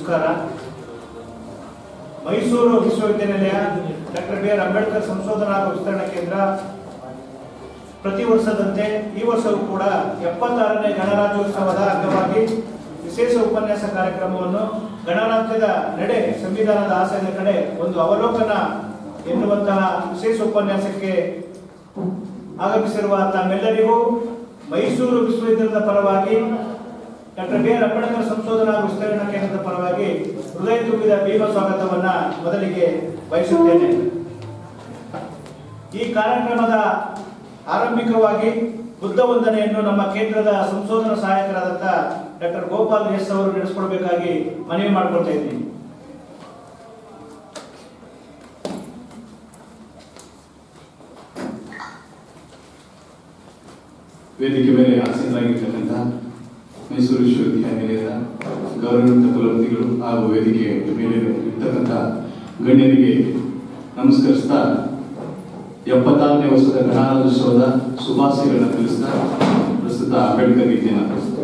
ನಮಸ್ಕಾರ. ಮೈಸೂರು ವಿಶ್ವವಿದ್ಯಾನಿಲಯ doctor B R Ambedkar ಸಂಶೋಧನಾ ಹಾಗೂ ವಿಸ್ತರಣಾ ಕೇಂದ್ರ ಪ್ರತಿ ವರ್ಷದಂತೆ ಈ ವರ್ಷವೂ ಕೂಡ 76ನೇ ಗಣರಾಜ್ಯೋತ್ಸವದ ಅಂಗವಾಗಿ ವಿಶೇಷ ಉಪನ್ಯಾಸ ಕಾರ್ಯಕ್ರಮವನ್ನು ಗಣರಾಜ್ಯದ ನಡೆ ಸಂವಿಧಾನದ ಆಶಯದ ಕಡೆ ಒಂದು ಅವಲೋಕನ ಎನ್ನುವಂತಹ ವಿಶೇಷ ಉಪನ್ಯಾಸಕ್ಕೆ ಆಗಮಿಸಿರುವ ತಮ್ಮೆಲ್ಲರಿಗೂ ಮೈಸೂರು ವಿಶ್ವವಿದ್ಯಾಲಯದ ಪರವಾಗಿ ಡಾಕ್ಟರ್ ಬಿ ಆರ್ ಅಂಬೇಡ್ಕರ್ ಸಂಶೋಧನಾ ಹಾಗೂ ವಿಸ್ತರಣಾ ಕೇಂದ್ರದ ಪರವಾಗಿ ಹೃದಯ ತುಂಬಿದ ಭೀಮ ಸ್ವಾಗತವನ್ನ ಮೊದಲಿಗೆ ಬಯಸುತ್ತೇನೆ. ಈ ಕಾರ್ಯಕ್ರಮದ ಆರಂಭಿಕವಾಗಿ ಬುದ್ಧ ವಂದನೆಯನ್ನು ನಮ್ಮ ಕೇಂದ್ರದ ಸಂಶೋಧನಾ ಸಹಾಯಕರಾದಂಥ ಡಾಕ್ಟರ್ ಗೋಪಾಲ್ ಎಸ್ ಅವರು ನಡೆಸಿಕೊಡಬೇಕಾಗಿ ಮನವಿ ಮಾಡಿಕೊಳ್ತಾ ಇದ್ದೀನಿ. ವೇದಿಕೆ ಮೇಲೆ ಆಸೀನರಾಗಿರ್ತಕ್ಕಂಥ ಮೈಸೂರು ವಿಶ್ವವಿದ್ಯಾನಿಲಯದ ಗೌರವಾನ್ವಿತ ಕುಲಪತಿಗಳು ಹಾಗೂ ವೇದಿಕೆ ಮೇಲೆ ಇರ್ತಕ್ಕಂಥ ಗಣ್ಯರಿಗೆ ನಮಸ್ಕರಿಸ್ತಾ 76ನೇ ವರ್ಷದ ಗಣರಾಜ್ಯೋತ್ಸವದ ಶುಭಾಶಯಗಳನ್ನು ತಿಳಿಸ್ತಾ ಪ್ರಸ್ತುತ ಅಂಬೇಡ್ಕರ್ ಗೀತೆಯನ್ನು ಪ್ರಸ್ತುತ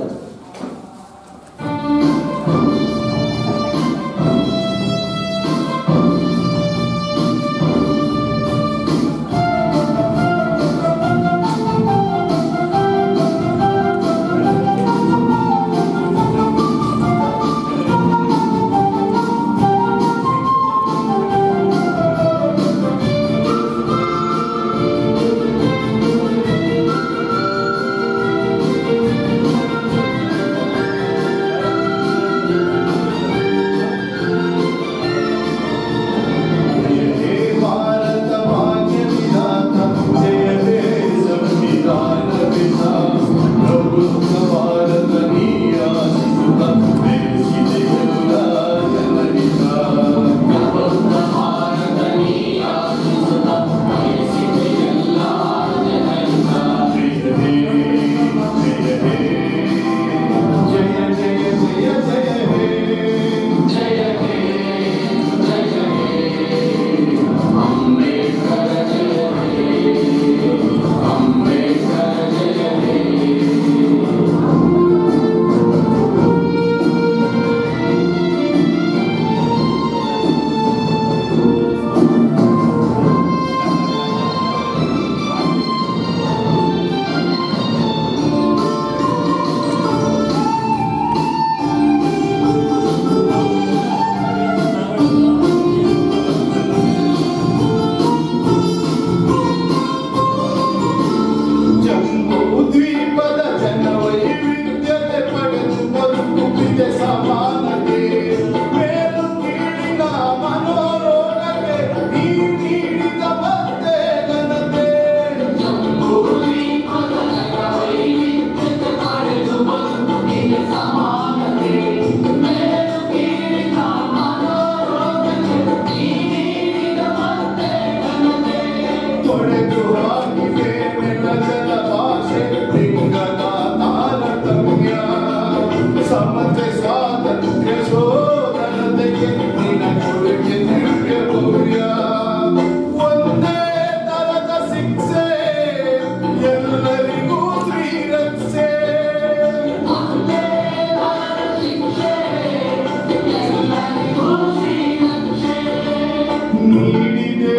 ನೀಡಿದೆ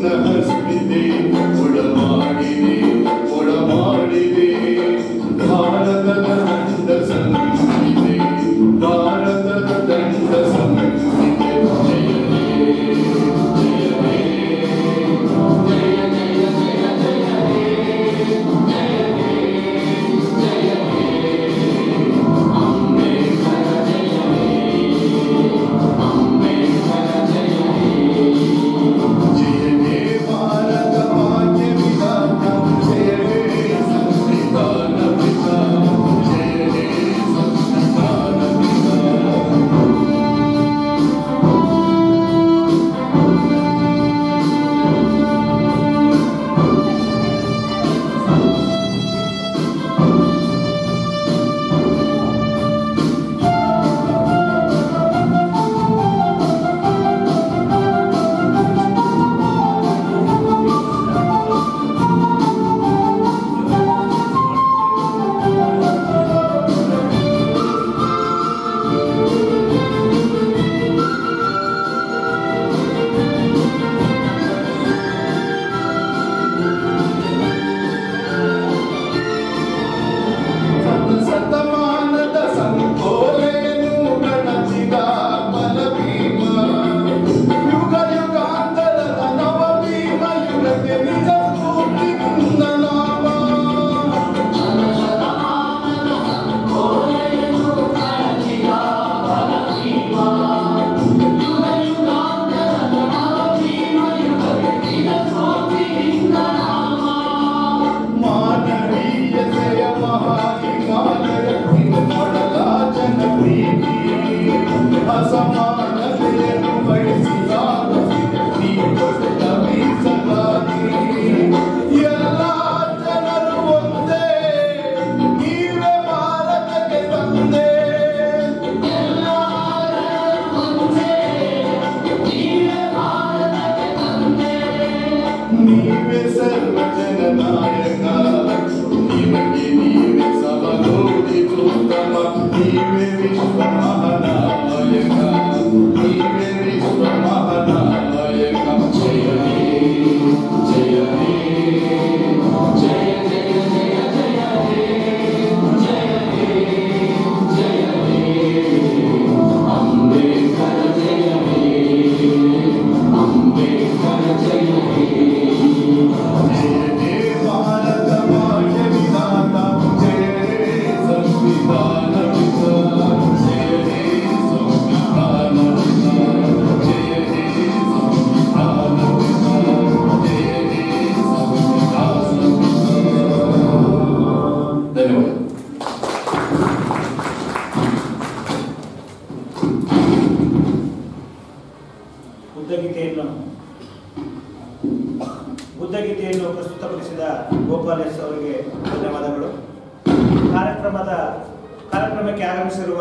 ನನ್ನ ಹಸ್ತಿದೆ ಒಡಮಾಡಿ ಸರ್ವಜನನಾಯಕ ನಿಮಗೆ ನೀವೇ ಸಮಲೋಕಿಸುತ್ತಮ ನೀವೇ ವಿಶ್ವ ಮಹಾನಾಯಕ ನೀವೇ ವಿಶ್ವ ಮಹಾನಾಯಕ ಜಯ ಹೇ ಜಯ ಹೇ ಜಯ ಜಯ ಜಯ ಜಯ ಹೇ ಜಯ ಹೇ ಜಯ ಹೇ ಅಂಬೇಡ್ಕರ ಜಯ ಹೇ ಅಂಬೇಡ್ಕರ ಜಯ ಹೇ ಜಯ ಹೇ ಭಾರತ ಮಾತೆ ವಿಧಾತ ಜಯ ಹೇ ಸಂವಿಧಾನ ಜಯ ಹೇ ಸಂವಿಧಾನ ಜಯ ಹೇ ಸಂವಿಧಾನ ಜಯ ಹೇ ಸಂವಿಧಾನ. ಧನ್ಯವಾದ. ಬುದ್ಧಗೀತೆಯನ್ನು ಪ್ರಸ್ತುತಪಡಿಸಿದ ಗೋಪಾಲ್ ಎಸ್ ಅವರಿಗೆ ಧನ್ಯವಾದಗಳು. ಕಾರ್ಯಕ್ರಮಕ್ಕೆ ಆಗಮಿಸಿರುವ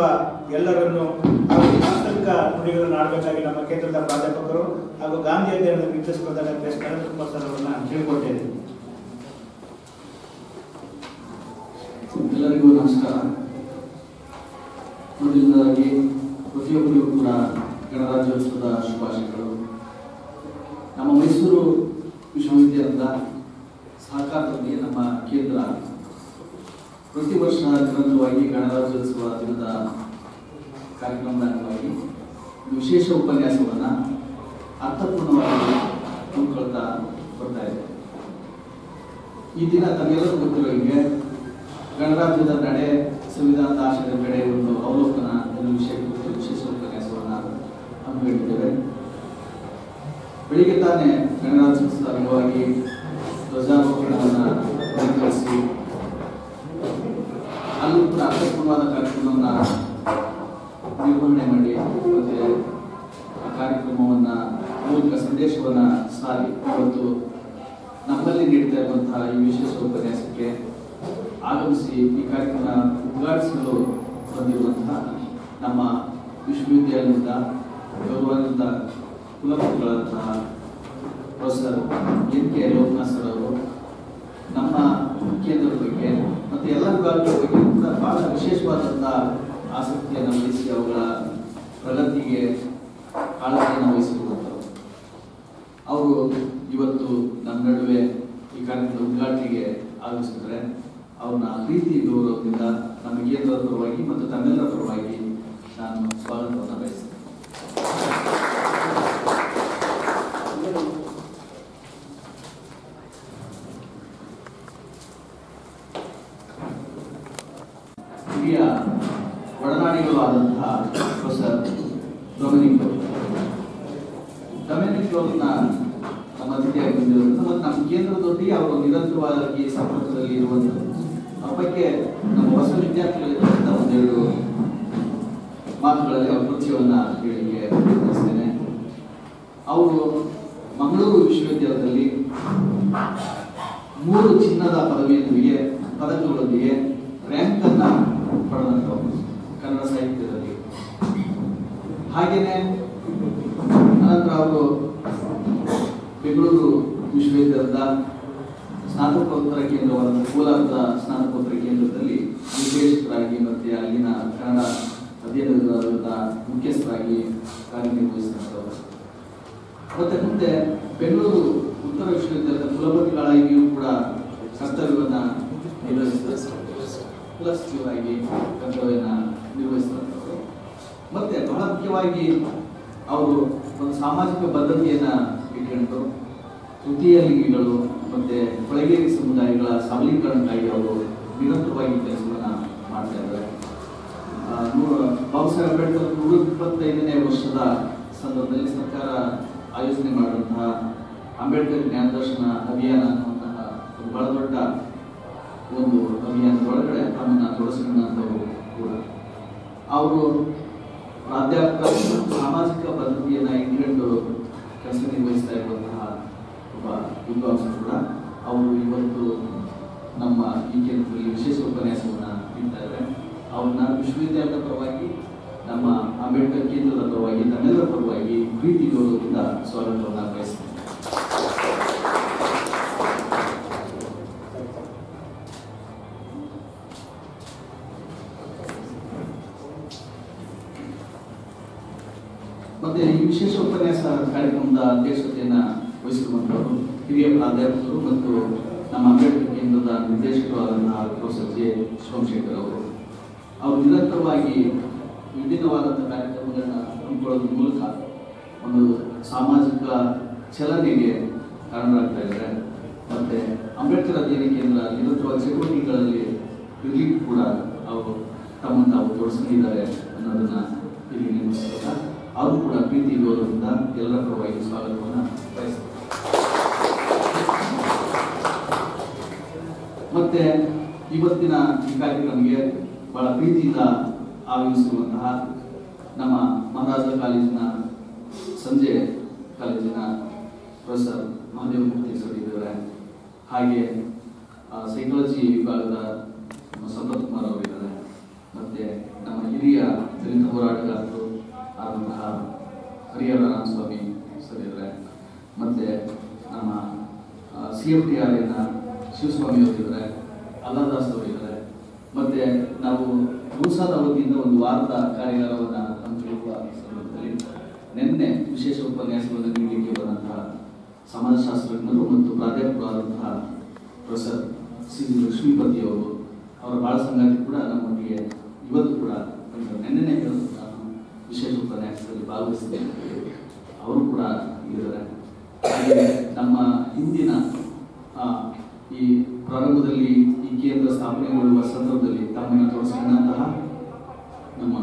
ಎಲ್ಲರನ್ನು ಹಾಗೂ ವಾಸ್ತವಿಕ ನುಡಿಗಳನ್ನು ಆಡಬೇಕಾಗಿ ನಮ್ಮ ಕೇಂದ್ರದ ಪ್ರಾಧ್ಯಾಪಕರು ಹಾಗೂ ಗಾಂಧಿ ಅಧ್ಯಯನದ ನಿರ್ದೇಶಕರಾದ ಎಸ್ ನರೇಂದ್ರ ಕುಮಾರ್ ಸರ್ ಅವರನ್ನ ಕೇಳಿಕೊಟ್ಟಿದ್ದೇನೆ. ಎಲ್ಲರಿಗೂ ನಮಸ್ಕಾರ. ಮೊದಲನೇದಾಗಿ ಪ್ರತಿಯೊಬ್ಬರಿಗೂ ಕೂಡ ಗಣರಾಜ್ಯೋತ್ಸವದ ಶುಭಾಶಯಗಳು. ನಮ್ಮ ಮೈಸೂರು ವಿಶ್ವವಿದ್ಯಾಲಯದ ಸಹಕಾರದೊಂದಿಗೆ ನಮ್ಮ ಕೇಂದ್ರ ಪ್ರತಿ ವರ್ಷ ನಿರಂತರವಾಗಿ ಗಣರಾಜ್ಯೋತ್ಸವ ದಿನದ ಕಾರ್ಯಕ್ರಮದ ಅಂಗವಾಗಿ ವಿಶೇಷ ಉಪನ್ಯಾಸವನ್ನು ಅರ್ಥಪೂರ್ಣವಾಗಿ ಹಮ್ಮಿಕೊಳ್ತಾ ಬರ್ತಾ ಇದೆ. ಈ ದಿನ ತಮಗೆಲ್ಲರೂ ಗೊತ್ತಿರೋ ಹೀಗೆ ಗಣರಾಜ್ಯದ ನಡೆ, ಸಂವಿಧಾನದ ಆಶಯದ ಕಡೆ ಒಂದು ಅವಲೋಕನ ಎನ್ನುವ ವಿಷಯ ಕುರಿತು ವಿಶೇಷ ಉಪನ್ಯಾಸವನ್ನು ಹಮ್ಮಿಕೊಂಡಿದ್ದೇವೆ. ಬೆಳಿಗ್ಗೆ ತಾನೇ ಗಣರಾಜ್ಯೋತ್ಸವದ ಅಂಗವಾಗಿ ಧ್ವಜಾರೋಹಣವನ್ನು ನೆರವೇರಿಸಿ ಅಲ್ಲೂ ಕೂಡ ಅರ್ಥಪೂರ್ಣವಾದ ಕಾರ್ಯಕ್ರಮವನ್ನು ನಿರ್ವಹಣೆ ಮಾಡಿ ಮತ್ತೆ ಆ ಕಾರ್ಯಕ್ರಮವನ್ನು ಮೂಲಕ ಸಂದೇಶವನ್ನು ಸಾರಿ ಇವತ್ತು ನಮ್ಮಲ್ಲಿ ನೀಡ್ತಾ ಇರುವಂತಹ ಈ ವಿಶೇಷ ಉಪನ್ಯಾಸಕ್ಕೆ ಆಗಮಿಸಿ ಈ ಕಾರ್ಯಕ್ರಮ ಉದ್ಘಾಟಿಸಲು ಬಂದಿರುವಂತಹ ನಮ್ಮ ವಿಶ್ವವಿದ್ಯಾಲಯದಿಂದ ಗೌರವಾನ್ವಿತ ಕುಲಪತಿಗಳಂತಹ ಪ್ರೊಫೆಸರ್ ಎನ್.ಕೆ. ಲೋಕನಾಥ್ ಸರ್ ಅವರು ನಮ್ಮ ಕೇಂದ್ರದ ಬಗ್ಗೆ ಮತ್ತು ಎಲ್ಲ ವಿಭಾಗಗಳ ಬಗ್ಗೆ ಕೂಡ ಬಹಳ ವಿಶೇಷವಾದಂತಹ ಆಸಕ್ತಿಯನ್ನು ವಹಿಸಿ ಅವುಗಳ ಪ್ರಗತಿಗೆ ಕಾಳಜಿಯನ್ನು ವಹಿಸಿರುವಂಥವರು. ಅವರು ಇವತ್ತು ನಮ್ಮ ನಡುವೆ ಈ ಕಾರ್ಯಕ್ರಮದ ಉದ್ಘಾಟನೆಗೆ ಆಗಮಿಸಿದರೆ ಅವ್ರನ್ನ ಪ್ರೀತಿ ಗೌರವದಿಂದ ನಮ್ಮ ಕೇಂದ್ರದ ಪರವಾಗಿ ಮತ್ತು ತಮ್ಮೆಲ್ಲರ ಪರವಾಗಿ ನಾನು ಸ್ವಾಗತವನ್ನು ಬಯಸ್ತೇನೆ. ಹಿರಿಯ ಒಡನಾಡಿಗಳು ಆದಂತಹ ಪ್ರೊಫೆಸರ್ ಡೊಮಿನಿಕ್ ಅವ್ರನ್ನ ನಮ್ಮ ಅತಿಥಿಯಾಗಿ ಬಂದಿರುವಂಥ ಮತ್ತು ನಮ್ಮ ಕೇಂದ್ರದೊಟ್ಟಿಗೆ ಅವರು ನಿರಂತರವಾಗಿ ಸಂಪರ್ಕದಲ್ಲಿ ಇರುವಂಥದ್ದು. ಅವ್ರ ಬಗ್ಗೆ ನಮ್ಮ ಹೊಸ ವಿದ್ಯಾರ್ಥಿಗಳಿಂದ ಒಂದೆರಡು ಮಾತುಗಳಲ್ಲಿ ಅವ್ರ ಪರಿಚಯವನ್ನು ಹೇಳಲಿಕ್ಕೆ ಪ್ರಯತ್ನಿಸ್ತೇನೆ. ಅವರು ಮಂಗಳೂರು ವಿಶ್ವವಿದ್ಯಾಲಯದಲ್ಲಿ 3 ಚಿನ್ನದ ಪದಕಗಳೊಂದಿಗೆ ರ್ಯಾಂಕ್ ಅನ್ನ ಪಡೆದಂಥವರು ಕನ್ನಡ ಸಾಹಿತ್ಯದಲ್ಲಿ. ಹಾಗೇನೆ ಅನಂತರ ಅವರು ಬೆಂಗಳೂರು ವಿಶ್ವವಿದ್ಯಾಲಯದ ಸ್ನಾತಕೋತ್ತರ ಕೇಂದ್ರವಾದ ಕೋಲಾರದ ಸ್ನಾತಕೋತ್ತರ ಕೇಂದ್ರದಲ್ಲಿ ನಿರ್ದೇಶಕರಾಗಿ ಮತ್ತೆ ಅಲ್ಲಿನ ಕನ್ನಡ ಅಧ್ಯಯನ ವಿಭಾಗದ ಮುಖ್ಯಸ್ಥರಾಗಿ ಕಾರ್ಯನಿರ್ವಹಿಸಿದಂಥವರು. ಮತ್ತೆ ಮುಂದೆ ಬೆಂಗಳೂರು ಉತ್ತರ ವಿಶ್ವವಿದ್ಯಾಲಯದ ಕುಲಪತಿಗಳಾಗಿಯೂ ಕೂಡ ಕರ್ತವ್ಯವನ್ನು ಕುಲಸಚಿವರಾಗಿ ಕರ್ತವ್ಯವನ್ನು ನಿರ್ವಹಿಸಿದಂಥವರು. ಮತ್ತೆ ಬಹಳ ಮುಖ್ಯವಾಗಿ ಅವರು ಒಂದು ಸಾಮಾಜಿಕ ಬದ್ಧತೆಯನ್ನ ಇಟ್ಕೊಂಡು ತೃತೀಯ ಲಿಂಗಿಗಳು ಮತ್ತೆ ಕೊಳಗೇರಿ ಸಮುದಾಯಗಳ ಸಬಲೀಕರಣಕ್ಕಾಗಿ ಅವರು ನಿರಂತರವಾಗಿ ಕೆಲಸವನ್ನ ಮಾಡ್ತಾ ಇದ್ದಾರೆ. ಬಾಬಾ ಸಾಹೇಬ್ ಅಂಬೇಡ್ಕರ್ 125ನೇ ವರ್ಷದ ಸಂದರ್ಭದಲ್ಲಿ ಸರ್ಕಾರ ಆಯೋಜನೆ ಮಾಡಿದಂತಹ ಅಂಬೇಡ್ಕರ್ ಜ್ಞಾನದರ್ಶನ ಅಭಿಯಾನ ಅನ್ನುವಂತಹ ಬಹಳ ದೊಡ್ಡ ಒಂದು ಅಭಿಯಾನದೊಳಗಡೆ ತಮ್ಮನ್ನು ತೊಡಗಿಸಿಕೊಂಡಂಥವರು ಕೂಡ. ಅವರು ಪ್ರಾಧ್ಯಾಪಕ ಸಾಮಾಜಿಕ ಬದ್ಧತೆಯನ್ನು ಇಟ್ಕೊಂಡು ಕೆಲಸ ನಿರ್ವಹಿಸ್ತಾ ಇರುವಂತಹ ಒಬ್ಬ ವಿದ್ವಾಂಸರು ಕೂಡ. ಅವರು ಇವತ್ತು ನಮ್ಮ ಈ ಕೇಂದ್ರದಲ್ಲಿ ವಿಶೇಷ ಉಪನ್ಯಾಸವನ್ನು ನೀಡ್ತಾ ಇದ್ದಾರೆ. ಅವ್ರನ್ನ ವಿಶ್ವವಿದ್ಯಾಲಯದ ಪರವಾಗಿ ನಮ್ಮ ಅಂಬೇಡ್ಕರ್ ಕೇಂದ್ರದ ಪರವಾಗಿ ತಮ್ಮೆಲ್ಲರ ಪರವಾಗಿ ಪ್ರೀತಿ ಗೌರವದಿಂದ ಸ್ವಾಗತವನ್ನು ಬಯಸ್ತೇನೆ. ಮತ್ತೆ ಈ ವಿಶೇಷ ಉಪನ್ಯಾಸ ಕಾರ್ಯಕ್ರಮದ ಅಧ್ಯಕ್ಷತೆಯನ್ನು ವಹಿಸಿರುವಂತವರು ಹಿರಿಯ ಪ್ರಾಧ್ಯಾಪಕರು ಮತ್ತು ನಮ್ಮ ಅಂಬೇಡ್ಕರ್ ಕೇಂದ್ರದ ನಿರ್ದೇಶಕರಾದಂತಹ ಪ್ರೊಫೆಸರ್ ಜೆ ಸೋಮಶೇಖರ್ ಅವರು ನಿರಂತರವಾಗಿ ವಿಭಿನ್ನವಾದಂತಹ ಕಾರ್ಯಕ್ರಮಗಳನ್ನ ಹಮ್ಮಿಕೊಳ್ಳೋದ್ರ ಮೂಲಕ ಒಂದು ಸಾಮಾಜಿಕ ಚಲನೆಗೆ ಕಾರಣರಾಗ್ತಾ ಇದ್ದಾರೆ. ಮತ್ತೆ ಅಂಬೇಡ್ಕರ್ ಅಧ್ಯಯನ ಕೇಂದ್ರ ನಿರಂತರವಾಗಿ ಚಟುವಟಿಕೆಗಳಲ್ಲಿ ಇರಲಿಕ್ಕೂ ಕೂಡ ಅವರು ತಮ್ಮನ್ನು ತಾವು ತೊಡಗಿಸಿದ್ದಾರೆ ಅನ್ನೋದನ್ನ ಇಲ್ಲಿ ನೆನಪಿಸಿದಾಗ ಅವರು ಕೂಡ ಪ್ರೀತಿ ಗೌರವದಿಂದ ಎಲ್ಲರ ಪರವಾಗಿ ಸ್ವಾಗತವನ್ನು ಬಯಸ್ತಾರೆ. ಮತ್ತೆ ಇವತ್ತಿನ ಈ ಕಾರ್ಯಕ್ರಮಕ್ಕೆ ಬಹಳ ಪ್ರೀತಿಯಿಂದ ಆಗಮಿಸಿರುವಂತಹ ನಮ್ಮ ಮಹಾರಾಜ ಕಾಲೇಜಿನ ಸಂಜೆ ಕಾಲೇಜಿನ ಪ್ರೊಫೆಸರ್ ಮಹಾದೇವ ಮೂರ್ತಿ ಸರ್ ಇದ್ದಾರೆ. ಹಾಗೆ ಸೈಕಾಲಜಿ ವಿಭಾಗದ ಸಂಪತ್ ಕುಮಾರ್ ಅವರಿದ್ದಾರೆ. ಮತ್ತೆ ನಮ್ಮ ಹಿರಿಯ ದಲಿತ ಹೋರಾಟಗಾರರು ಆದಂತಹ ಹರಿಹರ ರಾಮಸ್ವಾಮಿ ಸರ್ ಇದ್ದಾರೆ. ಮತ್ತೆ ನಮ್ಮ CFTRನ ಶಿವಸ್ವಾಮಿ ಅವರಿದ್ದಾರೆ, ಅಲ್ಲಾದಾಸ್ ಅವರಿದ್ದಾರೆ. ಮತ್ತೆ ನಾವು ರೂಸಾದ ವತಿಯಿಂದ ಒಂದು ವಾರದ ಕಾರ್ಯಾಗಾರವನ್ನು ಹಮ್ಮಿಕೊಳ್ಳುವ ಸಂದರ್ಭದಲ್ಲಿ ನಿನ್ನೆ ವಿಶೇಷ ಉಪನ್ಯಾಸವನ್ನು ನೀಡಲಿಕ್ಕೆ ಬಂದಂತಹ ಸಮಾಜಶಾಸ್ತ್ರಜ್ಞರು ಮತ್ತು ಪ್ರಾಧ್ಯಾಪಕರಾದಂತಹ ಪ್ರೊಫೆಸರ್ ಸಿ ಲಕ್ಷ್ಮೀಪತಿ ಅವರು, ಅವರ ಬಾಳ ಸಂಗಾತಿ ಕೂಡ ನಮ್ಮೊಂದಿಗೆ ಇವತ್ತು ಕೂಡ ನಿನ್ನೆ ನಾನು ವಿಶೇಷ ಉಪನ್ಯಾಸದಲ್ಲಿ ಭಾಗವಹಿಸಿದ್ದೇನೆ, ಅವರು ಕೂಡ ಇದ್ದಾರೆ. ಹಾಗೆ ನಮ್ಮ ಹಿಂದಿನ ಈ ಪ್ರಾರಂಭದಲ್ಲಿ ಈ ಕೇಂದ್ರ ಸ್ಥಾಪನೆಗೊಳ್ಳುವ ಸಂದರ್ಭದಲ್ಲಿ ತಮ್ಮನ್ನು ತೊಡಗಿಸಿಕೊಂಡಂತಹ ನಮ್ಮ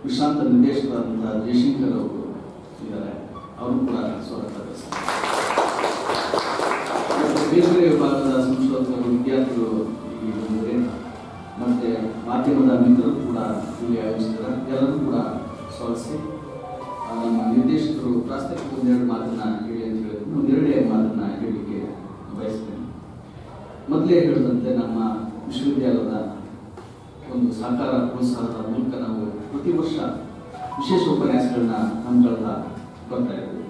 ವಿಶ್ರಾಂತ ನಿರ್ದೇಶಕರಾದಂತಹ ಜಯಶಂಕರ್ ಅವರು ಇದ್ದಾರೆ, ಅವರು ಕೂಡ ಸ್ವಾಗತ ಬಯಸ್ತಾರೆ. ಬೇರೆ ಬೇರೆ ವಿಭಾಗದ ಸಂಶೋಧಕರು ವಿದ್ಯಾರ್ಥಿಗಳು ಇಲ್ಲಿ ಬಂದಿದ್ದಾರೆ. ಮತ್ತೆ ಮಾಧ್ಯಮದ ಮಿತ್ರರು ಕೂಡ ಇಲ್ಲಿ ಆಗಮಿಸಿದ್ದಾರೆ. ಎಲ್ಲರೂ ಕೂಡ ಸ್ವಾಗತಿಸಿ ನಮ್ಮ ನಿರ್ದೇಶಕರು ಪ್ರಾಸ್ತಾವಿಕ ಒಂದೆರಡು ಮಾತನ್ನ ಹೇಳಿ ಅಂತ ಹೇಳಿದ್ರು. ಒಂದೆರಡೇ ಮಾತನ್ನ ಹೇಳಲಿಕ್ಕೆ ಬಯಸ್ತೇನೆ. ಮೊದಲೇ ಹೇಳಿದಂತೆ ನಮ್ಮ ವಿಶ್ವವಿದ್ಯಾಲಯದ ಒಂದು ಸಹಕಾರ ಪ್ರೋತ್ಸಾಹದ ಮೂಲಕ ನಾವು ಪ್ರತಿ ವರ್ಷ ವಿಶೇಷ ಉಪನ್ಯಾಸಗಳನ್ನ ಹಮ್ಮಿಕೊಳ್ತಾ ಬರ್ತಾ ಇದ್ದೀವಿ.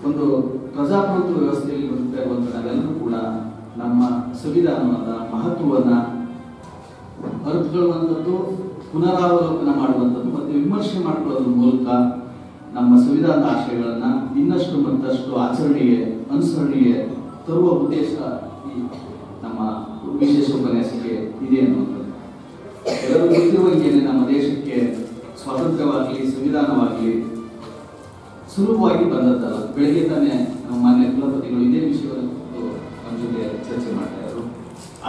ಒಂದು ಪ್ರಜಾಪ್ರಭುತ್ವ ವ್ಯವಸ್ಥೆಯಲ್ಲಿ ಬದುಕ್ತಾ ಇರುವಂತಹ ನಾವೆಲ್ಲರೂ ಕೂಡ ನಮ್ಮ ಸಂವಿಧಾನದ ಮಹತ್ವವನ್ನ ಅರ್ಥಕೊಳ್ಳುವಂಥದ್ದು, ಪುನರಾವಲೋಕನ ಮಾಡುವಂಥದ್ದು ಮತ್ತು ವಿಮರ್ಶೆ ಮಾಡಿಕೊಳ್ಳೋದ್ರ ಮೂಲಕ ನಮ್ಮ ಸಂವಿಧಾನದ ಆಶಯಗಳನ್ನ ಇನ್ನಷ್ಟು ಮತ್ತಷ್ಟು ಆಚರಣೆಗೆ ಅನುಸರಣೆಗೆ ತರುವ ಉದ್ದೇಶ ಈ ನಮ್ಮ ವಿಶೇಷ ಉಪನ್ಯಾಸಕ್ಕೆ ಇದೆ ಅನ್ನುವಂಥದ್ದು. ಎಲ್ಲರೂ ಗೊತ್ತಿರುವಂತೆಯೇ ನಮ್ಮ ದೇಶಕ್ಕೆ ಸ್ವಾತಂತ್ರ್ಯವಾಗಲಿ ಸಂವಿಧಾನವಾಗಲಿ ಸುಲಭವಾಗಿ ಬಂದದ್ದಲ್ಲ. ಬೆಳಗ್ಗೆ ತಾನೇ ನಮ್ಮ ಮಾನ್ಯ ಕುಲಪತಿಗಳು ಇದೇ ವಿಷಯವನ್ನು ನಮ್ಮ ಜೊತೆ ಚರ್ಚೆ ಮಾಡ್ತಾ ಇದ್ರು.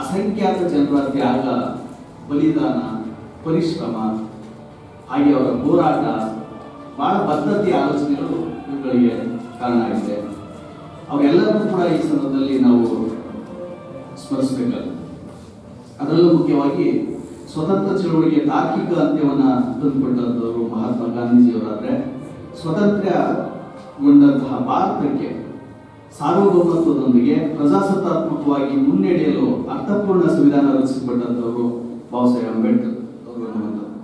ಅಸಂಖ್ಯಾತ ಜನರ ತ್ಯಾಗ, ಬಲಿದಾನ, ಪರಿಶ್ರಮ, ಹಾಗೆ ಅವರ ಹೋರಾಟ, ಬಹಳ ಬದ್ಧತೆಯ ಆಲೋಚನೆಗಳು ಇವುಗಳಿಗೆ ಕಾರಣ ಆಗಿದೆ. ಅವರೆಲ್ಲರೂ ಕೂಡ ಈ ಸಂದರ್ಭದಲ್ಲಿ ನಾವು ಸ್ಮರಿಸಬೇಕಾಗುತ್ತೆ. ಅದರಲ್ಲೂ ಮುಖ್ಯವಾಗಿ ಸ್ವತಂತ್ರ ಚಳವಳಿಗೆ ತಾರ್ಕಿಕ ಅಂತ್ಯವನ್ನ ತಂದುಕೊಟ್ಟಂತವರು ಮಹಾತ್ಮ ಗಾಂಧೀಜಿಯವರಾದ್ರೆ, ಸ್ವತಂತ್ರಗೊಂಡಂತಹ ಭಾರತಕ್ಕೆ ಸಾರ್ವಭೌಮತ್ವದೊಂದಿಗೆ ಪ್ರಜಾಸತ್ತಾತ್ಮಕವಾಗಿ ಮುನ್ನಡೆಯಲು ಅರ್ಥಪೂರ್ಣ ಸಂವಿಧಾನ ರಚಿಸಲ್ಪಟ್ಟಂತವರು ಬಾಬಾ ಸಾಹೇಬ್ ಅಂಬೇಡ್ಕರ್ ಅವರು ಅನ್ನುವಂಥದ್ದು.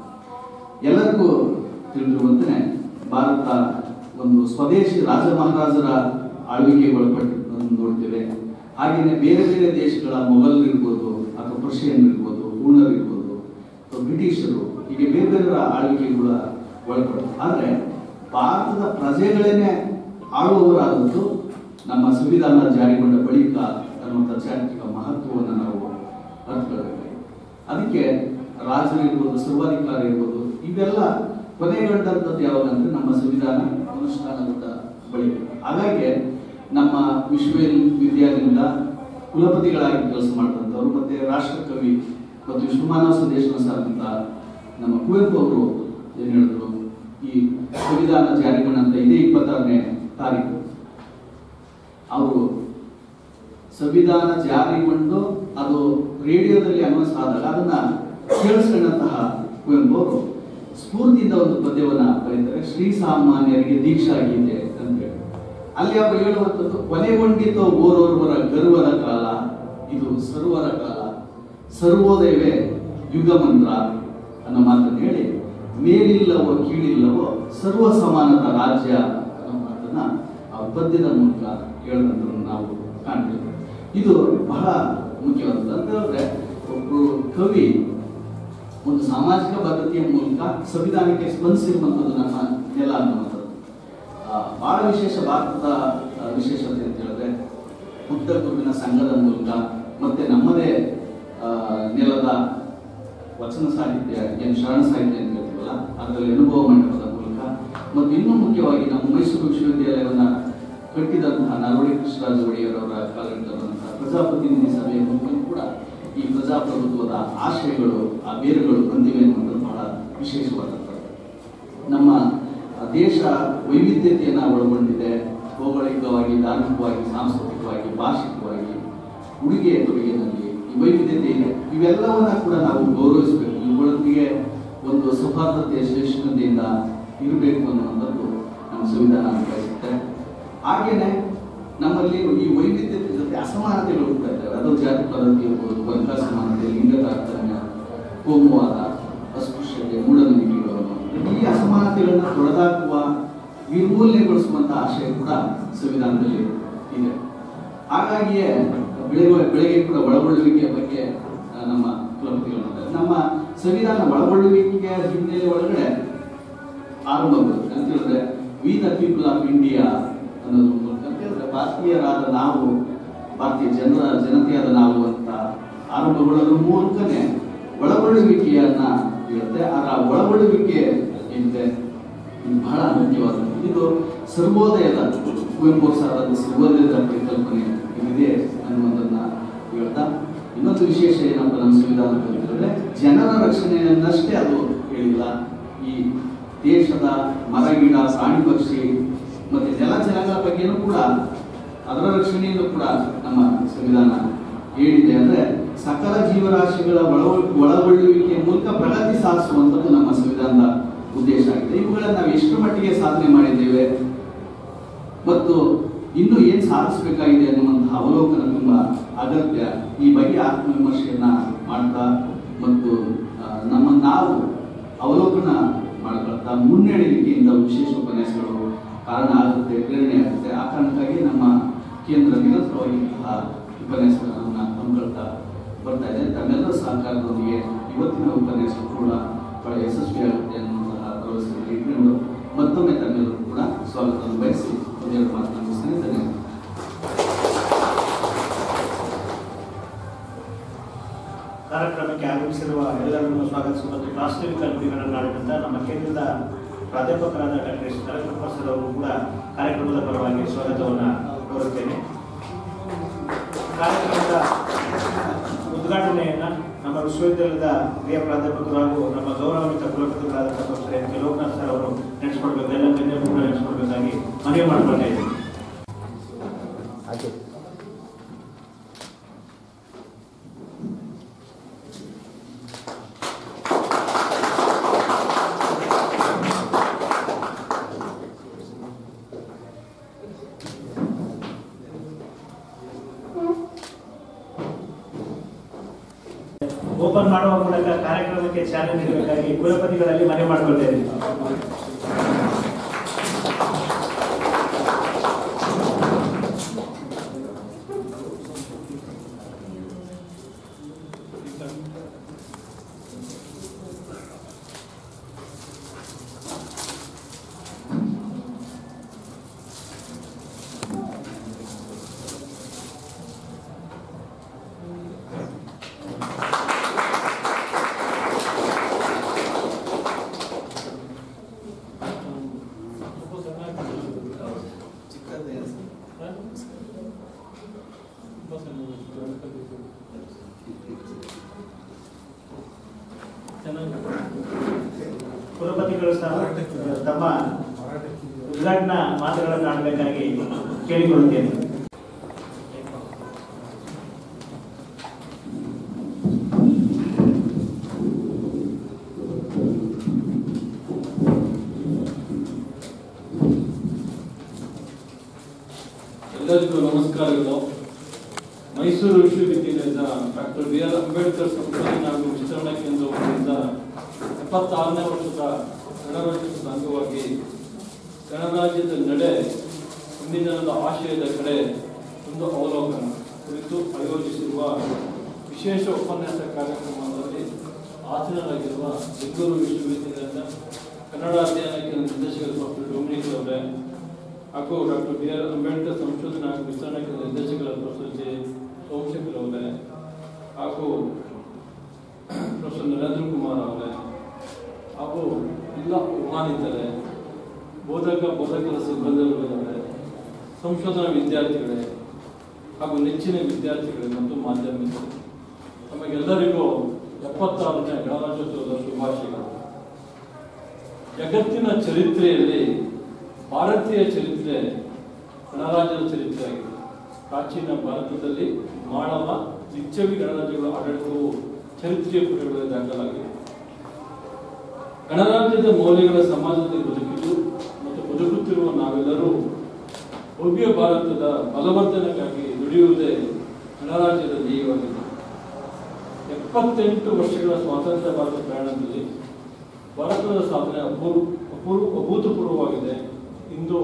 ಎಲ್ಲರಿಗೂ ತಿಳಿದಿರುವಂತೆ ಭಾರತ ಒಂದು ಸ್ವದೇಶಿ ರಾಜ ಮಹಾರಾಜರ ಆಳ್ವಿಕೆಗೆ ಒಳಪಟ್ಟು ನೋಡ್ತೇವೆ. ಹಾಗೆಯೇ ಬೇರೆ ಬೇರೆ ದೇಶಗಳ ಮೊಘಲ್ ಇರ್ಬೋದು ಅಥವಾ ಪರ್ಷಿಯನ್ ಇರ್ಬೋದು, ಹೂಣರ್ ಇರ್ಬೋದು ಅಥವಾ ಬ್ರಿಟಿಷರು, ಹೀಗೆ ಬೇರೆ ಬೇರೆ ಆಳ್ವಿಕೆಗಳ ಒಳಪಟ್ಟು. ಆದರೆ ಭಾರತದ ಪ್ರಜೆಗಳೇನೆ ಆಳುವವರಾದದ್ದು ನಮ್ಮ ಸಂವಿಧಾನ ಜಾರಿಗೊಂಡ ಬಳಿಕ ಅನ್ನುವಂಥ ಚಾರಿತ್ರಿಕ ಮಹತ್ವವನ್ನು ನಾವು ಅರ್ಥಕೊಳ್ಬೇಕು. ಅದಕ್ಕೆ ರಾಜರು ಇರ್ಬೋದು, ಸರ್ವಾಧಿಕಾರ ಇರ್ಬೋದು, ಇವೆಲ್ಲ ಕೊನೆಗೊಂಡಂಥದ್ದು ಯಾವಾಗಂದ್ರೆ ನಮ್ಮ ಸಂವಿಧಾನ ಅನುಷ್ಠಾನಗೊಂಡ ಬಳಿಕ. ಹಾಗಾಗಿ ನಮ್ಮ ವಿಶ್ವವಿದ್ಯಾಲಯದಿಂದ ಕುಲಪತಿಗಳಾಗಿ ಕೆಲಸ ಮಾಡಿದಂಥವ್ರು ಮತ್ತೆ ರಾಷ್ಟ್ರಕವಿ ಮತ್ತು ವಿಶ್ವಮಾನವ ಸಂದೇಶವನ್ನು ಸಾರಿದಂಥ ನಮ್ಮ ಕುವೆಂಪು ಅವರು ಏನು ಹೇಳಿದ್ರು, ಈ ಸಂವಿಧಾನ ಜಾರಿಗೊಂಡಂತ ಇದೇ 26ನೇ ತಾರೀಕು ಅವರು ಸಂವಿಧಾನ ಜಾರಿಗೊಂಡು ಅದು ರೇಡಿಯೋದಲ್ಲಿ ಅನೌನ್ಸ್ ಆದಾಗ ಅದನ್ನ ಕೇಳಿಸ್ಕೊಂಡಂತಹ ಕುವೆಂಪು ಅವರು ಸ್ಫೂರ್ತಿಯಿಂದ ಒಂದು ಪದ್ಯವನ್ನ ಬರೀತಾರೆ. ಶ್ರೀಸಾಮಾನ್ಯರಿಗೆ ದೀಕ್ಷಾ ಗೀತೆ ಅಂತ ಹೇಳಿ ಅಲ್ಲಿ ಅವರು ಹೇಳುವಂಥದ್ದು, ಕೊನೆಗೊಂಡಿತೋ ಓರೋರ್ವರ ಗರ್ವದ ಕಾಲ, ಇದು ಸರ್ವರ ಕಾಲ, ಸರ್ವೋದಯವೇ ಯುಗ ಮಂತ್ರ ಅನ್ನೋ ಮಾತನ್ನು ಹೇಳಿ, ಮೇಲಿಲ್ಲವೋ ಕೀಳಿಲ್ಲವೋ ಸರ್ವ ಸಮಾನತ ರಾಜ್ಯ ಅನ್ನೋ ಮಾತನ್ನ ಆ ಪದ್ಯದ ಮೂಲಕ ಹೇಳೋದನ್ನು ನಾವು ಕಾಣ್ತೇವೆ. ಇದು ಬಹಳ ಮುಖ್ಯವಾದದ್ದು. ಅಂತ ಹೇಳಿದ್ರೆ ಒಬ್ಬರು ಕವಿ ಒಂದು ಸಾಮಾಜಿಕ ಬದ್ಧತೆಯ ಮೂಲಕ ಸಂವಿಧಾನಕ್ಕೆ ಸ್ಪಂದಿಸಿರುವಂಥದ್ದು ನಮ್ಮ ನೆಲ ಅನ್ನುವಂಥದ್ದು ಬಹಳ ವಿಶೇಷ. ಭಾರತದ ವಿಶೇಷತೆ ಅಂತ ಹೇಳಿದ್ರೆ ಬುದ್ಧ ಗುರುವಿನ ಸಂಘದ ಮೂಲಕ ಮತ್ತೆ ನಮ್ಮದೇ ನೆಲದ ವಚನ ಸಾಹಿತ್ಯ, ಏನು ಶರಣ ಸಾಹಿತ್ಯ ಅಂತ ಹೇಳ್ತೀವಲ್ಲ, ಅದರಲ್ಲಿ ಅನುಭವ ಮಂಟಪದ ಮೂಲಕ ಮತ್ತು ಇನ್ನೂ ಮುಖ್ಯವಾಗಿ ನಮ್ಮ ಮೈಸೂರು ವಿಶ್ವವಿದ್ಯಾಲಯವನ್ನು ಕಟ್ಟಿದಂತಹ ನಾಲ್ವಡಿ ಕೃಷ್ಣರಾಜ ಒಡೆಯರ್ ಅವರ ಕಾಲಘಟ್ಟದಂತಹ ಪ್ರಜಾಪ್ರತಿನಿಧಿ ಸಭೆಯ ಮೂಲಕ ಕೂಡ ಈ ಪ್ರಜಾಪ್ರಭುತ್ವದ ಆಶಯಗಳು, ಆ ಬೇರುಗಳು ಬಂದಿವೆ ಅನ್ನೋದು ಬಹಳ ವಿಶೇಷವಾದಂಥದ್ದು. ನಮ್ಮ ದೇಶ ವೈವಿಧ್ಯತೆಯನ್ನು ಒಳಗೊಂಡಿದೆ. ಭೌಗೋಳಿಕವಾಗಿ, ಧಾರ್ಮಿಕವಾಗಿ, ಸಾಂಸ್ಕೃತಿಕವಾಗಿ, ಭಾಷಿಕವಾಗಿ, ಉಡುಗೆ ತೊಡುಗೆನಲ್ಲಿ ಈ ವೈವಿಧ್ಯತೆ ಇದೆ. ಇವೆಲ್ಲವನ್ನ ಕೂಡ ನಾವು ಗೌರವಿಸಬೇಕು. ಇವುಗಳೊಂದಿಗೆ ಒಂದು ಸೌಹಾರ್ದತೆ, ಶ್ರೇಷ್ಠತೆಯಿಂದ ಇರಬೇಕು ಅನ್ನುವಂಥದ್ದು ನಮ್ಮ ಸಂವಿಧಾನ ಬಯಸುತ್ತೆ. ಹಾಗೇನೆ ನಮ್ಮಲ್ಲಿ ಈ ವೈವಿಧ್ಯತೆ ಜೊತೆ ಅಸಮಾನತೆಗಳು ಹುಡ್ತಾ ಇದ್ದಾವೆ. ಅದು ಜಾತಿ ಪದ್ಧತಿ ಇರ್ಬೋದು, ವರ್ಗ ಸಮಾನತೆ, ಲಿಂಗ ತಾರತಮ್ಯ, ಕೋಮುವಾದ, ಅಸ್ಪೃಶ್ಯತೆ, ಮೂಢನಂಬಿಕೆಗಳು, ಈ ಅಸಮಾನತೆಗಳನ್ನ ತೊಡೆದಾಕುವ, ನಿರ್ಮೂಲನೆಗೊಳಿಸುವಂತಹ ಆಶಯ ಕೂಡ ಸಂವಿಧಾನದಲ್ಲಿ ಇದೆ. ಹಾಗಾಗಿಯೇ ಬೆಳಗ್ಗೆ ಕೂಡ ಒಳಗೊಳ್ಳುವಿಕೆಯ ಬಗ್ಗೆ ನಮ್ಮ ಕುಲಪತಿಗಳು ಮಾಡ್ತಾರೆ. ನಮ್ಮ ಸಂವಿಧಾನ ಒಳಗೊಳ್ಳುವಿಕೆಯ ಹಿನ್ನೆಲೆ ಒಳಗಡೆ ಆರಂಭವಾಗುತ್ತೆ ಅಂತ ಹೇಳಿದ್ರೆ we the people of India ಅನ್ನೋದು ಮೂಲಕ ಅಂತ ಹೇಳಿದ್ರೆ ಭಾರತೀಯರಾದ ನಾವು, ಭಾರತೀಯ ಜನತೆಯಾದ ನಾವು ಅಂತ ಆರಂಭಗೊಳ್ಳೋದ್ರ ಮೂಲಕನೇ ಒಳಗೊಳ್ಳುವಿಕೆಯನ್ನ ಹೇಳುತ್ತೆ. ಅದರ ಒಳಗೊಳ್ಳುವಿಕೆ ಏನಿದೆ ಇದು ಬಹಳ ಮುಖ್ಯವಾದದ್ದು. ಇದು ಸರ್ವೋದಯದ, ಕುವೆಂಪು ಸಾರದ ಸರ್ವೋದಯದ ಪರಿಕಲ್ಪನೆ ಇದೆ ಅನ್ನುವುದನ್ನ ಹೇಳ್ತಾ, ಇನ್ನೊಂದು ವಿಶೇಷ ಏನಪ್ಪ ನಮ್ಮ ಸಂವಿಧಾನ ಹೇಳಿದ್ರೆ ಜನರ ರಕ್ಷಣೆಯನ್ನಷ್ಟೇ ಅದು ಹೇಳಿಲ್ಲ. ಈ ದೇಶದ ಮರ, ಗಿಡ, ಪ್ರಾಣಿ, ಪಕ್ಷಿ ಮತ್ತೆ ಜಲಚರಗಳ ಬಗ್ಗೆನೂ ಕೂಡ, ಅದರ ರಕ್ಷಣೆಯನ್ನು ಕೂಡ ನಮ್ಮ ಸಂವಿಧಾನ ಹೇಳಿದೆ. ಅಂದ್ರೆ ಸಕಲ ಜೀವರಾಶಿಗಳ ಒಳಗೊಳ್ಳುವಿಕೆಯ ಮೂಲಕ ಪ್ರಗತಿ ಸಾಧಿಸುವಂಥದ್ದು ನಮ್ಮ ಸಂವಿಧಾನದ ಉದ್ದೇಶ ಆಗಿದೆ. ಇವುಗಳನ್ನು ನಾವು ಎಷ್ಟು ಮಟ್ಟಿಗೆ ಸಾಧನೆ ಮಾಡಿದ್ದೇವೆ ಮತ್ತು ಇನ್ನು ಏನ್ ಸಾಧಿಸಬೇಕಾಗಿದೆ ಅನ್ನುವಂತಹ ಅವಲೋಕನ ತುಂಬಾ ಅಗತ್ಯ. ಈ ಬಗ್ಗೆ ಆತ್ಮವಿಮರ್ಶೆಯನ್ನ ಮಾಡ್ತಾ ಮತ್ತು ನಾವು ಅವಲೋಕನ ಮಾಡ್ಕೊಳ್ತಾ ಮುನ್ನಡೆಯಲಿಕ್ಕೆಯಿಂದ ವಿಶೇಷ ಉಪನ್ಯಾಸಗಳು ಕಾರಣ ಆಗುತ್ತೆ, ಪ್ರೇರಣೆ ಆಗುತ್ತೆ. ಆ ಕಾರಣಕ್ಕಾಗಿ ನಮ್ಮ ಕೇಂದ್ರ ನಿರಂತರವಾಗಿ ಉಪನ್ಯಾಸಗಳನ್ನು ಹಮ್ಮಿಕೊಳ್ತಾ ಬರ್ತಾ ಇದೆ. ತಮ್ಮೆಲ್ಲರ ಸಹಕಾರದೊಂದಿಗೆ ಇವತ್ತಿನ ಉಪನ್ಯಾಸ ಕೂಡ ಬಹಳ ಯಶಸ್ವಿಯಾಗುತ್ತೆ ಅನ್ನುವಂತಹ ಭರವಸೆಯನ್ನು ಇಟ್ಕೊಂಡು ಮತ್ತೊಮ್ಮೆ ತಮ್ಮೆಲ್ಲರೂ ಕೂಡ ಸ್ವಾಗತವನ್ನು ಬಯಸಿ ಒಂದೆರಡು ಮಾತನ್ನು ಮುಗಿಸ್ತೇನೆ. ಧನ್ಯವಾದ. ಕಾರ್ಯಕ್ರಮಕ್ಕೆ ಆಗಮಿಸಿರುವ ಎಲ್ಲರನ್ನು ಸ್ವಾಗತಿಸುವ ಮತ್ತು ಪ್ರಾಸ್ತಾವಿಕ ನುಡಿಗಳನ್ನಾಡಿದಂಥ ನಮ್ಮ ಕೇಂದ್ರದ ಪ್ರಾಧ್ಯಾಪಕರಾದ ಡಾಕ್ಟರ್ ಎಸ್ ಪ್ರೊಫೆಸರ್ ಅವರು ಕೂಡ ಕಾರ್ಯಕ್ರಮದ ಪರವಾಗಿ ಸ್ವಾಗತವನ್ನು ಕೋರುತ್ತೇನೆ. ಕಾರ್ಯಕ್ರಮದ ಉದ್ಘಾಟನೆಯನ್ನು ನಮ್ಮ ವಿಶ್ವವಿದ್ಯಾಲಯದ ಹಿರಿಯ ಪ್ರಾಧ್ಯಾಪಕರು ಹಾಗೂ ನಮ್ಮ ಗೌರವಾನ್ವಿತ ಕುಲಪತಿಗಳಾದ professor M K Lokanath sir ಅವರು ನಡೆಸಿಕೊಡ್ಬೇಕು, ಎಲ್ಲ ಗಣ್ಯರು ಕೂಡ ನಡೆಸಿಕೊಡ್ಬೇಕಾಗಿ ಮನವಿ ಮಾಡಿಕೊಳ್ತಾ ಇದ್ದೀನಿ. ಓಪನ್ ಮಾಡುವ ಮೂಲಕ ಕಾರ್ಯಕ್ರಮಕ್ಕೆ ಚಾಲನೆ ನೀಡಬೇಕಾಗಿ ಕುಲಪತಿಗಳಲ್ಲಿ ಮನವಿ ಮಾಡಿಕೊಳ್ತೇನೆ. ಕುಲಪತಿಗಳು ಸಹ ತಮ್ಮ ಉದ್ಘಾಟನಾ ಮಾತುಗಳನ್ನು ಆಡಬೇಕಾಗಿ ಕೇಳಿಕೊಳ್ಳುತ್ತೇನೆ. ಎಲ್ಲರಿಗೂ ನಮಸ್ಕಾರಗಳು. ಮೈಸೂರು ವಿಶ್ವವಿದ್ಯಾಲಯದ ಡಾಕ್ಟರ್ ಬಿ ಆರ್ ಅಂಬೇಡ್ಕರ್ ಸಂಶೋಧನೆ ಹಾಗೂ ವಿಸ್ತರಣಾ ಕೇಂದ್ರದಿಂದ 76ನೇ ವರ್ಷದ ಗಣರಾಜ್ಯೋತ್ಸವದ ಅಂಗವಾಗಿ ಗಣರಾಜ್ಯದ ನಡೆ ಮುಂದಿನ ಆಶಯದ ಕಡೆ ಒಂದು ಅವಲೋಕನ ಕುರಿತು ಆಯೋಜಿಸಿರುವ ವಿಶೇಷ ಉಪನ್ಯಾಸ ಕಾರ್ಯಕ್ರಮದಲ್ಲಿ ಆಸೀನರಾಗಿರುವ ಬೆಂಗಳೂರು ವಿಶ್ವವಿದ್ಯಾಲಯದ ಕನ್ನಡ ಅಧ್ಯಯನ ಕೇಂದ್ರ ನಿರ್ದೇಶಕರು ಡಾಕ್ಟರ್ ಡೊಮಿನಿಕ್ ಅವರೇ, ಹಾಗೂ ಡಾಕ್ಟರ್ BR ಅಂಬೇಡ್ಕರ್ ಸಂಶೋಧನಾ ಹಾಗೂ ವಿಸ್ತರಣಾ ಕೇಂದ್ರ ನಿರ್ದೇಶಕರ ಪ್ರೊಫೆಸರ್ ಜೆ ಸೋಮಶೇಖರ್ ಅವರೇ, ಹಾಗೂ ಪ್ರೊಫೆಸರ್ ನರೇಂದ್ರ ಕುಮಾರ್ ಅವರೇ, ಹಾಗೂ ಎಲ್ಲ ಉಪಮಾನಿತರೇ, ಬೋಧಕರ ಸಿಬ್ಬಂದಿಗಳೇ, ಸಂಶೋಧನಾ ವಿದ್ಯಾರ್ಥಿಗಳೇ ಹಾಗೂ ನೆಚ್ಚಿನ ವಿದ್ಯಾರ್ಥಿಗಳೇ ಮತ್ತು ಮಾಧ್ಯಮಿಕರು, ನಮಗೆಲ್ಲರಿಗೂ 76ನೇ ಗಣರಾಜ್ಯೋತ್ಸವದ ಶುಭಾಶಯಗಳು. ಜಗತ್ತಿನ ಚರಿತ್ರೆಯಲ್ಲಿ ಭಾರತೀಯ ಚರಿತ್ರೆ ಗಣರಾಜ್ಯದ ಚರಿತ್ರೆಯಾಗಿದೆ. ಪ್ರಾಚೀನ ಭಾರತದಲ್ಲಿ ಮಾಳವ, ಲಿಚ್ಚವಿ ಗಣರಾಜ್ಯಗಳ ಆಡಳಿತವು ಚರಿತ್ರೆಯ ಪುಟಗಳಲ್ಲಿ ದಾಖಲಾಗಿದೆ. ಗಣರಾಜ್ಯದ ಮೌಲ್ಯಗಳ ಸಮಾಜದಲ್ಲಿ ಬದುಕಿದ್ದು ಮತ್ತು ಬದುಕುತ್ತಿರುವ ನಾವೆಲ್ಲರೂ ಭವ್ಯ ಭಾರತದ ಬಲವರ್ಧನೆಗಾಗಿ ದುಡಿಯುವುದೇ ಗಣರಾಜ್ಯದ ಧ್ಯೇಯವಾಗಿದೆ. 78 ವರ್ಷಗಳ ಸ್ವಾತಂತ್ರ್ಯ ಭಾರತ ಪ್ರಯಾಣದಲ್ಲಿ ಭಾರತದ ಸಾಧನೆ ಅಭೂತಪೂರ್ವವಾಗಿದೆ. ಇಂದು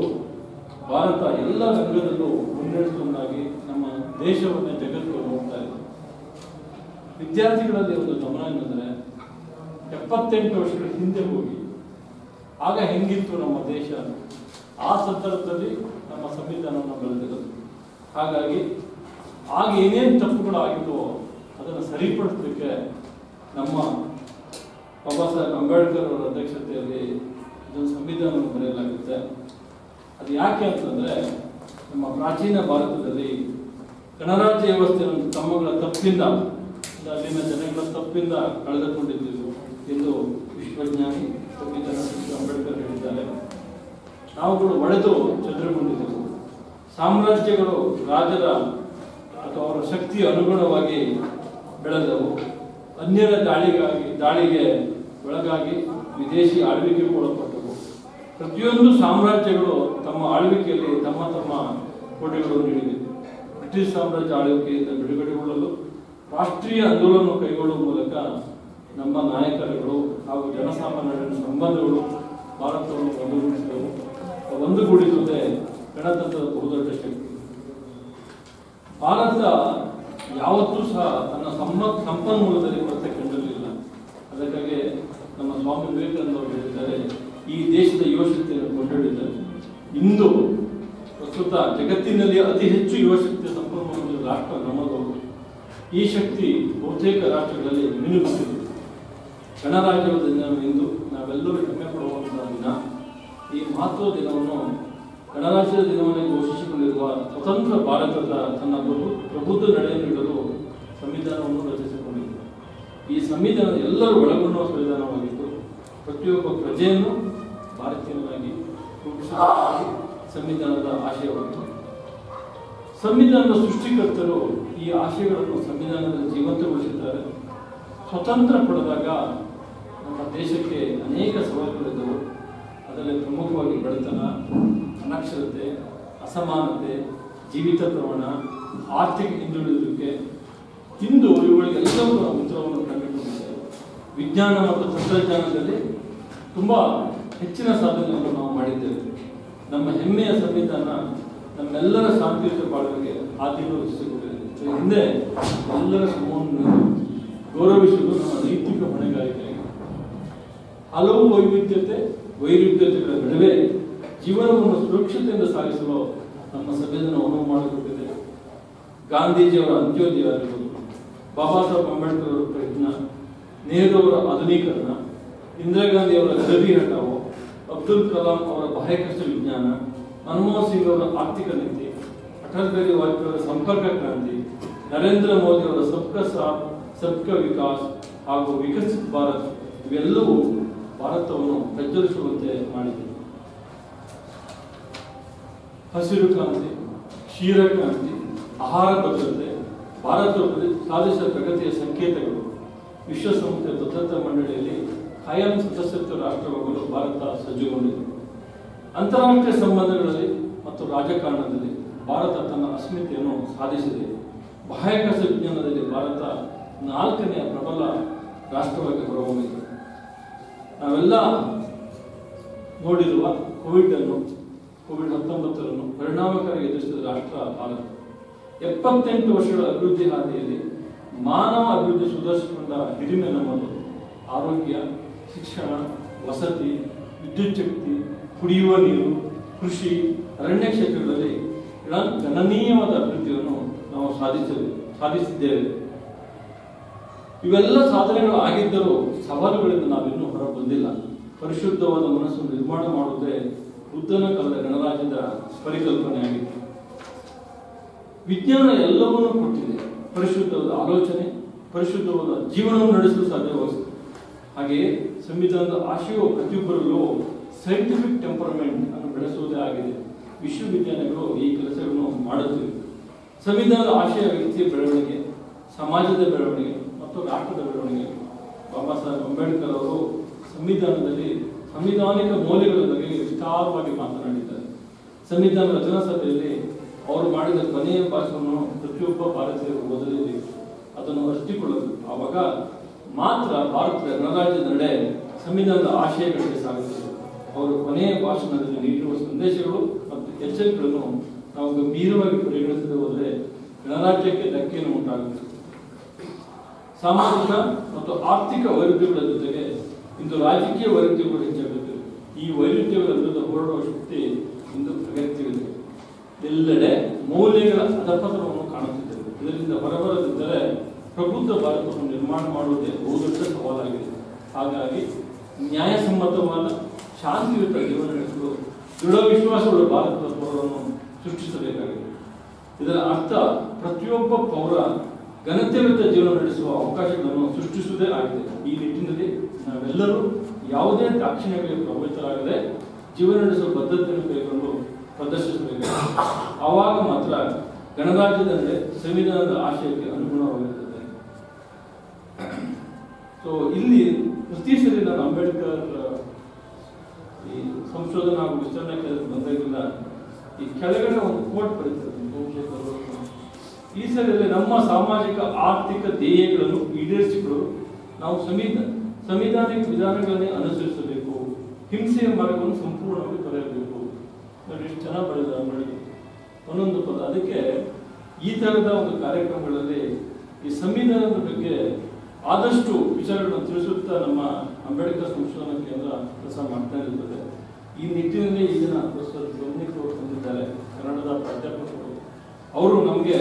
ಭಾರತ ಎಲ್ಲ ರಂಗದಲ್ಲೂ ಮುನ್ನಡೆಸುವುದಾಗಿ ನಮ್ಮ ದೇಶವನ್ನೇ ಜಗತ್ತು ನೋಡ್ತಾ ಇದೆ. ವಿದ್ಯಾರ್ಥಿಗಳಲ್ಲಿ ಒಂದು ಗಮನ ಏನಂದರೆ, 78 ವರ್ಷಗಳ ಹಿಂದೆ ಹೋಗಿ ಆಗ ಹೆಂಗಿತ್ತು ನಮ್ಮ ದೇಶ, ಆ ಸಂದರ್ಭದಲ್ಲಿ ನಮ್ಮ ಸಂವಿಧಾನವನ್ನು ಬೆಳೆದಿರೋದು. ಹಾಗಾಗಿ ಆಗ ಏನೇನು ತಪ್ಪುಗಳಾಗಿದ್ದೋ ಅದನ್ನು ಸರಿಪಡಿಸಲಿಕ್ಕೆ ನಮ್ಮ ಬಾಬಾ ಸಾಹೇಬ್ ಅಂಬೇಡ್ಕರ್ ಅವರ ಅಧ್ಯಕ್ಷತೆಯಲ್ಲಿ ಇದೊಂದು ಸಂವಿಧಾನವನ್ನು ಬರೆಯಲಾಗುತ್ತೆ. ಅದು ಯಾಕೆ ಅಂತಂದರೆ, ನಮ್ಮ ಪ್ರಾಚೀನ ಭಾರತದಲ್ಲಿ ಗಣರಾಜ್ಯ ವ್ಯವಸ್ಥೆಯನ್ನು ತಮ್ಮಗಳ ತಪ್ಪಿಂದ, ಅಲ್ಲಿನ ಜನಗಳ ತಪ್ಪಿಂದ ಕಳೆದುಕೊಂಡಿದ್ದೆವು ಎಂದು ವಿಶ್ವಜ್ಞಾನಿ ಸಂವಿಧಾನ ಅಂಬೇಡ್ಕರ್ ಹೇಳಿದ್ದಾರೆ. ನಾವುಗಳು ಒಡೆದು ಚದುರಿಕೊಂಡಿದ್ದೆವು. ಸಾಮ್ರಾಜ್ಯಗಳು ರಾಜರ ಅಥವಾ ಅವರ ಶಕ್ತಿಯ ಅನುಗುಣವಾಗಿ ಬೆಳೆದವು. ಅನ್ಯರ ದಾಳಿಗೆ ಒಳಗಾಗಿ ವಿದೇಶಿ ಆಳ್ವಿಕೆಗೂ ಒಳಪಟ್ಟವು. ಪ್ರತಿಯೊಂದು ಸಾಮ್ರಾಜ್ಯಗಳು ತಮ್ಮ ಆಳ್ವಿಕೆಯಲ್ಲಿ ತಮ್ಮ ಕೊಡುಗೆಗಳನ್ನು ನೀಡಿವೆ. ಬ್ರಿಟಿಷ್ ಸಾಮ್ರಾಜ್ಯ ಆಳ್ವಿಕೆಯಿಂದ ಬಿಡುಗಡೆಗೊಳ್ಳಲು ರಾಷ್ಟ್ರೀಯ ಆಂದೋಲನ ಕೈಗೊಳ್ಳುವ ಮೂಲಕ ನಮ್ಮ ನಾಯಕರುಗಳು ಹಾಗೂ ಜನಸಾಮಾನ್ಯರ ಸಂಬಂಧಗಳು ಭಾರತವನ್ನು ಒಂದುಗೂಡಿಸಿದವು. ಒಂದುಗೂಡಿಸುವುದೇ ಗಣತಂತ್ರದ ಬಹುದೊಡ್ಡ ಶಕ್ತಿ. ಭಾರತ ಯಾವತ್ತೂ ಸಹ ತನ್ನ ಸಂಪನ್ಮೂಲದಲ್ಲಿ ಕೊರತೆ ಕಂಡಿರಲಿಲ್ಲ. ಅದಕ್ಕಾಗಿ ನಮ್ಮ ಸ್ವಾಮಿ ವಿವೇಕಾನಂದ ಅವರು ಹೇಳಿದ್ದಾರೆ, ಈ ದೇಶದ ಯುವಶಕ್ತಿಯನ್ನು ಕೊಂಡೊಯ್ದಿದ್ದಾರೆ. ಇಂದು ಪ್ರಸ್ತುತ ಜಗತ್ತಿನಲ್ಲಿ ಅತಿ ಹೆಚ್ಚು ಯುವಶಕ್ತಿಯ ಸಂಪನ್ಮೂಲ ರಾಷ್ಟ್ರ ನಮ್ಮದು. ಈ ಶಕ್ತಿ ಬಹುತೇಕ ರಾಷ್ಟ್ರಗಳಲ್ಲಿ ಮಿನುಗುತ್ತಿದೆ. ಗಣರಾಜ್ಯದ ದಿನ ಇಂದು ನಾವೆಲ್ಲರೂ ಹೆಮ್ಮೆ ಪಡುವಂತಹ ದಿನ. ಈ ಮಹತ್ವದ ದಿನವನ್ನು ಗಣರಾಜ್ಯದ ದಿನವನ್ನು ಘೋಷಿಸಿಕೊಂಡಿರುವ ಸ್ವತಂತ್ರ ಭಾರತದ ತನ್ನ ಪ್ರಬುದ್ಧ ನಡೆಯನ್ನು ನೀಡಲು ಸಂವಿಧಾನವನ್ನು ರಚಿಸಿಕೊಂಡಿದೆ. ಈ ಸಂವಿಧಾನ ಎಲ್ಲರೂ ಒಳಗೊಳ್ಳುವ ಸಂವಿಧಾನವಾಗಿದ್ದು, ಪ್ರತಿಯೊಬ್ಬ ಪ್ರಜೆಯನ್ನು ಭಾರತೀಯನಾಗಿ ರೂಪಿಸುವುದು ಸಂವಿಧಾನದ ಆಶಯವಾಗಿದೆ. ಸಂವಿಧಾನದ ಸೃಷ್ಟಿಕರ್ತರು ಈ ಆಶಯಗಳನ್ನು ಸಂವಿಧಾನದಲ್ಲಿ ಜೀವಂತಗೊಳಿಸಿದ್ದಾರೆ. ಸ್ವತಂತ್ರ ಪಡೆದಾಗ ನಮ್ಮ ದೇಶಕ್ಕೆ ಅನೇಕ ಸವಾಲುಗಳಿದ್ದವು. ಅದರಲ್ಲಿ ಪ್ರಮುಖವಾಗಿ ಬಡತನ, ಅನಕ್ಷರತೆ, ಅಸಮಾನತೆ, ಜೀವಿತ ಪ್ರಮಾಣ, ಆರ್ಥಿಕ ಹಿಂದುಳಿಯುವಿಕೆ. ಇಂದು ಇವುಗಳಿಗೆಲ್ಲವೂ ನಾವು ಉತ್ತರವನ್ನು ಕಂಡುಕೊಂಡಿದ್ದೇವೆ. ವಿಜ್ಞಾನ ಮತ್ತು ತಂತ್ರಜ್ಞಾನದಲ್ಲಿ ತುಂಬ ಹೆಚ್ಚಿನ ಸಾಧನೆಯನ್ನು ನಾವು ಮಾಡಿದ್ದೇವೆ. ನಮ್ಮ ಹೆಮ್ಮೆಯ ಸಂವಿಧಾನ ನಮ್ಮೆಲ್ಲರ ಶಾಂತಿಯುತ ಬಾಳುವಿಗೆ ಆದ್ಯತೆ ವಹಿಸಿಕೊಂಡಿದೆ. ಹಿಂದೆ ಎಲ್ಲರ ಸಮೂಹವನ್ನು ಗೌರವಿಸುವುದು ನಮ್ಮ ನೈತಿಕ ಹೊಣೆಗಾರಿಕೆ. ಹಲವು ವೈರುಧ್ಯತೆಗಳ ನಡುವೆ ಜೀವನವನ್ನು ಸುರಕ್ಷತೆಯಿಂದ ಸಾಗಿಸಲು ನಮ್ಮ ಸಂವಿಧಾನ ಅನುವು ಮಾಡಿಕೊಟ್ಟಿದೆ. ಗಾಂಧೀಜಿಯವರ ಅಂತ್ಯೋದಯ ಆಗಿರ್ಬೋದು, ಬಾಬಾ ಸಾಹೇಬ್ ಅಂಬೇಡ್ಕರ್ ಅವರ ಪ್ರಯತ್ನ, ನೆಹರು ಅವರ ಆಧುನೀಕರಣ, ಇಂದಿರಾ ಗಾಂಧಿ ಅವರ ಗಡಿ ಹಠಾವು, ಅಬ್ದುಲ್ ಕಲಾಂ ಅವರ ಬಾಹ್ಯಾಕಾಶ ವಿಜ್ಞಾನ, ಮನಮೋಹನ್ ಸಿಂಗ್ ಅವರ ಆರ್ಥಿಕ ನೀತಿ, ಅಟಲ್ ಬಿಹಾರಿ ವಾಜಪೇಯಿ ಅವರ ಸಂಪರ್ಕ ಕ್ರಾಂತಿ, ನರೇಂದ್ರ ಮೋದಿ ಅವರ ಸಬ್ಕಾ ಸಾಥ್ ಸಬ್ಕಾ ವಿಕಾಸ್ ಹಾಗೂ ವಿಕಸಿತ ಭಾರತ್ ಇವೆಲ್ಲವೂ ಭಾರತವನ್ನು ಪ್ರಜ್ವಲಿಸುವಂತೆ ಮಾಡಿದೆ. ಹಸಿರು ಕ್ರಾಂತಿ, ಕ್ಷೀರ ಕ್ರಾಂತಿ, ಆಹಾರ ಭದ್ರತೆ, ಭಾರತ ಸಾಧಿಸಿದ ಪ್ರಗತಿಯ ಸಂಕೇತಗಳು. ವಿಶ್ವಸಂಸ್ಥೆಯ ಭದ್ರತಾ ಮಂಡಳಿಯಲ್ಲಿ ಖಾಯಂ ಸದಸ್ಯತ್ವ ರಾಷ್ಟ್ರವಾಗಲು ಭಾರತ ಸಜ್ಜುಗೊಂಡಿದೆ. ಅಂತಾರಾಷ್ಟ್ರೀಯ ಸಂಬಂಧಗಳಲ್ಲಿ ಮತ್ತು ರಾಜಕಾರಣದಲ್ಲಿ ಭಾರತ ತನ್ನ ಅಸ್ಮಿತೆಯನ್ನು ಸಾಧಿಸಿದೆ. ಬಾಹ್ಯಾಕಾಶ ವಿಜ್ಞಾನದಲ್ಲಿ ಭಾರತ 4ನೇ ಪ್ರಬಲ ರಾಷ್ಟ್ರವಾಗಿ ಹೊರಹೊಮ್ಮಿದೆ. ನಾವೆಲ್ಲ ನೋಡಿರುವ ಕೋವಿಡ್-19 ಪರಿಣಾಮಕಾರಿ ಎದುರಿಸಿದ ರಾಷ್ಟ್ರ ಭಾರತ. 78 ವರ್ಷಗಳ ಅಭಿವೃದ್ಧಿ ಹಾದಿಯಲ್ಲಿ ಮಾನವ ಅಭಿವೃದ್ಧಿ ಸುಧಾರಿಸಿಕೊಂಡ ಹಿರಿಮೆ ನಮ್ಮದು. ಆರೋಗ್ಯ, ಶಿಕ್ಷಣ, ವಸತಿ, ವಿದ್ಯುತ್ ಶಕ್ತಿ, ಕುಡಿಯುವ ನೀರು, ಕೃಷಿ, ಅರಣ್ಯ ಕ್ಷೇತ್ರಗಳಲ್ಲಿ ಗಣನೀಯವಾದ ಅಭಿವೃದ್ಧಿಯನ್ನು ನಾವು ಸಾಧಿಸಿದ್ದೇವೆ. ಇವೆಲ್ಲ ಸಾಧನೆಗಳು ಆಗಿದ್ದರೂ ಸವಾಲುಗಳಿಂದ ನಾವಿನ್ನೂ ಹೊರ ಬಂದಿಲ್ಲ. ಪರಿಶುದ್ಧವಾದ ಮನಸ್ಸನ್ನು ನಿರ್ಮಾಣ ಮಾಡುವುದೇ ಬುದ್ಧನ ಕಾಲದ ಗಣರಾಜ್ಯದ ಪರಿಕಲ್ಪನೆಯಾಗಿತ್ತು. ವಿಜ್ಞಾನ ಎಲ್ಲವನ್ನೂ ಕೊಟ್ಟಿದೆ. ಪರಿಶುದ್ಧವಾದ ಆಲೋಚನೆ, ಪರಿಶುದ್ಧವಾದ ಜೀವನವನ್ನು ನಡೆಸಲು ಸಾಧ್ಯವಾಗುತ್ತದೆ. ಹಾಗೆಯೇ ಸಂವಿಧಾನದ ಆಶಯವು ಪ್ರತಿಯೊಬ್ಬರಲ್ಲೂ ಸೈಂಟಿಫಿಕ್ ಟೆಂಪರ್ಮೆಂಟ್ ಅನ್ನು ಬೆಳೆಸುವುದೇ ಆಗಿದೆ. ವಿಶ್ವವಿದ್ಯಾಲಯಗಳು ಈ ಕೆಲಸಗಳನ್ನು ಮಾಡುತ್ತಿವೆ. ಸಂವಿಧಾನದ ಆಶಯ ವ್ಯಕ್ತಿಯ ಬೆಳವಣಿಗೆ, ಸಮಾಜದ ಬೆಳವಣಿಗೆ ಮತ್ತು ರಾಷ್ಟ್ರದ ಬೆಳವಣಿಗೆ. ಬಾಬಾ ಸಾಹೇಬ್ ಅಂಬೇಡ್ಕರ್ ಅವರು ಸಂವಿಧಾನದಲ್ಲಿ ಸಂವಿಧಾನಿಕ ಮೌಲ್ಯಗಳ ಬಗ್ಗೆ ವಿಸ್ತಾರವಾಗಿ ಮಾತನಾಡಿದ್ದಾರೆ. ಸಂವಿಧಾನ ರಚನಾ ಸಭೆಯಲ್ಲಿ ಅವರು ಮಾಡಿದ ಕೊನೆಯ ಭಾಷಣವನ್ನು ಪ್ರತಿಯೊಬ್ಬ ಭಾರತೀಯರು ಓದಲೇಬೇಕು, ಅದನ್ನು ಅರಿತುಕೊಳ್ಳಬೇಕು. ಆವಾಗ ಮಾತ್ರ ಭಾರತದ ಗಣರಾಜ್ಯದ ನಡೆ ಸಂವಿಧಾನದ ಆಶಯಗಳಿಗೆ ಸಾಗುತ್ತದೆ. ಅವರು ಕೊನೆಯ ಭಾಷಣದಲ್ಲಿ ನೀಡಿರುವ ಸಂದೇಶಗಳು ಮತ್ತು ಎಚ್ಚರಿಕೆಗಳನ್ನು ನಾವು ಗಂಭೀರವಾಗಿ ಪರಿಗಣಿಸದೆ ಹೋದರೆ ಗಣರಾಜ್ಯಕ್ಕೆ ಧಕ್ಕೆಯನ್ನು ಉಂಟಾಗುತ್ತದೆ. ಸಾಮಾಜಿಕ ಮತ್ತು ಆರ್ಥಿಕ ವೈರುಧ್ಯಗಳ ಜೊತೆಗೆ ಇಂದು ರಾಜಕೀಯ ವೈರುಧ್ಯಗಳು ಹೆಚ್ಚಾಗುತ್ತವೆ. ಈ ವೈರುಧ್ಯಗಳ ವಿರುದ್ಧ ಹೋರಾಡುವ ಶಕ್ತಿ ಇಂದು ಅಗತ್ಯವಿದೆ. ಎಲ್ಲೆಡೆ ಮೌಲ್ಯಗಳ ಅಧಪತನವನ್ನು ಕಾಣುತ್ತಿದ್ದೇವೆ. ಇದರಿಂದ ಹೊರಬರದಿದ್ದರೆ ಪ್ರಬುದ್ಧ ಭಾರತವನ್ನು ನಿರ್ಮಾಣ ಮಾಡುವುದೇ ಬಹುದೊಡ್ಡ ಸವಾಲಾಗಿದೆ. ಹಾಗಾಗಿ ನ್ಯಾಯಸಮ್ಮತವಾದ ಶಾಂತಿಯುತ ಜೀವನ ನಡೆಸಲು ದೃಢ ವಿಶ್ವಾಸವುಳ್ಳ ಭಾರತದ ಪೌರವನ್ನು ಸೃಷ್ಟಿಸಬೇಕಾಗಿದೆ. ಇದರ ಅರ್ಥ ಪ್ರತಿಯೊಬ್ಬ ಪೌರ ಘನತೆಯುತ ಜೀವನ ನಡೆಸುವ ಅವಕಾಶಗಳನ್ನು ಸೃಷ್ಟಿಸುವುದೇ ಆಗಿದೆ. ಈ ನಿಟ್ಟಿನಲ್ಲಿ ನಾವೆಲ್ಲರೂ ಯಾವುದೇ ದಾಕ್ಷಿಣ್ಯಗಳಿಗೆ ಪ್ರಭಾವಿತರಾಗದೆ ಜೀವನ ನಡೆಸುವ ಬದ್ಧತೆಯನ್ನು ಕೈಗೊಂಡು ಪ್ರದರ್ಶಿಸಬೇಕಾಗಿದೆ. ಆವಾಗ ಮಾತ್ರ ಗಣರಾಜ್ಯದ ನಡೆ ಸಂವಿಧಾನದ ಆಶಯಕ್ಕೆ ಅನುಗುಣವಾಗಿರುತ್ತದೆ. ಸೊ ಇಲ್ಲಿ ಪ್ರತಿ ಸರಿ ನಾನು ಅಂಬೇಡ್ಕರ್ ಈ ಸಂಶೋಧನಾ ಹಾಗೂ ವಿಸ್ತರಣೆ ಕೆಲಸ ಬಂದಾಗಿಲ್ಲ ಈ ಕೆಳಗಡೆ ಒಂದು ಕೋಟ್ ಬರೀತಾರೆ. ಈ ಸರಿಯಲ್ಲಿ ನಮ್ಮ ಸಾಮಾಜಿಕ ಆರ್ಥಿಕ ಧ್ಯೇಯಗಳನ್ನು ಈಡೇರಿಸಿಕೊಳ್ಳಲು ನಾವು ಸಂವಿಧಾನಿಕ ವಿಧಾನಗಳನ್ನೇ ಅನುಸರಿಸಬೇಕು. ಹಿಂಸೆಯ ಮಾರ್ಗವನ್ನು ಸಂಪೂರ್ಣವಾಗಿ ತೊರೆಯಬೇಕು. ನೋಡಿ ಎಷ್ಟು ಚೆನ್ನಾಗಿ ಬರೆದ ಒಂದೊಂದು ಪದ. ಅದಕ್ಕೆ ಈ ತರದ ಒಂದು ಕಾರ್ಯಕ್ರಮಗಳಲ್ಲಿ ಈ ಸಂವಿಧಾನದ ಬಗ್ಗೆ ಆದಷ್ಟು ವಿಚಾರಗಳನ್ನು ತಿಳಿಸುತ್ತಾ ನಮ್ಮ ಅಂಬೇಡ್ಕರ್ ಸಂಶೋಧನಾ ಕೇಂದ್ರ ಕೆಲಸ ಮಾಡ್ತಾ ಇರುತ್ತದೆ. ಈ ನಿಟ್ಟಿನಲ್ಲಿ ಈಗಿನ ಪ್ರೊಫೆಸರ್ ಡೊಮಿನಿಕ್ ಅವರು ಬಂದಿದ್ದಾರೆ, ಕನ್ನಡದ ಪ್ರಾಧ್ಯಾಪಕರು. ಅವರು ನಮಗೆ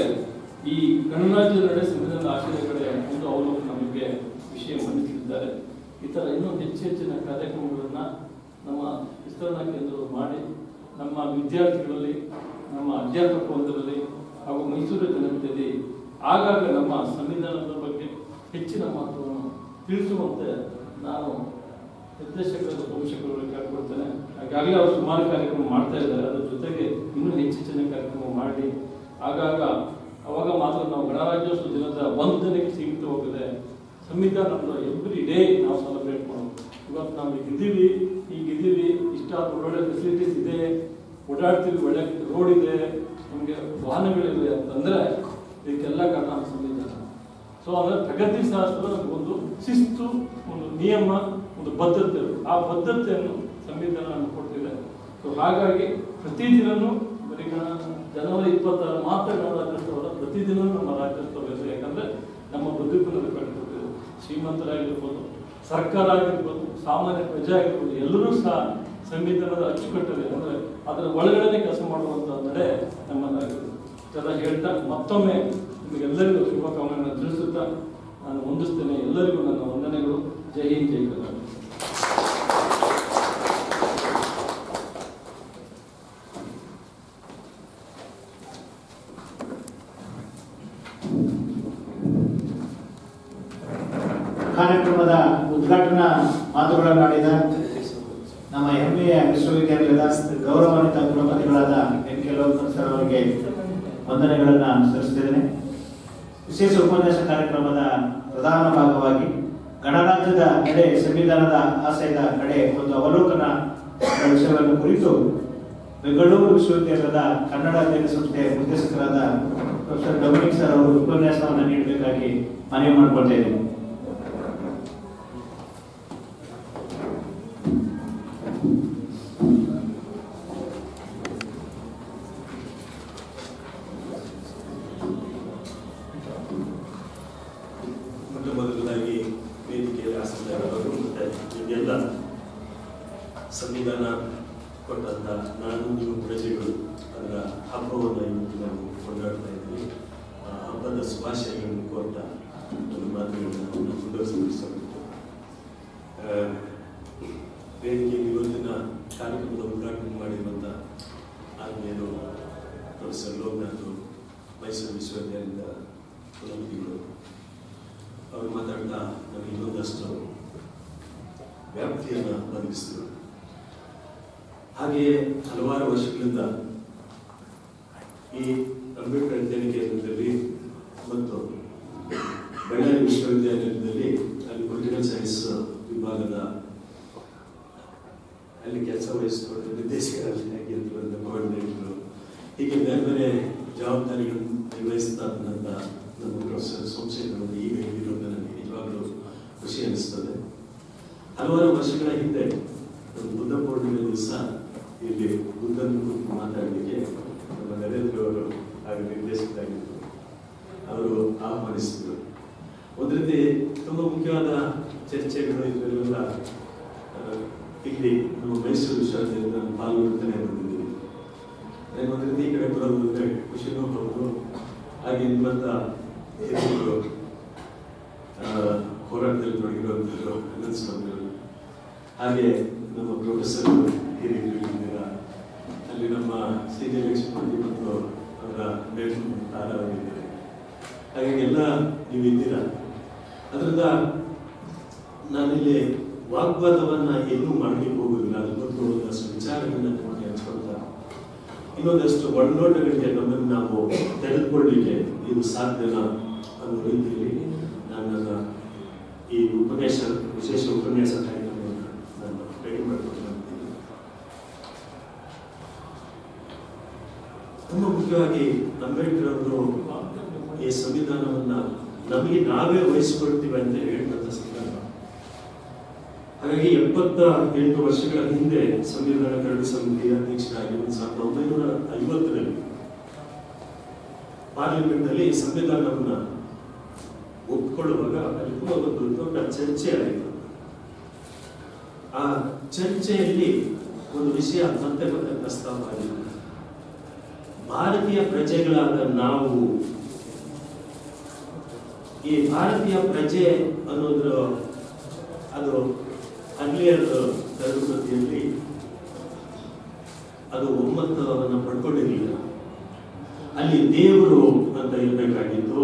ಈ ಗಣರಾಜ್ಯದ ನಡೆ ಸಂವಿಧಾನದ ಆಶಯದ ಕಡೆ ಒಂದು ಅವಲೋಕನ ನಮಗೆ ವಿಷಯ ಮಂಡಿಸಲಿದ್ದಾರೆ. ಈ ಥರ ಇನ್ನೂ ಹೆಚ್ಚಿನ ಕಾರ್ಯಕ್ರಮಗಳನ್ನು ನಮ್ಮ ವಿಸ್ತರಣಾ ಕೇಂದ್ರಗಳು ಮಾಡಿ ನಮ್ಮ ವಿದ್ಯಾರ್ಥಿಗಳಲ್ಲಿ, ನಮ್ಮ ಅಧ್ಯಾಪಕ ವರ್ಗದಲ್ಲಿ ಹಾಗೂ ಮೈಸೂರು ಜನತೆಯಲ್ಲಿ ಆಗಾಗ ನಮ್ಮ ಸಂವಿಧಾನದ ಬಗ್ಗೆ ಹೆಚ್ಚಿನ ಮಹತ್ವವನ್ನು ತಿಳಿಸುವಂತೆ ನಾನು ನಿರ್ದೇಶಕರ ಪೋಷಕರಲ್ಲಿ ಕೇಳ್ಕೊಳ್ತೇನೆ. ಹಾಗಾಗಲೇ ಅವರು ಸುಮಾರು ಕಾರ್ಯಕ್ರಮ ಮಾಡ್ತಾ ಇದ್ದಾರೆ. ಅದರ ಜೊತೆಗೆ ಇನ್ನೂ ಹೆಚ್ಚಿನ ಕಾರ್ಯಕ್ರಮ ಮಾಡಿ ಅವಾಗ ಮಾತ್ರ ನಾವು ಗಣರಾಜ್ಯೋತ್ಸವ ದಿನದ ಒಂದು ದಿನಕ್ಕೆ ಸೀಮಿತವಾಗಿದೆ. ಸಂವಿಧಾನದ ಎವ್ರಿ ಡೇ ನಾವು ಸೆಲೆಬ್ರೇಟ್ ಮಾಡೋದು. ಇವತ್ತು ನಾವು ಈಗಿದ್ದೀವಿ, ಇಷ್ಟಾದ ಒಳ್ಳೊಳ್ಳೆ ಫೆಸಿಲಿಟೀಸ್ ಇದೆ, ಓಡಾಡ್ತೀವಿ, ಒಳ್ಳೆ ರೋಡ್ ಇದೆ, ನಮಗೆ ವಾಹನಗಳಿವೆ ಅಂತಂದರೆ ಇದಕ್ಕೆಲ್ಲ ಕಾರಣ ಸಂವಿಧಾನ. ಸೊ ಅಂದರೆ ಪ್ರಗತಿ ಶಾಸ್ತ್ರ ಒಂದು ಶಿಸ್ತು, ಒಂದು ನಿಯಮ, ಒಂದು ಬದ್ಧತೆ. ಆ ಬದ್ಧತೆಯನ್ನು ಸಂವಿಧಾನ ನಮಗೆ ಕೊಡ್ತಿದೆ. ಸೊ ಹಾಗಾಗಿ ಪ್ರತಿದಿನವೂ ಬರೀ ಜನವರಿ 26 ಮಾತ್ರ ಗಣರಾಜ್ಯೋತ್ಸವದ ಪ್ರತಿದಿನ ನಮ್ಮ ರಾಜ್ಯೋತ್ಸವ ಇದೆ. ಯಾಕಂದರೆ ನಮ್ಮ ಬದುಕನ್ನು ಕಟ್ಟಿಕೊಟ್ಟಿದೆ. ಶ್ರೀಮಂತರಾಗಿರ್ಬೋದು, ಸರ್ಕಾರ ಆಗಿರ್ಬೋದು, ಸಾಮಾನ್ಯ ಪ್ರಜೆ ಆಗಿರ್ಬೋದು, ಎಲ್ಲರೂ ಸಹ ಸಂವಿಧಾನದ ಅಚ್ಚುಕಟ್ಟದೆ ಅಂದರೆ ಅದರ ಒಳಗಡೆ ಕೆಲಸ ಮಾಡುವಂಥ ನಡೆ ನಮ್ಮದಾಗಿದೆ. ಇದೆಲ್ಲ ಹೇಳ್ತಾ ಮತ್ತೊಮ್ಮೆ ನಿಮಗೆಲ್ಲರಿಗೂ ಶುಭಕಾಮನೆಗಳನ್ನು ತಿಳಿಸುತ್ತಾ ನಾನು ಹೊಂದಿಸ್ತೇನೆ. ಎಲ್ಲರಿಗೂ ನನ್ನ ವಂದನೆಗಳು. ಜೈ ಹಿಂದ್, ಜೈ ಕರ್ನಾಟಕ. ಕಾರ್ಯಕ್ರಮದ ಉದ್ಘಾಟನಾ ಮಾತುಗಳನ್ನಾಡಿದ ನಮ್ಮ ಹೆಮ್ಮೆಯ ವಿಶ್ವವಿದ್ಯಾಲಯದ ಗೌರವಾನ್ವಿತ ಕುಲಪತಿಗಳಾದ ಎನ್.ಕೆ. ಲೋಕನಾಥ್ ಸರ್ ಅವರಿಗೆ ವಂದನೆಗಳನ್ನು ಸಲ್ಲಿಸುತ್ತಿದ್ದೇನೆ. ವಿಶೇಷ ಉಪನ್ಯಾಸ ಕಾರ್ಯಕ್ರಮದ ಪ್ರಧಾನ ಭಾಗವಾಗಿ ಗಣರಾಜ್ಯದ ನಡೆ ಸಂವಿಧಾನದ ಆಶಯದ ಕಡೆ ಒಂದು ಅವಲೋಕನ ವಿಷಯವನ್ನು ಕುರಿತು ಬೆಂಗಳೂರು ವಿಶ್ವವಿದ್ಯಾಲಯದ ಕನ್ನಡ ಅಧ್ಯಯನ ಸಂಸ್ಥೆಯ ನಿರ್ದೇಶಕರಾದ ಪ್ರೊಫೆಸರ್ ಡೊಮಿನಿಕ್ ಸರ್ ಅವರು ಉಪನ್ಯಾಸವನ್ನು ನೀಡಬೇಕಾಗಿ ಮನವಿ ಮಾಡಿಕೊಳ್ತಾ ಇದ್ದೇನೆ. ಮೊದಲನೇದಾಗಿ ವೇದಿಕೆಯಲ್ಲಿ ಆಸಕ್ತರಾದ ಸಂವಿಧಾನ ಕೊಟ್ಟಂತ ನಾನು ನೀವು ಪ್ರಜೆಗಳು ಅದರ ಹಬ್ಬವನ್ನು ಇವತ್ತು ನಾವು ಕೊಂಡಾಡ್ತಾ ಇದ್ದೀವಿ. ಹಬ್ಬದ ಶುಭಾಶಯಗಳನ್ನು ಕೋರ್ತಾ ಒಂದು ಮಾತುಗಳನ್ನು ಮುಂದುವರಿಸಬೇಕು. ವೇದಿಕೆಯಲ್ಲಿ ಇವತ್ತಿನ ಕಾರ್ಯಕ್ರಮದ ಉದ್ಘಾಟನೆ ಮಾಡಿರುವಂಥ ಆತ್ಮೀಯರು ಪ್ರೊಫೆಸರ್ ಲೋಕನಾಥ್, ಮೈಸೂರು ವಿಶ್ವವಿದ್ಯಾಲಯದ ಕುಲಪತಿಗಳು, ಅವರು ಮಾತಾಡ್ತಾ ನಮಗೆ ಇನ್ನೊಂದಷ್ಟು ವ್ಯಾಪ್ತಿಯನ್ನು ಒದಗಿಸಿದರು. ಹಾಗೆಯೇ ಹಲವಾರು ವರ್ಷಗಳಿಂದ ಈ ಅಂಬೇಡ್ಕರ್ ಅಧ್ಯಯನ ಕೇಂದ್ರದಲ್ಲಿ ಮತ್ತು ಬಳ್ಳಾರಿ ವಿಶ್ವವಿದ್ಯಾಲಯದಲ್ಲಿ ಅಲ್ಲಿ ಪೊಲಿಟಿಕಲ್ ಸೈನ್ಸ್ ವಿಭಾಗದ ಅಲ್ಲಿ ಕೆಲಸ ವಹಿಸಿಕೊಂಡು ನಿರ್ದೇಶಕರಾಗಿರುವಂಥ ಕೋಆರ್ಡಿನೇಟರು, ಹೀಗೆ ಬೇರೆ ಬೇರೆ ಜವಾಬ್ದಾರಿಗಳನ್ನು ನಿರ್ವಹಿಸ್ತಾ ಬಂದಂಥ ನಮ್ಮ ಪ್ರೊಫೆಸರ್ ಸೋಮಶೇಖರ್ ಈಗ ಹೇಳಿರೋದು ನನಗೆ ನಿಜವಾಗಲೂ ಖುಷಿ ಅನಿಸ್ತದೆ. ಹಲವಾರು ವರ್ಷಗಳ ಹಿಂದೆ ಬುದ್ಧ ಪೂರ್ಣಿಮೆ ದಿವಸ ಇಲ್ಲಿ ಬುದ್ಧನ ಕುರಿತು ಮಾತಾಡಲಿಕ್ಕೆ ನಮ್ಮ ನರೇಂದ್ರ ಅವರು ಆಗ ನಿರ್ದೇಶಕರಾಗಿದ್ದರು, ಅವರು ಆಹ್ವಾನಿಸಿದರು. ಒಂದು ರೀತಿ ತುಂಬ ಮುಖ್ಯವಾದ ಚರ್ಚೆಗಳು ಇದರಲ್ಲೆಲ್ಲ ಇಲ್ಲಿ ನಮ್ಮ ಮೈಸೂರು ವಿಶ್ವವಿದ್ಯಾಲಯದ ಪಾಲ್ಗೊಳ್ತಾನೆ ಬಂದಿದ್ದೀವಿ. ಒಂದು ರೀತಿ ಈ ಕಡೆ ಬರೋದು ಅಂದರೆ ಖುಷಿನೂ ಹೌದು. ಹಾಗೆ ನಿಮ್ಮಂಥ ಹಿರಿಯರು ಹೋರಾಟದಲ್ಲಿ ತೊಡಗಿರುವಂಥವರು ಅನಂತ ಸ್ವಾಮಿಗಳು, ಹಾಗೆ ನಮ್ಮ ಪ್ರೊಫೆಸರ್ ಹಿರಿಯರಿದ್ದೀರಾ, ಅಲ್ಲಿ ನಮ್ಮ ಸೀನಿಯರ್ ಲಕ್ಷ್ಮಣಿ ಮತ್ತು ಅವರ ಮೇಡಮ್ ತಾರಾವಾಗಿದ್ದಾರೆ. ಹಾಗಾಗಿ ಎಲ್ಲ ನೀವು ಇದ್ದೀರಾ. ಅದರಿಂದ ನಾನಿಲ್ಲಿ ವಾಗ್ವಾದವನ್ನ ಎಲ್ಲೂ ಮಾಡಲಿಕ್ಕೆ ಹೋಗುದಿಲ್ಲ. ಅದ್ರ ಬಗ್ಗೆ ಒಂದಷ್ಟು ವಿಚಾರಗಳನ್ನ ನಿಮಗೆ ಹಂಚ್ಕೊಳ್ತಾ ಇನ್ನೊಂದಷ್ಟು ಒಳನೋಟಗಳಿಗೆ ನಮ್ಮನ್ನು ನಾವು ತೆಗೆದುಕೊಳ್ಳಲಿಕ್ಕೆ ಇದು ಸಾಧ್ಯನಾ ಅನ್ನೋ ರೀತಿಯಲ್ಲಿ ನಾನು ನನ್ನ ಈ ವಿಶೇಷ ಉಪನ್ಯಾಸ ಕಾರ್ಯಕ್ರಮವನ್ನು ನಾನು ರೆಡಿ ಮಾಡಿಕೊಂಡು ಬಂದಿದ್ದೀನಿ. ತುಂಬ ಮುಖ್ಯವಾಗಿ ಅಂಬೇಡ್ಕರ್ ಅವರು ಈ ಸಂವಿಧಾನವನ್ನ ನಮಗೆ ನಾವೇ ವಹಿಸಿಕೊಳ್ತೀವಿ ಅಂತ ಹೇಳಿದಂಥ ಸಂದರ್ಭ. ಹಾಗಾಗಿ 78 ವರ್ಷಗಳ ಹಿಂದೆ ಸಂವಿಧಾನ ಕರಡು ಸಮಿತಿ ಅಧ್ಯಕ್ಷರಾಗಿ 1950ರಲ್ಲಿ ಪಾರ್ಲಿಮೆಂಟ್ ನಲ್ಲಿ ಸಂವಿಧಾನವನ್ನ ಒಪ್ಪಿಕೊಳ್ಳುವಾಗ ಅಲ್ಲಿ ಕೂಡ ಒಂದು ದೊಡ್ಡ ಚರ್ಚೆ ಆಯಿತು. ಆ ಚರ್ಚೆಯಲ್ಲಿ ಒಂದು ವಿಷಯ ಮತ್ತೆ ಮತ್ತೆ ಪ್ರಸ್ತಾಪ ಆಗಿದೆ. ಭಾರತೀಯ ಪ್ರಜೆಗಳಾದ ನಾವು ಈ ಭಾರತೀಯ ಪ್ರಜೆ ಅನ್ನೋದ್ರ ಅದು ಅರ್ಲಿಯರ್ ಕರಡು ಪ್ರತಿಯಲ್ಲಿ ಅದು ಒಮ್ಮತವನ್ನು ಪಡ್ಕೊಂಡಿರಲಿಲ್ಲ. ಅಲ್ಲಿ ದೇವರು ಅಂತ ಇರಬೇಕಾಗಿತ್ತು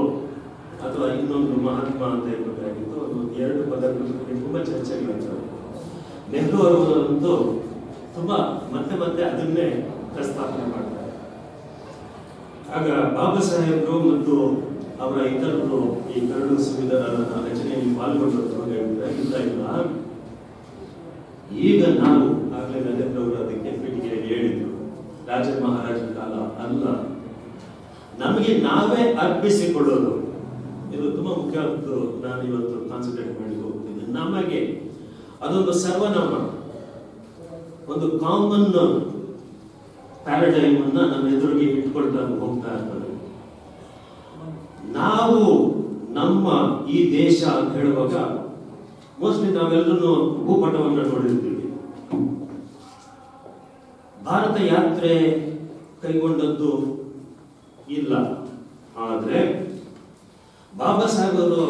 ಅಥವಾ ಇನ್ನೊಂದು ಮಹಾತ್ಮ ಅಂತ ಇರಬೇಕಾಗಿತ್ತು. ಒಂದು 2 ಪದಗಳ ಬಗ್ಗೆ ತುಂಬಾ ಚರ್ಚೆಗಳಾಗ್ತವೆ. ನೆಹರು ಅವರಂತೂ ತುಂಬಾ ಮತ್ತೆ ಮತ್ತೆ ಅದನ್ನೇ ಪ್ರಸ್ತಾಪನೆ ಮಾಡ್ತಾರೆ. ಆಗ ಬಾಬಾ ಸಾಹೇಬರು ಮತ್ತು ಅವರ ಇತರರು ಈ ಕರಡು ಸಂವಿಧಾನದ ರಚನೆಯಲ್ಲಿ ಪಾಲ್ಗೊಂಡರು ಹೇಳ್ತಾರೆ, ಇಲ್ಲ ಈಗ ನಾವು ಆಗಲೇ ನರೇಂದ್ರ ಅವರು ಅದಕ್ಕೆ ಪೀಠಿಕೆಯಾಗಿ ಹೇಳಿದ್ರು, ರಾಜ ಮಹಾರಾಜರ ಕಾಲ ಅಲ್ಲ, ನಮಗೆ ನಾವೇ ಅರ್ಪಿಸಿಕೊಳ್ಳೋದು. ಇದು ತುಂಬಾ ಮುಖ್ಯವಾದ್ದು. ನಾನು ಇವತ್ತು ಕಾನ್ಸಂಟ್ರೇಟ್ ಮಾಡಿ ಹೋಗ್ತೀನಿ. ನಮಗೆ ಅದೊಂದು ಸರ್ವನಾಮ, ಒಂದು ಕಾಮನ್ ಪ್ಯಾರಡೈಮ್ ಅನ್ನ ನಮ್ಮ ಎದುರಿಗೆ ಇಟ್ಕೊಳ್ತಾ ಹೋಗ್ತಾ ಇರ್ತಾರೆ. ನಾವು ನಮ್ಮ ಈ ದೇಶ ಅಂತ ಹೇಳುವಾಗ ಮೋಸ್ಟ್ಲಿ ನಾವೆಲ್ಲರೂ ಭೂಪಟವನ್ನು ನೋಡಿರ್ತೀವಿ. ಭಾರತ ಯಾತ್ರೆ ಕೈಗೊಂಡದ್ದು ಇಲ್ಲ, ಆದ್ರೆ ಬಾಬಾ ಸಾಹೇಬ್ ಅವರು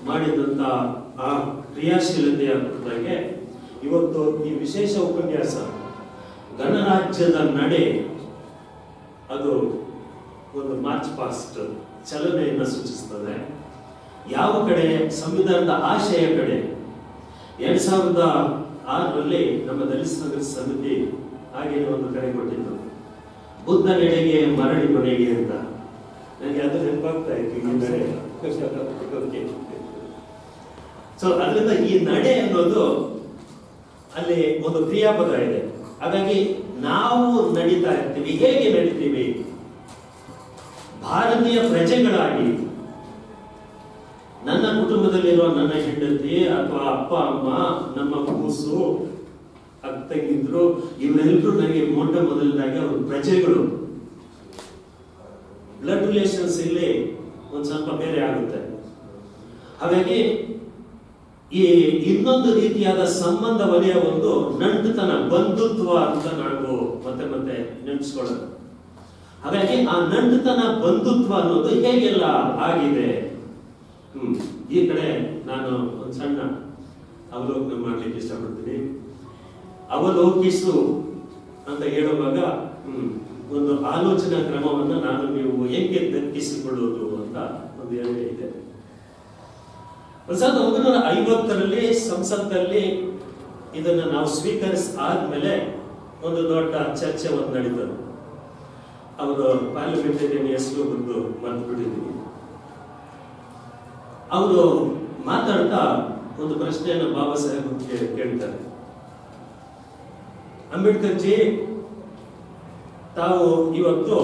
ಮಾಡಿದಂತ ಆ ಕ್ರಿಯಾಶೀಲತೆಯ ಕುರಿತಾಗೆ ಇವತ್ತು ಈ ವಿಶೇಷ ಉಪನ್ಯಾಸ ಗಣರಾಜ್ಯದ ನಡೆ, ಅದು ಒಂದು ಮಾರ್ಚ್ ಪಾಸ್ಟ್ ಚಲನೆಯನ್ನು ಸೂಚಿಸುತ್ತದೆ. ಯಾವ ಕಡೆ ಸಂವಿಧಾನದ ಆಶಯ ಕಡೆ 2006ರಲ್ಲಿ ನಮ್ಮ ದಲಿತ ಸಂಘರ್ಷ ಸಮಿತಿ ಹಾಗೆ ಒಂದು ಕರೆ ಕೊಟ್ಟಿದ್ದು, ಬುದ್ಧ ನಡೆಗೆ ಮರಳಿ ಮನೆಗೆ ಅಂತ. ನನಗೆ ಅದು ನೆನಪಾಗ್ತಾ ಇತ್ತು, ಈ ನಡೆ. ಸೊ ಅದರಿಂದ ಈ ನಡೆ ಅನ್ನೋದು ಅಲ್ಲಿ ಒಂದು ಕ್ರಿಯಾಪದ ಇದೆ. ಹಾಗಾಗಿ ನಾವು ನಡೀತಾ ಇರ್ತೀವಿ. ಹೇಗೆ ನಡೀತೀವಿ? ಭಾರತೀಯ ಪ್ರಜೆಗಳಾಗಿ ನನ್ನ ಕುಟುಂಬದಲ್ಲಿರುವ ನನ್ನ ಹೆಂಡತಿ ಅಥವಾ ಅಪ್ಪ ಅಮ್ಮ, ನಮ್ಮ ಕೂಸು, ಅತ್ತಂಗಿದ್ರು, ಇವರೆಲ್ಲರೂ ನನಗೆ ಮೊದಲನೇದಾಗಿ ಅವರು ಪ್ರಜೆಗಳು. ಬ್ಲಡ್ ರಿಲೇಷನ್ಸ್ ಇಲ್ಲಿ ಒಂದ್ ಸ್ವಲ್ಪ ಬೇರೆ ಆಗುತ್ತೆ. ಹಾಗಾಗಿ ಈ ಇನ್ನೊಂದು ರೀತಿಯಾದ ಸಂಬಂಧ ವಲಯ ಒಂದು ನಂಟುತನ, ಬಂಧುತ್ವ ಅಂತ ನಾವು ಮತ್ತೆ ಮತ್ತೆ ನೆನೆಸ್ಕೊಳ್ಳೋದು. ಹಾಗಾಗಿ ಆ ನಂಟುತನ, ಬಂಧುತ್ವ ಅನ್ನೋದು ಹೇಗೆಲ್ಲ ಆಗಿದೆ. ಈ ಕಡೆ ನಾನು ಒಂದು ಸಣ್ಣ ಅವಲೋಕನ ಮಾಡ್ಲಿಕ್ಕೆ ಇಷ್ಟಪಡ್ತೀನಿ. ಅವಲೋಕಿಸು ಅಂತ ಹೇಳುವಾಗ ಒಂದು ಆಲೋಚನಾ ಕ್ರಮವನ್ನ ನಾನು ನೀವು ಹೇಗೆ ದಕ್ಕಿಸಿಕೊಳ್ಳುವುದು ಅಂತ ಒಂದು ಯೋಚನೆ ಇದೆ. 1950ರಲ್ಲಿ ಸಂಸತ್ತಲ್ಲಿ ಇದನ್ನ ನಾವು ಆದ್ಮೇಲೆ ಒಂದು ದೊಡ್ಡ ಚರ್ಚೆ ಒಂದು ನಡೀತದೆ. ಅವರು ಪಾರ್ಲಿಮೆಂಟೇರಿಯನ್ ಹೆಸರು ಬಂದು ಮರ್ತ್ಬಿಟ್ಟಿದ್ದೀವಿ. ಅವರು ಮಾತಾಡ್ತಾ ಒಂದು ಪ್ರಶ್ನೆಯನ್ನು ಬಾಬಾ ಸಾಹೇಬ್ ಕೇಳ್ತಾರೆ. ಅಂಬೇಡ್ಕರ್ ಜಿ, ತಾವು ಇವತ್ತು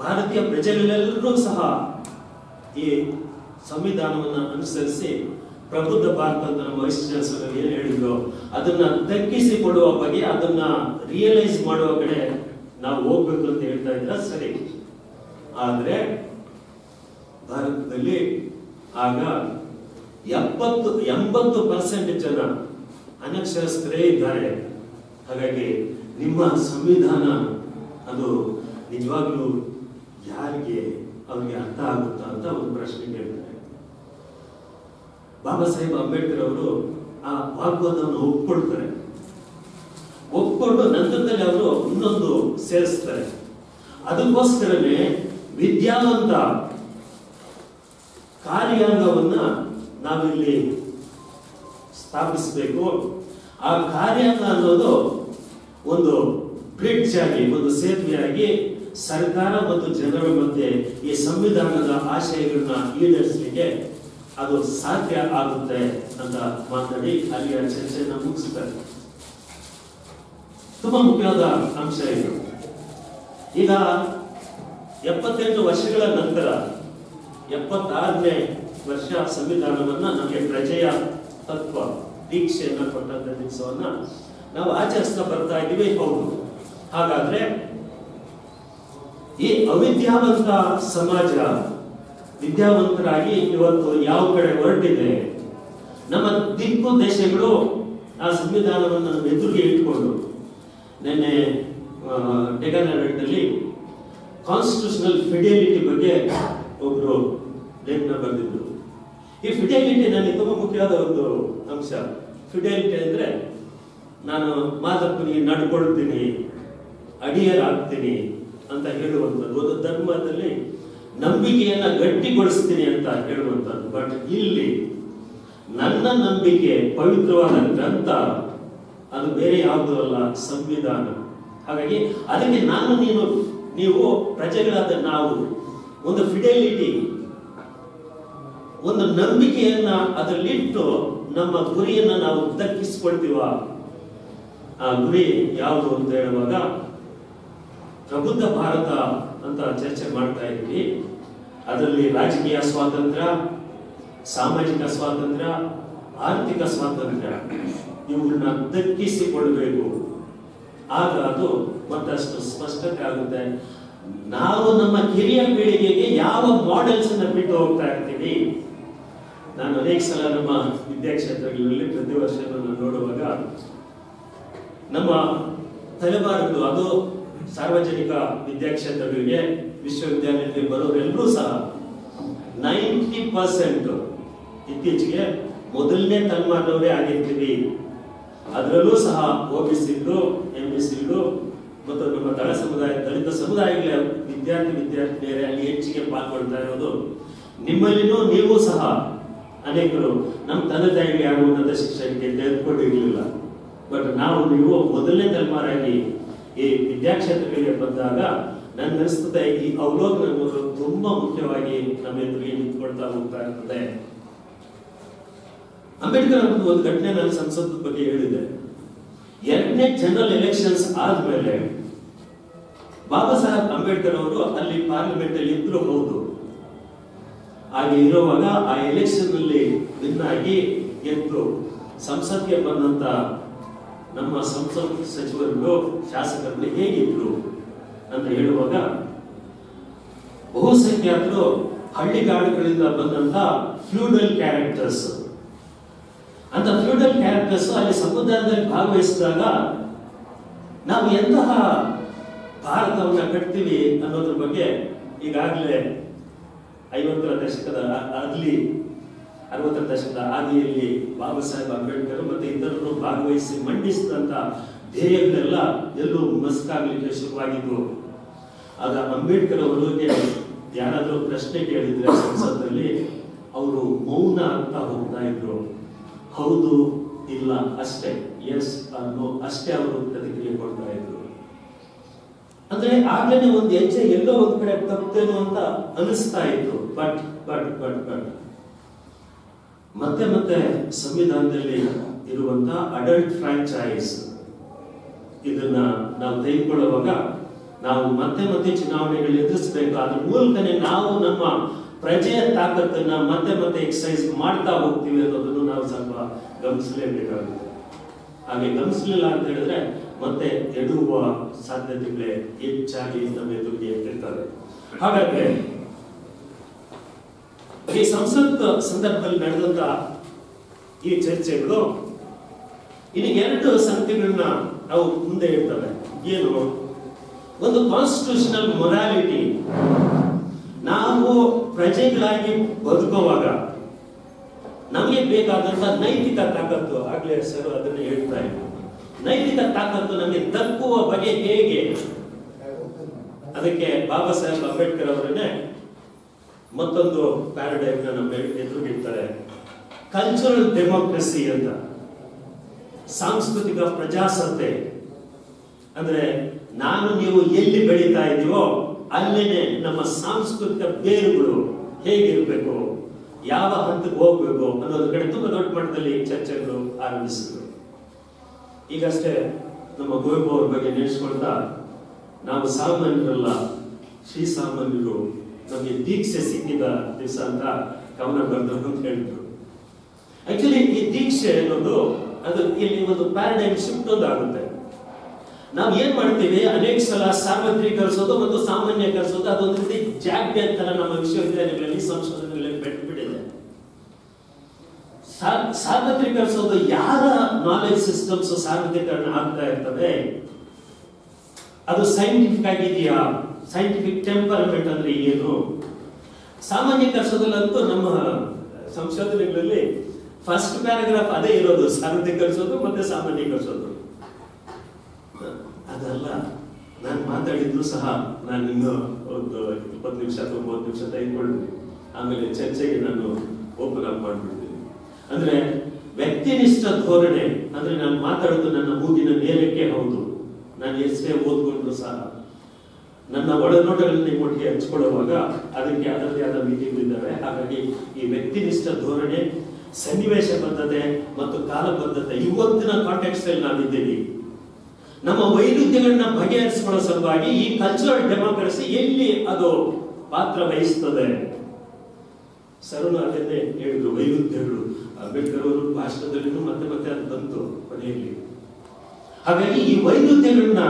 ಭಾರತೀಯ ಪ್ರಜೆಗಳೆಲ್ಲರೂ ಸಹ ಈ ಸಂವಿಧಾನವನ್ನು ಅನುಸರಿಸಿ ಪ್ರಬುದ್ಧ ಭಾರತ ಅಂತ ನಮ್ಮ ವೈಸ್ ಚಾನ್ಸಲರ್ ಏನ್ ಹೇಳಿದ್ರು ಅದನ್ನ ದಕ್ಕಿಸಿಕೊಳ್ಳುವ ಬಗ್ಗೆ, ಅದನ್ನ ರಿಯಲೈಸ್ ಮಾಡುವ ಕಡೆ ನಾವು ಹೋಗ್ಬೇಕು ಅಂತ ಹೇಳ್ತಾ ಇದ್ರ ಸರಿ. ಆದ್ರೆ ಭಾರತದಲ್ಲಿ ಆಗ 80% ಜನ ಅನಕ್ಷರಸ್ಥರೇ ಇದ್ದಾರೆ. ಹಾಗಾಗಿ ನಿಮ್ಮ ಸಂವಿಧಾನ ಅದು ನಿಜವಾಗ್ಲೂ ಯಾರಿಗೆ ಅವ್ರಿಗೆ ಅರ್ಥ ಆಗುತ್ತಾ ಅಂತ ಒಂದು ಪ್ರಶ್ನೆ ಕೇಳ್ತಾರೆ. ಬಾಬಾ ಸಾಹೇಬ್ ಅಂಬೇಡ್ಕರ್ ಅವರು ಆ ವಾಗ್ವಾದವನ್ನು ಒಪ್ಕೊಂಡು ನಂತರದಲ್ಲಿ ಅವರು ಇನ್ನೊಂದು ಸೇರಿಸ್ತಾರೆ. ಅದಕ್ಕೋಸ್ಕರನೇ ವಿದ್ಯಾವಂತ ಕಾರ್ಯಾಂಗವನ್ನ ನಾವಿಲ್ಲಿ ಸ್ಥಾಪಿಸಬೇಕು. ಆ ಕಾರ್ಯಾಂಗ ಅನ್ನೋದು ಒಂದು ಬ್ರಿಡ್ಜ್ ಆಗಿ, ಒಂದು ಸೇತುವೆಯಾಗಿ ಸರ್ಕಾರ ಮತ್ತು ಜನರ ಮಧ್ಯೆ ಈ ಸಂವಿಧಾನದ ಆಶಯಗಳನ್ನ ಈಡೇರಿಸಲಿಕ್ಕೆ ಅದು ಸಾಧ್ಯ ಆಗುತ್ತೆ ಅಂತ ಮಾತಾಡಿ ಅಲ್ಲಿಯ ಚರ್ಚೆಯನ್ನು ಮುಗಿಸ್ತಾರೆ. ತುಂಬಾ ಮುಖ್ಯವಾದ ಅಂಶ ಇದು. ಈಗ 78 ವರ್ಷಗಳ ನಂತರ 76ನೇ ವರ್ಷ ಸಂವಿಧಾನವನ್ನ ನಮಗೆ ಪ್ರಜೆಯ ತತ್ವ ದೀಕ್ಷೆಯನ್ನ ಕೊಟ್ಟಂತ ದಿವಸವನ್ನ ನಾವು ಆಚರಿಸ್ತಾ ಬರ್ತಾ ಇದ್ದೀವಿ. ಹೌದು. ಹಾಗಾದ್ರೆ ಈ ಅವಿದ್ಯಾವಂತ ಸಮಾಜ ವಿದ್ಯಾವಂತರಾಗಿ ಇವತ್ತು ಯಾವ ಕಡೆ ಹೊರಟಿದೆ? ನಮ್ಮ ದಿಕ್ಕು ದೇಶಗಳು ಆ ಸಂವಿಧಾನವನ್ನು ಎದುರಿಗೆ ಇಟ್ಕೊಂಡು ನಿನ್ನೆ ಟೆಗನರಲ್ಲಿ ಕಾನ್ಸ್ಟಿಟ್ಯೂಷನಲ್ ಫಿಡೆಲಿಟಿ ಬಗ್ಗೆ ಒಬ್ರು ಲೇಖನ ಬರೆದಿದ್ರು. ಈ ಫಿಡೆಲಿಟಿ ನನಗೆ ತುಂಬಾ ಮುಖ್ಯವಾದ ಒಂದು ಅಂಶ. ಫಿಡೆಲಿಟಿ ಅಂದ್ರೆ ನಾನು ಮಾದಪ್ಪನಿಗೆ ನಡ್ಕೊಳ್ತೀನಿ, ಅಡಿಯರಾಗ್ತೀನಿ ಅಂತ ಹೇಳುವಂಥದ್ದು. ಒಂದು ಧರ್ಮದಲ್ಲಿ ನಂಬಿಕೆಯನ್ನ ಗಟ್ಟಿಗೊಳಿಸ್ತೀನಿ ಅಂತ ಹೇಳುವಂಥದ್ದು. ಬಟ್ ಇಲ್ಲಿ ನನ್ನ ನಂಬಿಕೆ ಪವಿತ್ರವಾದ ಗ್ರಂಥ, ಅದು ಬೇರೆ ಯಾವುದೂ ಅಲ್ಲ, ಸಂವಿಧಾನ. ಹಾಗಾಗಿ ಅದಕ್ಕೆ ನಾನು ನೀವು ಪ್ರಜೆಗಳಾದ ನಾವು ಒಂದು ಫಿಡೆಲಿಟಿ, ಒಂದು ನಂಬಿಕೆಯನ್ನ ಅದರಲ್ಲಿಟ್ಟು ನಮ್ಮ ಗುರಿಯನ್ನ ನಾವು ದಕ್ಕಿಸಿಕೊಳ್ತೀವ. ಆ ಗುರಿ ಯಾವುದು ಅಂತ ಹೇಳುವಾಗ ಪ್ರಬುದ್ಧ ಭಾರತ ಅಂತ ಚರ್ಚೆ ಮಾಡ್ತಾ ಇದ್ವಿ. ಅದರಲ್ಲಿ ರಾಜಕೀಯ ಸ್ವಾತಂತ್ರ್ಯ, ಸಾಮಾಜಿಕ ಸ್ವಾತಂತ್ರ್ಯ, ಆರ್ಥಿಕ ಸ್ವಾತಂತ್ರ್ಯ ಇವುಗಳನ್ನ ದಕ್ಕಿಸಿಕೊಳ್ಬೇಕು. ಆಗ ಅದು ಮತ್ತಷ್ಟು ಸ್ಪಷ್ಟತೆ ಆಗುತ್ತೆ. ನಾವು ನಮ್ಮ ಕಿರಿಯ ಪೀಳಿಗೆಗೆ ಯಾವ ಮಾಡೆಲ್ಸ್ ಅನ್ನ ಬಿಟ್ಟು ಹೋಗ್ತಾ ಇರ್ತೀವಿ. ನಾನು ಅನೇಕ ಸಲ ನಮ್ಮ ವಿದ್ಯಾಕ್ಷೇತ್ರಗಳಲ್ಲಿ ಪ್ರತಿ ವರ್ಷ ನೋಡುವಾಗ ನಮ್ಮ ತಲೆಮಾರುಗಳು, ಅದು ಸಾರ್ವಜನಿಕ ವಿದ್ಯಾಕ್ಷೇತ್ರಗಳಿಗೆ ವಿಶ್ವವಿದ್ಯಾಲಯಕ್ಕೆ ಬರೋರೆಲ್ಲರೂ ಸಹ 90% ಇತ್ತೀಚೆಗೆ ಮೊದಲನೇ ತಲೆಮಾರಿನವರೇ ಆಗಿರ್ತೀವಿ. ಅದರಲ್ಲೂ ಸಹ OBCಗಳು, MBCಗಳು ಮತ್ತು ನಮ್ಮ ದಲಿತ ಸಮುದಾಯಗಳ ವಿದ್ಯಾರ್ಥಿನಿಯರೇ ಅಲ್ಲಿ ಹೆಚ್ಚಿಗೆ ಪಾಲ್ಗೊಳ್ತಾ ಇರೋದು. ನಿಮ್ಮಲ್ಲಿನೂ ನೀವು ಸಹ ಅನೇಕರು ನಮ್ಮ ತಂದೆ ತಾಯಿಗೆ ಯಾರು ಉನ್ನತ ಶಿಕ್ಷಣಕ್ಕೆ ತೆಗೆದುಕೊಂಡಿರಲಿಲ್ಲ. ಬಟ್ ನೀವು ಮೊದಲನೇ ತಲೆಮಾರಾಗಿ ಈ ವಿದ್ಯಾಕ್ಷೇತ್ರಗಳಿಗೆ ಬಂದಾಗ ನನ್ನ ಅನಿಸ್ತದೆ ಈ ಅವಲೋಕನ ತುಂಬಾ ಮುಖ್ಯವಾಗಿ ನಮ್ಮ ಎದುರಿಗೆ ನಿಂತ್ಕೊಳ್ತಾ ಹೋಗ್ತಾ ಇರ್ತದೆ. ಅಂಬೇಡ್ಕರ್ ಒಂದು ಘಟನೆ ನಾನು ಸಂಸತ್ ಬಗ್ಗೆ ಹೇಳಿದೆ. 2ನೇ ಜನರಲ್ ಎಲೆಕ್ಷನ್ಸ್ ಆದ್ಮೇಲೆ ಬಾಬಾ ಸಾಹೇಬ್ ಅಂಬೇಡ್ಕರ್ ಅವರು ಅಲ್ಲಿ ಪಾರ್ಲಿಮೆಂಟ್ ಅಲ್ಲಿ ಇದ್ರು. ಹೌದು. ಹಾಗೆ ಇರುವಾಗ ಆ ಎಲೆಕ್ಷನ್ ಅಲ್ಲಿ ವಿನ್ ಆಗಿ ಗೆದ್ದು ಸಂಸತ್ಗೆ ಬಂದಂತ ನಮ್ಮ ಸಂಸತ್ ಸಚಿವರುಗಳು, ಶಾಸಕರು ಹೇಗಿದ್ರು ಅಂತ ಹೇಳುವಾಗ ಬಹುಸಂಖ್ಯಾತರು ಹಳ್ಳಿಗಾಡುಗಳಿಂದ ಬಂದಂತ ಫ್ಯೂಡಲ್ ಕ್ಯಾರೆಕ್ಟರ್ಸ್, ಅಂತ ಫ್ಯೂಡಲ್ ಕ್ಯಾರೆಕ್ಟರ್ಸ್ ಅಲ್ಲಿ ಸಂವಿಧಾನದಲ್ಲಿ ಭಾಗವಹಿಸಿದಾಗ ನಾವು ಎಂತಹ ಭಾರತವನ್ನ ಕಟ್ತೀವಿ ಅನ್ನೋದ್ರ ಬಗ್ಗೆ ಈಗಾಗಲೇ 50ರ ದಶಕದ ಆಗಲಿ 60ರ ದಶಕದ ಆದಿಯಲ್ಲಿ ಬಾಬಾ ಸಾಹೇಬ್ ಅಂಬೇಡ್ಕರ್ ಮತ್ತೆ ಇತರರು ಭಾಗವಹಿಸಿ ಮಂಡಿಸಿದಂತ ಧ್ಯೇಯಗಳೆಲ್ಲ ಎಲ್ಲೂ ಮಸ್ಕಾಗ್ಲಿಕ್ಕೆ ಶುರುವಾಗಿದ್ದು. ಆಗ ಅಂಬೇಡ್ಕರ್ ಅವರಿಗೆ ಯಾರಾದ್ರೂ ಪ್ರಶ್ನೆ ಕೇಳಿದ್ರೆ ಸಂಸತ್ತಲ್ಲಿ ಅವರು ಮೌನ ಅಂತ ಹೋಗ್ತಾ ಇದ್ರು. ಹೌದು ಇಲ್ಲ ಅಷ್ಟೇ, ಎಸ್ ನೋ ಅಷ್ಟೇ ಅವರು ಪ್ರತಿಕ್ರಿಯೆ ಕೊಡ್ತಾ ಇದ್ರು. ಅಂದ್ರೆ ಆಗ್ಲೇ ಒಂದು ಹೆಜ್ಜೆ ಎಲ್ಲೋ ಒಂದ್ ಕಡೆ ತಪ್ಪೇನು ಅಂತ ಅನಿಸ್ತಾ ಇತ್ತು. ಬಟ್ ಬಟ್ ಬಟ್ ಬಟ್ ಮತ್ತೆ ಮತ್ತೆ ಸಂವಿಧಾನದಲ್ಲಿ ಇರುವಂತ ಅಡಲ್ಟ್ ಫ್ರಾಂಚೈಸ್ ಇದನ್ನ ನಾವು ತೆಗೆದುಕೊಳ್ಳುವಾಗ ನಾವು ಮತ್ತೆ ಮತ್ತೆ ಚುನಾವಣೆಗಳು ಎದುರಿಸಬೇಕು. ಅದ್ರ ಮೂಲಕನೇ ನಾವು ನಮ್ಮ ಪ್ರಜೆಯ ತಾಕತ್ತನ್ನ ಮತ್ತೆ ಮತ್ತೆ ಎಕ್ಸರ್ಸೈಸ್ ಮಾಡ್ತಾ ಹೋಗ್ತೀವಿ ಅನ್ನೋದನ್ನು ನಾವು ಸ್ವಲ್ಪ ಗಮನಿಸಲೇಬೇಕಾಗುತ್ತೆ. ಹಾಗೆ ಗಮನಿಸಲಿಲ್ಲ ಅಂತ ಹೇಳಿದ್ರೆ ಮತ್ತೆ ಎಡುವ ಸಾಧ್ಯತೆಗಳೇ ಹೆಚ್ಚಾಗಿ ನಮ್ಮ ಎದುರಿಗೆ ಇರ್ತವೆ. ಹಾಗಾಗಿ ಈ ಸಂಸತ್ ಸಂದರ್ಭದಲ್ಲಿ ನಡೆದಂತ ಈ ಚರ್ಚೆಗಳು ಇಲ್ಲಿ 2 ಸಂಗತಿಗಳನ್ನ ನಾವು ಮುಂದೆ ಇರ್ತವೆ. ಏನು? ಒಂದು ಕಾನ್ಸ್ಟಿಟ್ಯೂಷನಲ್ ಮೊರಾಲಿಟಿ. ನಾವು ಪ್ರಜೆಗಳಾಗಿ ಬದುಕುವಾಗ ನಮಗೆ ಬೇಕಾದಂತ ನೈತಿಕ ತಾಕತ್ತು, ಆಗ್ಲೇ ಸರ್ ಅದನ್ನ ಹೇಳ್ತಾ ಇದ್ರು, ನೈತಿಕ ತಾಕತ್ತು ನಮಗೆ ದಕ್ಕುವ ಬಗೆ ಹೇಗೆ? ಅದಕ್ಕೆ ಬಾಬಾ ಸಾಹೇಬ್ ಅಂಬೇಡ್ಕರ್ ಅವರನ್ನೇ ಮತ್ತೊಂದು ಪ್ಯಾರಡೈಮ್ ನಮ್ಮ ಎದುರುಗಿಡ್ತಾರೆ. ಕಲ್ಚರಲ್ ಡೆಮೋಕ್ರಸಿ ಅಂತ, ಸಾಂಸ್ಕೃತಿಕ ಪ್ರಜಾಸತ್ತೆ. ಅಂದ್ರೆ ನಾನು ನೀವು ಎಲ್ಲಿ ಬೆಳೀತಾ ಇದೀವೋ ಅಲ್ಲೇನೆ ನಮ್ಮ ಸಾಂಸ್ಕೃತಿಕ ಬೇರುಗಳು ಹೇಗಿರ್ಬೇಕು, ಯಾವ ಹಂತಕ್ಕೆ ಹೋಗ್ಬೇಕು ಅನ್ನೋದ್ರ ಕಡೆ ತುಂಬಾ ದೊಡ್ಡ ಮಟ್ಟದಲ್ಲಿ ಚರ್ಚೆಗಳು ಆರಂಭಿಸಿದ್ರು. ಈಗಷ್ಟೇ ನಮ್ಮ ಗೋಯಬ ಅವ್ರ ಬಗ್ಗೆ ನೆನೆಸ್ಕೊಳ್ತಾ, ನಾವು ಸಾಮಾನ್ಯರಲ್ಲ, ಶ್ರೀ ಸಾಮಾನ್ಯರು, ನಮಗೆ ದೀಕ್ಷೆ ಸಿಕ್ಕಿದ ದಿವಸ ಅಂತ ಗಮನ ಬಂದವರು ಅಂತ ಹೇಳಿದ್ರು. ಆಕ್ಚುಲಿ ಈ ದೀಕ್ಷೆ ಅನ್ನೋದು ಅದು ಇಲ್ಲಿ ಒಂದು ಪ್ಯಾರಡೈಮ್ ಶಿಫ್ಟ್ ಒಂದು ಆಗುತ್ತೆ. ನಾವು ಏನ್ ಮಾಡ್ತೀವಿ, ಅನೇಕ ಸಲ ಸಾರ್ವತ್ರೀಕರಿಸೋದು ಮತ್ತು ಸಾಮಾನ್ಯಕರಿಸೋದು ಅದೊಂದು ರೀತಿ ಜಾಗ್ಯ ತರ ನಮ್ಮ ವಿಶ್ವವಿದ್ಯಾಲಯಗಳಲ್ಲಿ ಸಂಶೋಧನೆಗಳಲ್ಲಿ ಬೆಟ್ಟಿಬಿಟ್ಟಿದೆ. ಸಾರ್ವತ್ರೀಕರಿಸೋದು ಯಾರ ನಾಲೆಜ್ ಸಿಸ್ಟಮ್ಸ್ ಸಾರ್ವತ್ರೀಕರಣ ಆಗ್ತಾ ಇರ್ತವೆ, ಅದು ಸೈಂಟಿಫಿಕ್ ಆಗಿದೆಯಾ, ಸೈಂಟಿಫಿಕ್ ಟೆಂಪರ್ಮೆಂಟ್ ಅಂದ್ರೆ ಏನು? ಸಾಮಾನ್ಯಕರಿಸೋದಲ್ಲಂತೂ ನಮ್ಮ ಸಂಶೋಧನೆಗಳಲ್ಲಿ ಫಸ್ಟ್ ಪ್ಯಾರಾಗ್ರಾಫ್ ಅದೇ ಇರೋದು, ಸಾರ್ವತ್ರೀಕರಿಸೋದು ಮತ್ತೆ ಸಾಮಾನ್ಯಕರಿಸೋದು. ಅದಲ್ಲ, ನಾನು ಮಾತಾಡಿದ್ರು ಸಹ ನಾನು ಇನ್ನು ಒಂದು 20 ನಿಮಿಷ ಅಥವಾ 30 ನಿಮಿಷ ತೆಗೆದುಕೊಳ್ತೀನಿ, ಆಮೇಲೆ ಚರ್ಚೆಗೆ ನಾನು ಓಪನ್ ಅಪ್ ಮಾಡ್ಬಿಡ್ತೀನಿ. ಅಂದ್ರೆ ವ್ಯಕ್ತಿನಿಷ್ಠ ಧೋರಣೆ ಅಂದ್ರೆ ನಾನು ಮಾತಾಡೋದು ನನ್ನ ಮೂಗಿನ ನೇರಕ್ಕೆ ಹೌದು. ನಾನು ಎಷ್ಟೇ ಓದ್ಕೊಂಡ್ರು ಸಹ ನನ್ನ ಒಳನೋಟಗಳನ್ನು ನಿಮ್ಮೊಟ್ಟಿಗೆ ಹಂಚ್ಕೊಳ್ಳುವಾಗ ಅದಕ್ಕೆ ಅದರದೇ ಆದ ಮಿತಿಗಳಿದ್ದಾವೆ. ಹಾಗಾಗಿ ಈ ವ್ಯಕ್ತಿನಿಷ್ಠ ಧೋರಣೆ, ಸನ್ನಿವೇಶ ಬದ್ಧತೆ ಮತ್ತು ಕಾಲಬದ್ಧತೆ ಇವತ್ತಿನ ಕಾಂಟೆಕ್ಸ್ಟ್ ಅಲ್ಲಿ ನಾವಿದ್ದೀವಿ. ನಮ್ಮ ವೈರುಧ್ಯಗಳನ್ನ ಬಗೆಹರಿಸಿಕೊಳ್ಳೋ ಸಲುವಾಗಿ ಈ ಕಲ್ಚರಲ್ ಡೆಮೋಕ್ರಸಿ ಎಲ್ಲಿ ಅದು ಪಾತ್ರ ವಹಿಸ್ತದೆ? ಸರಳು ಅದನ್ನೇ ಹೇಳಿದ್ರು, ವೈರುಧ್ಯಗಳು. ಅಂಬೇಡ್ಕರ್ ಅವರು ಭಾಷಣದಲ್ಲಿ ಮತ್ತೆ ಮತ್ತೆ ಅದು ಬಂತು ಕೊನೆಯಲ್ಲಿ. ಹಾಗಾಗಿ ಈ ವೈರುಧ್ಯಗಳನ್ನ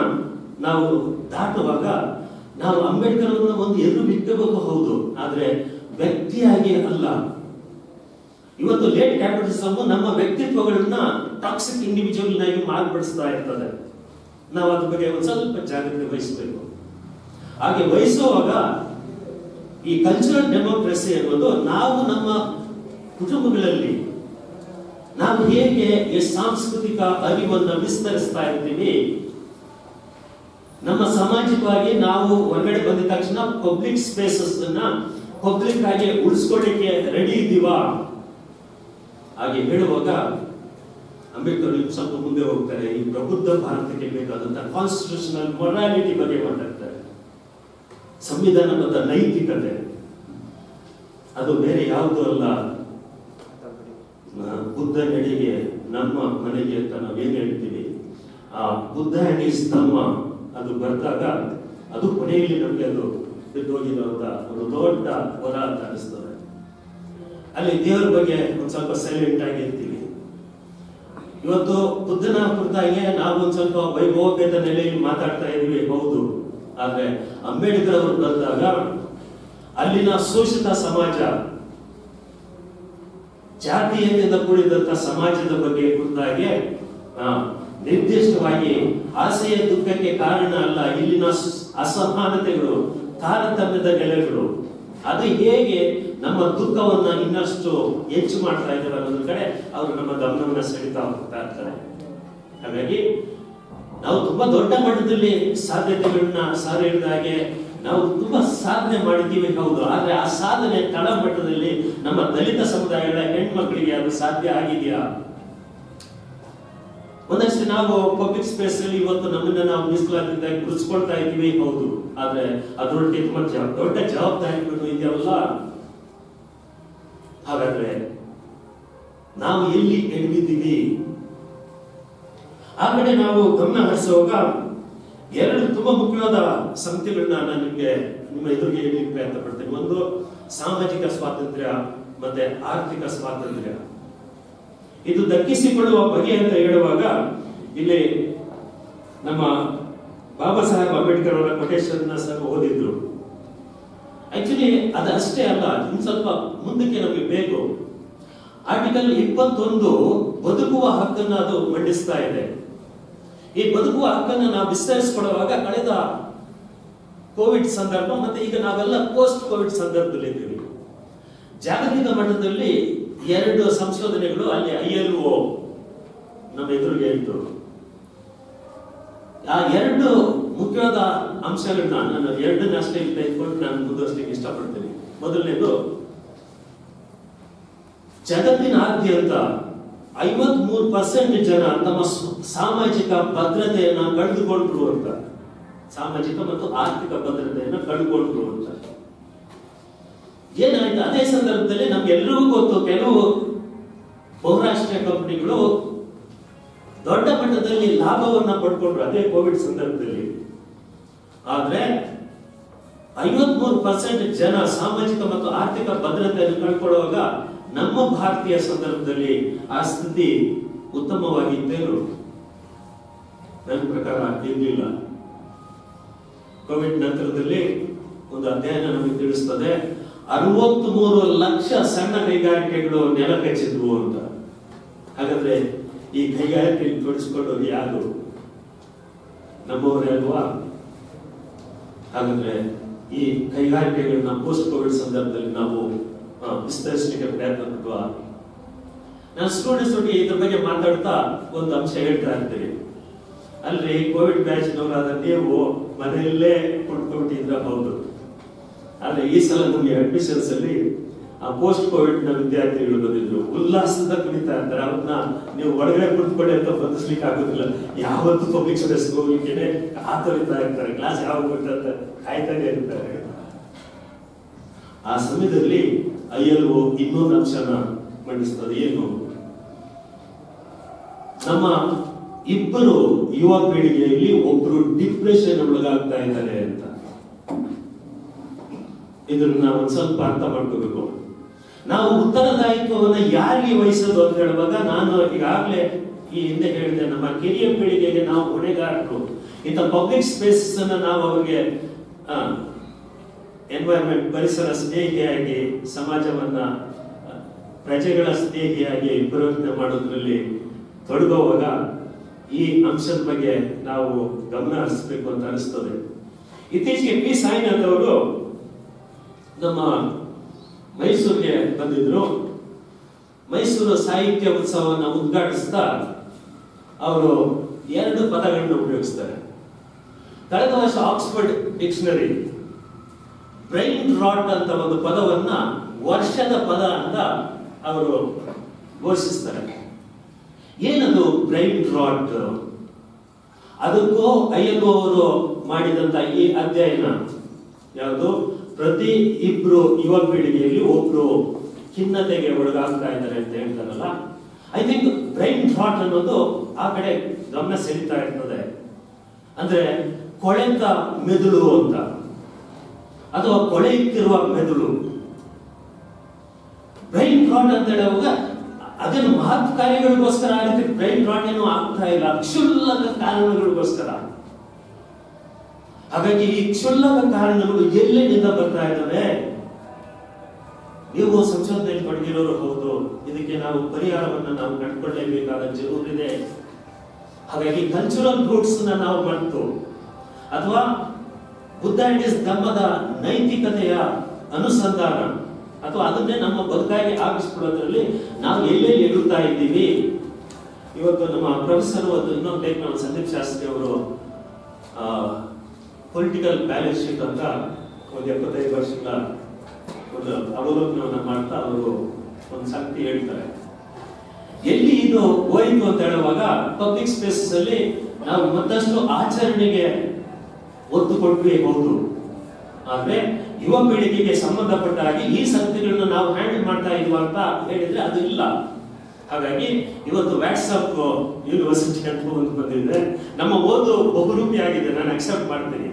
ನಾವು ದಾಟುವಾಗ ನಾವು ಅಂಬೇಡ್ಕರ್ ಅವರನ್ನ ಒಂದು ಎದುರು ಬಿಟ್ಟಬೇಕು, ಹೌದು, ಆದ್ರೆ ವ್ಯಕ್ತಿಯಾಗಿ ಅಲ್ಲ. ಇವತ್ತು ಲೇಟ್ ಕ್ಯಾಪಿಟಲಿಸಮ್ ನಮ್ಮ ವ್ಯಕ್ತಿತ್ವಗಳನ್ನ ಟಾಕ್ಸಿಕ್ ಇಂಡಿವಿಜುವಲ್ ಆಗಿ ಮಾರ್ಪಡಿಸ್ತಾ ಇರ್ತದೆ. ನಾವು ಅದ್ರ ಬಗ್ಗೆ ಒಂದು ಸ್ವಲ್ಪ ಜಾಗ್ರತೆ ವಹಿಸಬೇಕು. ಹಾಗೆ ವಹಿಸುವಾಗ ಈ ಕಲ್ಚರಲ್ ಡೆಮೋಕ್ರಸಿ ಅನ್ನೋದು ನಾವು ನಮ್ಮ ಕುಟುಂಬಗಳಲ್ಲಿ ನಾವು ಹೇಗೆ ಈ ಸಾಂಸ್ಕೃತಿಕ ಅರಿವನ್ನು ವಿಸ್ತರಿಸ್ತಾ ಇರ್ತೀವಿ, ನಮ್ಮ ಸಾಮಾಜಿಕವಾಗಿ ನಾವು ಹೊರಗಡೆ ಬಂದ ತಕ್ಷಣ ಪಬ್ಲಿಕ್ ಸ್ಪೇಸಸ್ ಅನ್ನ ಪಬ್ಲಿಕ್ ಆಗಿ ಉಳಿಸ್ಕೊಳ್ಳಿಕ್ಕೆ ರೆಡಿ ಇದ್ದೀವಾ? ಹಾಗೆ ಹೇಳುವಾಗ ಅಂಬೇಡ್ಕರ್ ಸ್ವಲ್ಪ ಮುಂದೆ ಹೋಗ್ತಾರೆ. ಈ ಪ್ರಬುದ್ಧ ಭಾರತಕ್ಕೆ ಬೇಕಾದಂತಹ ಕಾನ್ಸ್ಟಿಟ್ಯೂಷನಲ್ ಮೊರಾಲಿಟಿ ಬಗ್ಗೆ ಮಾತಾಡ್ತಾರೆ. ಸಂವಿಧಾನಬದ್ಧ ನೈತಿಕತೆ ಅದು ಬೇರೆ ಯಾವುದೂ ಅಲ್ಲ, ಬುದ್ಧ ನಡೆಗೆ ನಮ್ಮ ಮನೆಗೆ ಅಂತ ನಾವೇನ್ ಹೇಳ್ತೀವಿ, ಆ ಬುದ್ಧ ಅಂಡ್ ಸ್ತಂಭ ಅದು ಬರ್ದಾಗ ಅದು ಕೊನೆಯಲ್ಲಿ ನಮ್ಗೆ ಅದು ಬಿದ್ದೋಗಿರುವಂತ ಒಂದು ದೊಡ್ಡ ಹೊರ ಅಂತ ಅನಿಸ್ತದೆ. ಅಲ್ಲಿ ದೇವರ ಬಗ್ಗೆ ಒಂದ್ ಸ್ವಲ್ಪ ಸೈಲೆಂಟ್ ಆಗಿರ್ತೀವಿ. ಇವತ್ತು ಬುದ್ಧನ ಕುರಿತಾಗಿ ನಾವು ಒಂದ್ ಸ್ವಲ್ಪ ವೈಭವೋಪೇತ ನೆಲೆಯಲ್ಲಿ ಮಾತಾಡ್ತಾ ಇದೀವಿ, ಹೌದು. ಆದ್ರೆ ಅಂಬೇಡ್ಕರ್ ಅವರು ಬಂದಾಗ ಅಲ್ಲಿನ ಶೋಷಿತ ಸಮಾಜ ಜಾತೀಯತೆಯಿಂದ ಕೂಡಿದಂತ ಸಮಾಜದ ಬಗ್ಗೆ ಕುರಿತಾಗಿ ನಿರ್ದಿಷ್ಟವಾಗಿ ಆಸೆಯ ದುಃಖಕ್ಕೆ ಕಾರಣ ಅಲ್ಲ, ಇಲ್ಲಿನ ಅಸಮಾನತೆಗಳು, ತಾರತಮ್ಯದ ನೆಲೆಗಳು ಅದು ಹೇಗೆ ನಮ್ಮ ದುಃಖವನ್ನ ಇನ್ನಷ್ಟು ಹೆಚ್ಚು ಮಾಡ್ತಾ ಇದ್ದಾರೆ ಅನ್ನೋದ್ರ ಕಡೆ ಅವರು ನಮ್ಮ ಗಮನವನ್ನ ಸೆಳೀತಾ ಹೋಗ್ತಾ ಇರ್ತಾರೆ. ಹಾಗಾಗಿ ನಾವು ತುಂಬಾ ದೊಡ್ಡ ಮಟ್ಟದಲ್ಲಿ ಸಾಧ್ಯತೆಗಳನ್ನ ಸಾರ್ ಹೇಳಿದ ಹಾಗೆ ನಾವು ತುಂಬಾ ಸಾಧನೆ ಮಾಡಿದ್ದೀವಿ, ಹೌದು. ಆದ್ರೆ ಆ ಸಾಧನೆ ತಳಮಟ್ಟದಲ್ಲಿ ನಮ್ಮ ದಲಿತ ಸಮುದಾಯಗಳ ಹೆಣ್ಮಕ್ಳಿಗೆ ಅದು ಸಾಧ್ಯ ಆಗಿದೆಯಾ? ಒಂದಷ್ಟು ನಾವು ಪಬ್ಲಿಕ್ ಸ್ಪೇಸ್ ಅಲ್ಲಿ ಇವತ್ತು ನಮ್ಮನ್ನ ನಾವು ಮೀಸಲಾತಿಯಿಂದ ಗುರುತಿಸ್ಕೊಳ್ತಾ ಇದ್ದೀವಿ, ಹೌದು. ಆದ್ರೆ ಅದರೊಟ್ಟಿಗೆ ತುಂಬಾ ದೊಡ್ಡ ಜವಾಬ್ದಾರಿಗಳು ಇದೆಯಲ್ಲ. ಹಾಗಾದ್ರೆ ನಾವು ಎಲ್ಲಿ ಎಡವಿದ್ದೀವಿ? ಆ ಕಡೆ ನಾವು ಗಮನ ಹರಿಸುವಾಗ ಎರಡು ತುಂಬಾ ಮುಖ್ಯವಾದ ಸಂಗತಿಗಳನ್ನ ನಾನು ನಿಮ್ಮ ಎದುರಿಗೆ ಹೇಳಲಿಕ್ಕೆ ಪ್ರಯತ್ನ ಪಡ್ತೇನೆ. ಒಂದು ಸಾಮಾಜಿಕ ಸ್ವಾತಂತ್ರ್ಯ ಮತ್ತೆ ಆರ್ಥಿಕ ಸ್ವಾತಂತ್ರ್ಯ. ಇದು ದಕ್ಕಿಸಿಕೊಳ್ಳುವ ಬಗೆ ಅಂತ ಹೇಳುವಾಗ ಇಲ್ಲಿ ನಮ್ಮ ಬಾಬಾ ಸಾಹೇಬ್ ಅಂಬೇಡ್ಕರ್ ಅವರ ಕೊಟೇಶನ್ ಸಹ ಓದಿದ್ರು. ಆಕ್ಚುಲಿ ಅದಷ್ಟೇ ಅಲ್ಲ, ಇನ್ನು ಸ್ವಲ್ಪ ಮುಂದಕ್ಕೆ ನಮಗೆ ಬೇಕು. ಆರ್ಟಿಕಲ್ 21 ಬದುಕುವ ಹಕ್ಕನ್ನ ಅದು ಮಂಡಿಸ್ತಾ ಇದೆ. ಈ ಬದುಕುವ ಹಕ್ಕನ್ನು ನಾವು ವಿಸ್ತರಿಸಿಕೊಳ್ಳುವಾಗ ಕಳೆದ ಕೋವಿಡ್ ಸಂದರ್ಭ ಮತ್ತೆ ಈಗ ನಾವೆಲ್ಲ ಪೋಸ್ಟ್ ಕೋವಿಡ್ ಸಂದರ್ಭದಲ್ಲಿ ಇದ್ದೀವಿ. ಜಾಗತಿಕ ಮಟ್ಟದಲ್ಲಿ 2 ಸಂಶೋಧನೆಗಳು ಅಲ್ಲಿ ILO ನಮ್ಮ ಎದುರಿಗೆ ಇತ್ತು. ಆ 2 ಮುಖ್ಯವಾದ ಅಂಶಗಳನ್ನ ನಾನು 2 ಅಷ್ಟೇ ತೆಗೆದುಕೊಂಡು ನಾನು ಮುಂದುವರಿಸಲಿಕ್ಕೆ ಇಷ್ಟಪಡ್ತೀನಿ. ಮೊದಲನೇದು, ಜಗತ್ತಿನಾದ್ಯಂತ 53% ಜನ ತಮ್ಮ ಸಾಮಾಜಿಕ ಭದ್ರತೆಯನ್ನ ಕಳೆದುಕೊಂಡ್ರು ಅಂತ, ಸಾಮಾಜಿಕ ಮತ್ತು ಆರ್ಥಿಕ ಭದ್ರತೆಯನ್ನ ಕಳೆದುಕೊಂಡ್ರು ಅಂತ. ಏನಾಯ್ತು ಅದೇ ಸಂದರ್ಭದಲ್ಲಿ ನಮ್ಗೆಲ್ಲರಿಗೂ ಗೊತ್ತು, ಕೆಲವು ಬಹುರಾಷ್ಟ್ರೀಯ ಕಂಪನಿಗಳು ದೊಡ್ಡ ಮಟ್ಟದಲ್ಲಿ ಲಾಭವನ್ನ ಪಡ್ಕೊಂಡ್ರು ಅದೇ ಕೋವಿಡ್ ಸಂದರ್ಭದಲ್ಲಿ. ಆದ್ರೆ 53% ಜನ ಸಾಮಾಜಿಕ ಮತ್ತು ಆರ್ಥಿಕ ಭದ್ರತೆಯನ್ನು ಕಳ್ಕೊಳ್ಳುವಾಗ ನಮ್ಮ ಭಾರತೀಯ ಸಂದರ್ಭದಲ್ಲಿ ಆ ಸ್ಥಿತಿ ಉತ್ತಮವಾಗಿದ್ದೇನು? ನನ್ನ ಪ್ರಕಾರ ಇರಲಿಲ್ಲ. ಕೋವಿಡ್ ನಂತರದಲ್ಲಿ ಒಂದು ಅಧ್ಯಯನ ನಮಗೆ ತಿಳಿಸ್ತದೆ, 63 ಲಕ್ಷ ಸಣ್ಣ ಕೈಗಾರಿಕೆಗಳು ನೆಲ ಕಚ್ಚಿದ್ವು ಅಂತ. ಹಾಗಾದ್ರೆ ಈ ಕೈಗಾರಿಕೆ ತೊಡಗಿಸಿಕೊಳ್ಳೋದು ಯಾರು? ನಮ್ಮವರೇ ಅಲ್ವಾ? ಹಾಗಾದ್ರೆ ಈ ಕೈಗಾರಿಕೆಗಳನ್ನ ಪೋಸ್ಟ್ ಕೋವಿಡ್ ಸಂದರ್ಭದಲ್ಲಿ ನಾವು ವಿಸ್ತರಿಸಲಿಕ್ಕೆ ಪ್ರಯತ್ನ ಪಡುವ. ನಾನು ಸ್ಟೂಡೆಂಟ್ಸ್ ಒಟ್ಟಿಗೆ ಇದ್ರ ಬಗ್ಗೆ ಮಾತಾಡ್ತಾ ಒಂದು ಅಂಶ ಹೇಳ್ತಾ ಇರ್ತೀನಿ. ಅಲ್ರಿ, ಕೋವಿಡ್ ಬ್ಯಾಚ್ ನವರಾದ ನೀವು ಮನೆಯಲ್ಲೇ ಕುಟ್ಕೊಂಡ್ಬಿಟ್ಟಿದ್ರ, ಹೌದು. ಆದ್ರೆ ಈ ಸಲ ನಮ್ಗೆ ಅಡ್ಮಿಷನ್ಸ್ ಅಲ್ಲಿ ಆ ಪೋಸ್ಟ್ ಕೋವಿಡ್ ನ ವಿದ್ಯಾರ್ಥಿಗಳು ಬಂದಿದ್ರು, ಉಲ್ಲಾಸದಿಂದ ಕುಣಿತಾ ಇರ್ತಾರೆ. ಅವ್ರನ್ನ ನೀವು ಒಳಗಡೆ ಕುಳಿತುಕೊಳ್ಳಿ ಅಂತ ಬಂಧಿಸ್ಲಿಕ್ಕೆ ಆಗೋದಿಲ್ಲ. ಯಾವತ್ತು ಪಬ್ಲಿಕ್ ಸ್ಪೇಸ್ ಹೋಗ್ಲಿಕ್ಕೆ ಕಾತೊರಿತಾ ಇರ್ತಾರೆ, ಕ್ಲಾಸ್ ಯಾವಾಗ ಅಂತ ಕಾಯ್ತಾನೆ ಇರ್ತಾರೆ. ಆ ಸಮಯದಲ್ಲಿ ILO ಇನ್ನೊಂದು ಅಂಶನ ಮಂಡಿಸ್ತದೆ. ಏನು? ನಮ್ಮ 2 ಯುವ ಪೀಳಿಗೆಯಲ್ಲಿ ಒಬ್ರು ಡಿಪ್ರೆಷನ್ ಒಳಗಾಗ್ತಾ ಇದ್ದಾರೆ ಅಂತ. ಇದನ್ನ ನಾವು ಒಂದ್ ಸ್ವಲ್ಪ ಅರ್ಥ ಮಾಡ್ಕೋಬೇಕು. ನಾವು ಉತ್ತರದಾಯಿತ್ವವನ್ನ ಯಾರಿಗೆ ವಹಿಸೋದು ಅಂತ ಹೇಳುವಾಗ, ನಾನು ಈಗಾಗಲೇ ಈ ಹಿಂದೆ ಹೇಳಿದೆ, ನಮ್ಮ ಕಿರಿಯ ಪೀಳಿಗೆಗೆ ನಾವು ಹೊಣೆಗಾರರು. ಇಂಥ ಪಬ್ಲಿಕ್ ಸ್ಪೇಸಸ್ ಅನ್ನ ನಾವು ಅವರಿಗೆ ಎನ್ವೈರನ್ಮೆಂಟ್, ಪರಿಸರ ಸ್ನೇಹಿಯಾಗಿ, ಸಮಾಜವನ್ನ ಪ್ರಜೆಗಳ ಸ್ನೇಹಿಯಾಗಿ ಪರಿವರ್ತನೆ ಮಾಡೋದ್ರಲ್ಲಿ ತೊಡಗುವಾಗ ಈ ಅಂಶದ ಬಗ್ಗೆ ನಾವು ಗಮನ ಹರಿಸಬೇಕು ಅಂತ ಅನಿಸ್ತದೆ. ಇತ್ತೀಚೆಗೆ ಪಿ ಸಾಯಿನಾಥ್ ಅವರು ನಮ್ಮ ಮೈಸೂರಿಗೆ ಬಂದಿದ್ರು. ಮೈಸೂರು ಸಾಹಿತ್ಯ ಉತ್ಸವವನ್ನು ಉದ್ಘಾಟಿಸ್ತಾ ಅವರು 2 ಪದಗಳನ್ನು ಉಪಯೋಗಿಸ್ತಾರೆ. ಕಳೆದ ವರ್ಷ ಆಕ್ಸ್ಫರ್ಡ್ ಡಿಕ್ಷನರಿ ಬ್ರೈನ್ ರಾಟ್ ಅಂತ ಒಂದು ಪದವನ್ನ ವರ್ಷದ ಪದ ಅಂತ ಅವರು ಘೋಷಿಸ್ತಾರೆ. ಏನದು ಬ್ರೈನ್ ರಾಟ್? ಅದಕ್ಕೂ ILO ಅವರು ಮಾಡಿದಂತ ಈ ಅಧ್ಯಯನ ಯಾವುದು? ಪ್ರತಿ 2 ಯುವ ಪೀಳಿಗೆಯಲ್ಲಿ ಒಬ್ರು ಖಿನ್ನತೆಗೆ ಒಳಗಾಗ್ತಾ ಇದ್ದಾರೆ ಅಂತ ಹೇಳ್ತಾರಲ್ಲ. ಐ ಥಿಂಕ್ ಬ್ರೈನ್ ರಾಟ್ ಅನ್ನೋದು ಆ ಕಡೆ ಗಮನ ಸೆಳೀತಾ ಇರ್ತದೆ. ಅಂದ್ರೆ ಕೊಳೆತ ಮೆದುಳು ಅಂತ, ಅಥವಾ ಕೊಳೆಯುತ್ತಿರುವ ಮೆದುಳು. ಬ್ರೈನ್ ರಾಟ್ ಅಂತ ಹೇಳುವಾಗ ಅದನ್ನು ಮಹತ್ ಕಾರ್ಯಗಳಿಗೋಸ್ಕರ ಆಗುತ್ತೆ. ಬ್ರೈನ್ ರಾಟ್ ಏನು ಆಗ್ತಾ ಇಲ್ಲ, ಕ್ಷುಲ್ಲಕ ಕಾರಣಗಳಿಗೋಸ್ಕರ. ಹಾಗಾಗಿ ಈ ಕ್ಷುಲ್ಲಕ ಕಾರಣಗಳು ಎಲ್ಲಿಂದ ಬರ್ತಾ ಇದ್ದಾವೆ? ನೀವು ಸಂಶೋಧನೆಯಲ್ಲಿ ತೊಡಗಿರೋರು ಹೌದು, ಇದಕ್ಕೆ ನಾವು ಪರಿಹಾರವನ್ನು ನಾವು ಕಂಡುಕೊಳ್ಳಲೇಬೇಕಾದ ಜರೂರಿದೆ. ಹಾಗಾಗಿ ಕಲ್ಚರಲ್ ರೂಟ್ಸ್ ನಾವು ಮರೆತು ಅಥವಾ ಬುದ್ಧ ಅಂಡ್ ಹಿಸ್ ಧಮ್ಮದ ನೈತಿಕತೆಯ ಅನುಸಂಧಾನ ಅಥವಾ ಅದನ್ನೇ ನಮ್ಮ ಬದುಕಾಗಿ ಆಗಿಸ್ಬಿಡೋದ್ರಲ್ಲಿ ನಾವು ಎಲ್ಲೆಲ್ಲಿ ಎಡುತ್ತಾ ಇದ್ದೀವಿ. ಇವತ್ತು ನಮ್ಮ ಪ್ರೊಫೆಸರ್ ಇನ್ನೊಂದು ಟೈಪ್ ನಮ್ಮ ಸಂದೀಪ್ ಶಾಸ್ತ್ರಿ ಅವರು ಪೊಲಿಟಿಕಲ್ ಬ್ಯಾಲೆನ್ಸ್ ಶೀಟ್ ಅಂತ ಒಂದು 75 ವರ್ಷಗಳ ಒಂದು ಅವಲೋಕನವನ್ನು ಮಾಡ್ತಾ ಅವರು ಒಂದು ಸಂಗತಿ ಹೇಳ್ತಾರೆ. ಎಲ್ಲಿ ಇದು ಹೋಯಿತು ಅಂತ ಹೇಳುವಾಗ ಪಬ್ಲಿಕ್ ಸ್ಪೇಸಸ್ ಅಲ್ಲಿ ನಾವು ಮತ್ತಷ್ಟು ಆಚರಣೆಗೆ ಒತ್ತು ಕೊಟ್ವಿ ಹೌದು, ಆದ್ರೆ ಯುವ ಪೀಳಿಗೆಗೆ ಸಂಬಂಧಪಟ್ಟ ಹಾಗೆ ಈ ಸಂಗತಿಗಳನ್ನ ನಾವು ಹ್ಯಾಂಡಲ್ ಮಾಡ್ತಾ ಇದ್ವಾ ಅಂತ ಹೇಳಿದ್ರೆ ಅದು ಇಲ್ಲ. ಹಾಗಾಗಿ ಇವತ್ತು ವಾಟ್ಸ್ಆಪ್ ಯೂನಿವರ್ಸಿಟಿ ಅಂತ ಒಂದು ಬಂದಿದೆ. ನಮ್ಮ ಓದು ಬಹುರೂಪಿ ಆಗಿದೆ, ನಾನು ಅಕ್ಸೆಪ್ಟ್ ಮಾಡ್ತೀನಿ.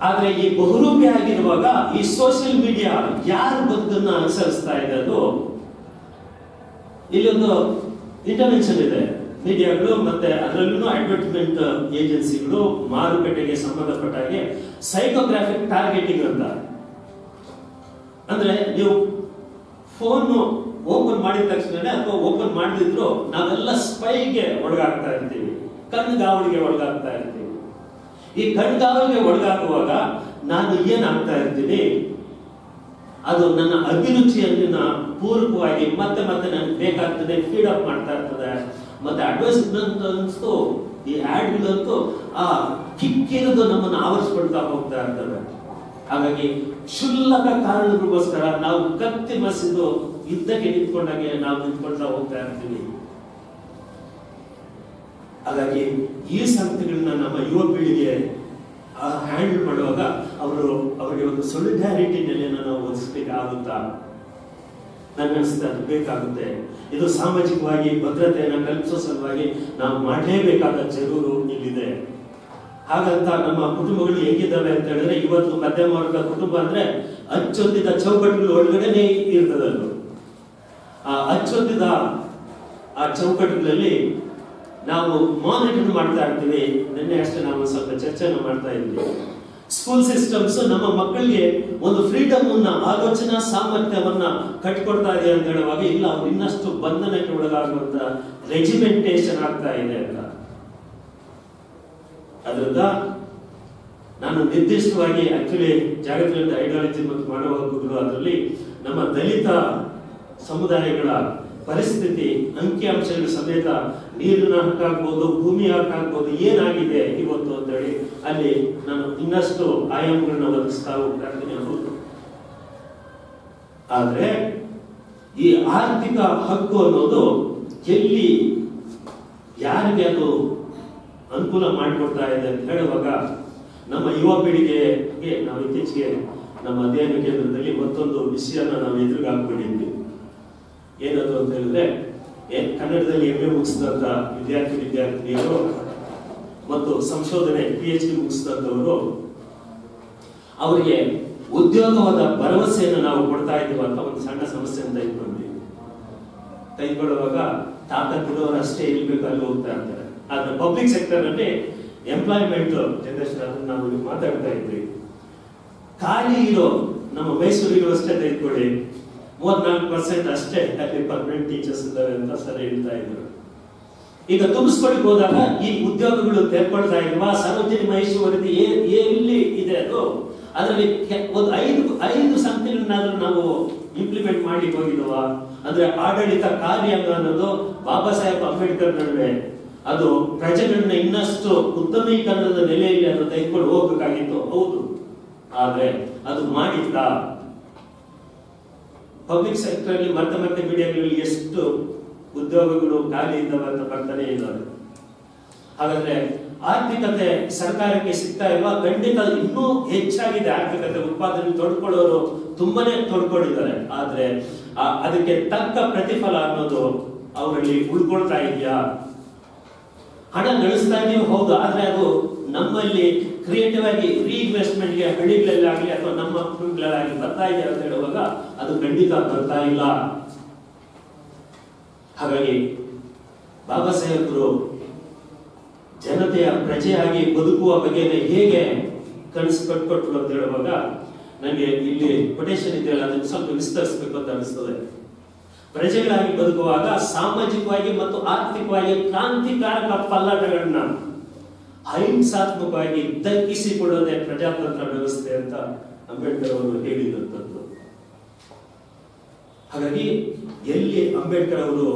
ಆದ್ರೆ ಈ ಬಹುರೂಪಿ ಆಗಿರುವಾಗ ಈ ಸೋಷಿಯಲ್ ಮೀಡಿಯಾ ಯಾರ ಬದುಕನ್ನ ಅನುಸರಿಸ್ತಾ ಇದೆ, ಅದು ಇಲ್ಲೊಂದು ಇಂಟರ್ವೆನ್ಷನ್ ಇದೆ. ಮೀಡಿಯಾಗಳು ಮತ್ತೆ ಅದರಲ್ಲೂ ಅಡ್ವರ್ಟೈಸ್ಮೆಂಟ್ ಏಜೆನ್ಸಿಗಳು ಮಾರುಕಟ್ಟೆಗೆ ಸಂಬಂಧಪಟ್ಟ ಹಾಗೆ ಸೈಕೋಗ್ರಾಫಿಕ್ ಟಾರ್ಗೆಟಿಂಗ್ ಅಂತ. ಅಂದ್ರೆ ನೀವು ಫೋನ್ ಓಪನ್ ಮಾಡಿದ ತಕ್ಷಣ ಅಥವಾ ಓಪನ್ ಮಾಡದಿದ್ರು ನಾವೆಲ್ಲ ಸ್ಪೈಗೆ ಒಳಗಾಗ್ತಾ ಇರ್ತೀವಿ, ಕಣ್ಗಾವಲಿಗೆ ಒಳಗಾಗ್ತಾ ಇರ್ತೀವಿ. ಈ ಕಣ್ಗಾವಲಿಗೆ ಒಳಗಾಗುವಾಗ ನಾನು ಏನಾಗ್ತಾ ಇರ್ತೀನಿ, ಅದು ನನ್ನ ಅಭಿರುಚಿಯನ್ನ ಪೂರಕವಾಗಿ ಮತ್ತೆ ಮತ್ತೆ ನನಗೆ ಬೇಕಾಗ್ತದೆ ಫೀಡ್ ಅಪ್ ಮಾಡ್ತಾ ಇರ್ತದೆ. ಮತ್ತೆ ಅಡ್ವರ್ಟೈಸ್ಮೆಂಟ್ ಅನ್ಸ್ತು ಈ ಆಡ್ಗಳಂತೂ ಆ ಕಿಕ್ಕಿರೋದು ನಮ್ಮನ್ನು ಆವರಿಸ್ಕೊಳ್ತಾ ಹೋಗ್ತಾ ಇರ್ತವೆ. ಹಾಗಾಗಿ ಕ್ಷುಲ್ಲಕ ಕಾರಣಗಳಿಗೋಸ್ಕರ ನಾವು ಕತ್ತಿ ಮಸಿದು ಇದ್ದಕ್ಕೆ ನಿಂತ್ಕೊಂಡಾಗೆ ನಾವು ನಿಂತ್ಕೊಳ್ತಾ ಹೋಗ್ತಾ ಇರ್ತೀವಿ. ಹಾಗಾಗಿ ಈ ಸಂಗತಿಗಳನ್ನ ನಮ್ಮ ಯುವ ಪೀಳಿಗೆ ಹ್ಯಾಂಡಲ್ ಮಾಡುವಾಗ ಅವರಿಗೆ ಒಂದು ಸೊಲಿಡ್ಯಾರಿಟಿ ನೆಲೆಯನ್ನು ನಾವು ಒದಗಿಸಬೇಕಾಗುತ್ತಾ ನನಗನ್ಸುತ್ತೆ ಅದು ಬೇಕಾಗುತ್ತೆ. ಇದು ಸಾಮಾಜಿಕವಾಗಿ ಭದ್ರತೆಯನ್ನು ಕಲ್ಪಿಸೋ ಸಲುವಾಗಿ ನಾವು ಮಾಡಲೇಬೇಕಾದ ಜರೂರು ಇಲ್ಲಿದೆ. ಹಾಗಂತ ನಮ್ಮ ಕುಟುಂಬಗಳು ಹೇಗಿದ್ದಾವೆ ಅಂತ ಹೇಳಿದ್ರೆ, ಇವತ್ತು ಮಧ್ಯಮ ವರ್ಗದ ಕುಟುಂಬ ಅಂದ್ರೆ ಅಚ್ಚೊತ್ತಿದ ಚೌಕಟ್ಟುಗಳ ಒಳಗಡೆನೆ ಇರ್ತದಲ್ಲ. ಆ ಅಚ್ಚೊತ್ತಿದ ಆ ಚೌಕಟ್ಟುಗಳಲ್ಲಿ ನಾವು ಮಾನಿಟರ್ ಮಾಡ್ತಾ ಇರ್ತೀವಿ. ನಿನ್ನೆ ಅಷ್ಟೇ ನಾವು ಸ್ವಲ್ಪ ಚರ್ಚೆಯನ್ನು ಮಾಡ್ತಾ ಇದ್ವಿ. ಸ್ಕೂಲ್ ಸಿಸ್ಟಮ್ಸ್ ನಮ್ಮ ಮಕ್ಕಳಿಗೆ ಒಂದು ಫ್ರೀಡಮ್ ಅನ್ನ ಆಲೋಚನಾ ಸಾಮರ್ಥ್ಯವನ್ನ ಕಟ್ಟಿಕೊಡ್ತಾ ಇದೆ ಅಂತ ಹೇಳುವಾಗ ಇಲ್ಲ, ಅವ್ರು ಇನ್ನಷ್ಟು ಬಂಧನಕ್ಕೆ ಒಳಗಾಗುವಂತ ರೆಜಿಮೆಂಟೇಷನ್ ಆಗ್ತಾ ಇದೆ ಅಂತ. ಅದರಿಂದ ನಾನು ನಿರ್ದಿಷ್ಟವಾಗಿ ಆಕ್ಚುಲಿ ಜಾಗತಿಕ ಐಡಿಯಾಲಜಿ ಮತ್ತು ಮಾನವ ಹಕ್ಕುಗಳು ಅದರಲ್ಲಿ ನಮ್ಮ ದಲಿತ ಸಮುದಾಯಗಳ ಪರಿಸ್ಥಿತಿ ಅಂಕಿಅಂಶಗಳ ಸಮೇತ ನೀರಿನ ಹಕ್ಕಾಗ್ಬೋದು, ಭೂಮಿ ಹಕ್ಕಾಗ್ಬೋದು, ಏನಾಗಿದೆ ಇವತ್ತು ಅಂತ ಹೇಳಿ ಅಲ್ಲಿ ನಾನು ಇನ್ನಷ್ಟು ಆಯಾಮಗಳನ್ನ ಒದಗಿಸ್ತಾ ಹೋಗ್ತಾ ಇರ್ತೀನಿ. ಆದ್ರೆ ಈ ಆರ್ಥಿಕ ಹಕ್ಕು ಅನ್ನೋದು ಎಲ್ಲಿ ಯಾರಿಗೆ ಅದು ಅನುಕೂಲ ಮಾಡಿಕೊಡ್ತಾ ಇದೆ ಅಂತ ಹೇಳುವಾಗ ನಮ್ಮ ಯುವ ಪೀಳಿಗೆಗೆ ನಾವು ಇತ್ತೀಚೆಗೆ ನಮ್ಮ ಅಧ್ಯಯನ ಕೇಂದ್ರದಲ್ಲಿ ಮತ್ತೊಂದು ವಿಷಯನ ನಾವು ಎದುರುಗಾಗ್ಬಿಟ್ಟಿದ್ವಿ. ಏನದು ಅಂತ ಹೇಳಿದ್ರೆ, ಕನ್ನಡದಲ್ಲಿ MA ಮುಗಿಸಿದಂತ ವಿದ್ಯಾರ್ಥಿನಿಯರು ಮತ್ತು ಸಂಶೋಧನೆ PhD ಮುಗಿಸಿದಂತವರು ಅವರಿಗೆ ಉದ್ಯೋಗವಾದ ಭರವಸೆಯನ್ನು ನಾವು ಕೊಡ್ತಾ ಇದ್ದೀವಿ ಅಂತ ಒಂದು ಸಣ್ಣ ಸಮಸ್ಯೆಯನ್ನು ತೆಗೆದುಕೊಳ್ಳುವಾಗ ತಾಕತ್ತಿರೋರು ಅಷ್ಟೇ ಇರ್ಬೇಕು ಅಲ್ಲಿ ಹೋಗ್ತಾ ಇರ್ತಾರೆ. ಆದ್ರೆ ಪಬ್ಲಿಕ್ ಸೆಕ್ಟರ್ ಅಲ್ಲಿ ಎಂಪ್ಲಾಯ್ಮೆಂಟ್ ಜನರೇಷನ್ ಅದನ್ನ ನಾವು ಮಾತಾಡ್ತಾ ಇದ್ವಿ. ಖಾಲಿ ಇರೋ ನಮ್ಮ ಮೈಸೂರಿಗೂ ಅಷ್ಟೇ ತೆಗೆದುಕೊಳ್ಳಿ, 34% ಅಷ್ಟೇ ಅಲ್ಲಿ ಪರ್ಮನೆಂಟ್ ಟೀಚರ್ಸ್ ಇದ್ದಾರೆ ಅಂತ ಸರ್ ಹೇಳ್ತಾ ಇದ್ರು. ಈಗ ತುಂಬಿಸ್ಕೊಳಿಕ್ ಹೋದಾಗ ಈ ಉದ್ಯೋಗಗಳು ತೆರ್ಕೊಳ್ತಾ ಇಲ್ವಾ? ಸಾರ್ವಜನಿಕ ಮಹಿಷಿ ವರದಿ ಎಲ್ಲಿ ಇದೆ ಅದು? ಅದರಲ್ಲಿ ಒಂದು ಐದು ಸಂಗತಿಗಳನ್ನಾದ್ರೂ ನಾವು ಇಂಪ್ಲಿಮೆಂಟ್ ಮಾಡಿ ಹೋಗಿದವ ಅಂದ್ರೆ ಆಡಳಿತ ಕಾರ್ಯಾಂಗ ಅನ್ನೋದು ಬಾಬಾ ಸಾಹೇಬ್ ಅಂಬೇಡ್ಕರ್ ನಡುವೆ ಅದು ಪ್ರಜೆಗಳನ್ನ ಇನ್ನಷ್ಟು ಉತ್ತಮೀಕರಣದ ನೆಲೆಯಲ್ಲಿ ಅದು ತೆಗೆದುಕೊಂಡು ಹೋಗ್ಬೇಕಾಗಿತ್ತು, ಹೌದು. ಆದ್ರೆ ಅದು ಮಾಡಿದ್ದ ಪಬ್ಲಿಕ್ ಸೆಕ್ಟರ್ ಅಲ್ಲಿ ಮತ್ತೆ ಮೀಡಿಯಾಗಳಲ್ಲಿ ಎಷ್ಟು ಉದ್ಯೋಗಗಳು ಖಾಲಿ ಇದ್ದಾವೆ ಅಂತ ಬರ್ತಾನೆ ಇದ್ದಾರೆ. ಹಾಗಾದ್ರೆ ಆರ್ಥಿಕತೆ ಸರ್ಕಾರಕ್ಕೆ ಸಿಗ್ತಾ ಇಲ್ವಾ? ಖಂಡಿತ ಇನ್ನೂ ಹೆಚ್ಚಾಗಿದೆ ಆರ್ಥಿಕತೆ ಉತ್ಪಾದನೆ. ತೊಡ್ಕೊಳ್ಳೋರು ತುಂಬಾನೇ ತೊಡ್ಕೊಂಡಿದ್ದಾರೆ. ಆದ್ರೆ ಅದಕ್ಕೆ ತಕ್ಕ ಪ್ರತಿಫಲ ಅನ್ನೋದು ಅವರಲ್ಲಿ ಉಳ್ಕೊಳ್ತಾ ಇದೆಯಾ? ಹಣ ಗಳಿಸ್ತಾ ಇದೀವಿ ಹೌದು, ಆದ್ರೆ ಅದು ನಮ್ಮಲ್ಲಿ ಕ್ರಿಯೇಟಿವ್ ಆಗಿ ರೀಇನ್ವೆಸ್ಟ್ಮೆಂಟ್ಗೆ ಹಳ್ಳಿಗಳಲ್ಲಾಗಲಿ ಅಥವಾ ನಮ್ಮ ಕುಟುಂಬಗಳಾಗಲಿ ಬರ್ತಾ ಇದೆ ಅಂತ ಹೇಳುವಾಗ ಅದು ಖಂಡಿತ ಬರ್ತಾ ಇಲ್ಲ. ಹಾಗಾಗಿ ಬಾಬಾ ಸಾಹೇಬರು ಜನತೆಯ ಪ್ರಜೆಯಾಗಿ ಬದುಕುವ ಬಗೆಯನ್ನು ಹೇಗೆ ಕನಸು ಕಟ್ಕೊಟ್ರು ಅಂತ ಹೇಳುವಾಗ ನನಗೆ ಇಲ್ಲಿ ಕೊಟೇಶನ್ ಇದೆಯಲ್ಲ ಅದನ್ನು ಸ್ವಲ್ಪ ವಿಸ್ತರಿಸಬೇಕು ಅಂತ ಅನಿಸ್ತದೆ. ಪ್ರಜೆಗಳಾಗಿ ಬದುಕುವಾಗ ಸಾಮಾಜಿಕವಾಗಿ ಮತ್ತು ಆರ್ಥಿಕವಾಗಿ ಕ್ರಾಂತಿಕಾರಕ ಪಲ್ಲಟಗಳನ್ನ ಅಹಿಂಸಾತ್ಮಕವಾಗಿ ದಕ್ಕಿಸಿಕೊಳ್ಳೋದೇ ಪ್ರಜಾತಂತ್ರ ವ್ಯವಸ್ಥೆ ಅಂತ ಅಂಬೇಡ್ಕರ್ ಅವರು ಹೇಳಿದಂಥದ್ದು. ಹಾಗಾಗಿ ಎಲ್ಲಿ ಅಂಬೇಡ್ಕರ್ ಅವರು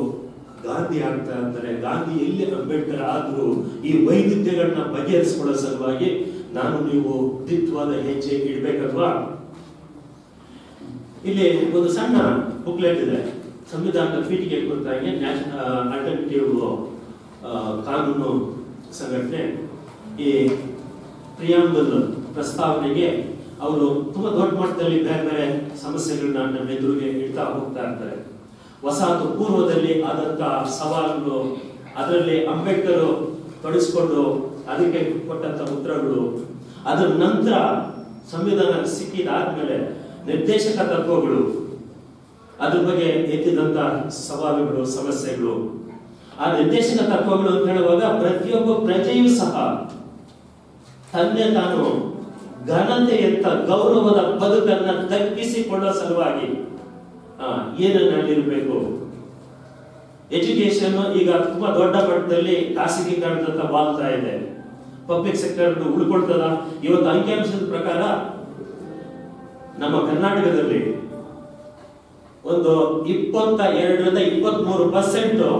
ಗಾಂಧಿ ಆಗ್ತಾ ಇರ್ತಾರೆ, ಗಾಂಧಿ ಎಲ್ಲಿ ಅಂಬೇಡ್ಕರ್ ಆದ್ರೂ ಈ ವೈವಿಧ್ಯಗಳನ್ನ ಬಗೆಹರಿಸಿಕೊಳ್ಳೋ ಸಲುವಾಗಿ ನಾನು ನೀವು ದ್ವಿತ್ವದ ಹೆಜ್ಜೆ ಇಡ್ಬೇಕಲ್ವಾ. ಇಲ್ಲಿ ಒಂದು ಸಣ್ಣ ಬುಕ್ಲೆಟ್ ಇದೆ, ಸಂವಿಧಾನದ ಪೀಠಿಗೆ ಕುರಿತಾಗಿ ಅಲ್ಟರ್ನೇಟಿವ್ ಕಾನೂನು ಸಂಘಟನೆ ಈ ಪ್ರಿಯಾಂಬಲ್ ಪ್ರಸ್ತಾವನೆಗೆ ಅವರು ತುಂಬಾ ದೊಡ್ಡ ಮಟ್ಟದಲ್ಲಿ ಬೇರೆ ಬೇರೆ ಸಮಸ್ಯೆಗಳನ್ನ ನಮ್ಮ ಎದುರಿಗೆ ಇಡ್ತಾ ಹೋಗ್ತಾ ಇರ್ತಾರೆ. ವಸಾಹತು ಪೂರ್ವದಲ್ಲಿ ಆದಂತಹ ಸವಾಲುಗಳು, ಅದರಲ್ಲಿ ಅಂಬೇಡ್ಕರ್ ತೊಡಗಿಸಿಕೊಂಡು ಅದಕ್ಕೆ ಕೊಟ್ಟಂತ ಉತ್ತರಗಳು, ಅದರ ನಂತರ ಸಂವಿಧಾನ ಸಿಕ್ಕಿದಾದ್ಮೇಲೆ ನಿರ್ದೇಶಕ ತತ್ವಗಳು, ಅದ್ರ ಬಗ್ಗೆ ಎತ್ತಿದಂತ ಸವಾಲುಗಳು, ಸಮಸ್ಯೆಗಳು. ಆ ನಿರ್ದೇಶಕ ತತ್ವಗಳು ಅಂತ ಹೇಳುವಾಗ ಪ್ರತಿಯೊಬ್ಬ ಪ್ರಜೆಯೂ ಸಹ ತನ್ನೇ ತಾನು ಘನತೆಯಂತ ಗೌರವದ ಬದುಕನ್ನ ದಕ್ಕಿಸಿಕೊಳ್ಳೋ ಸಲುವಾಗಿ ಏನಲ್ಲಿರ್ಬೇಕು. ಎಜುಕೇಶನ್ ಈಗ ತುಂಬಾ ದೊಡ್ಡ ಮಟ್ಟದಲ್ಲಿ ಖಾಸಗೀಕರಣದಂತ ಬಾಳ್ತಾ ಇದೆ. ಪಬ್ಲಿಕ್ ಸೆಕ್ಟರ್ ಉಳ್ಕೊಳ್ತದ. ಇವತ್ತು ಅಂಕಿಅಂಶದ ಪ್ರಕಾರ ನಮ್ಮ ಕರ್ನಾಟಕದಲ್ಲಿ ಒಂದು 22ರಿಂದ 23%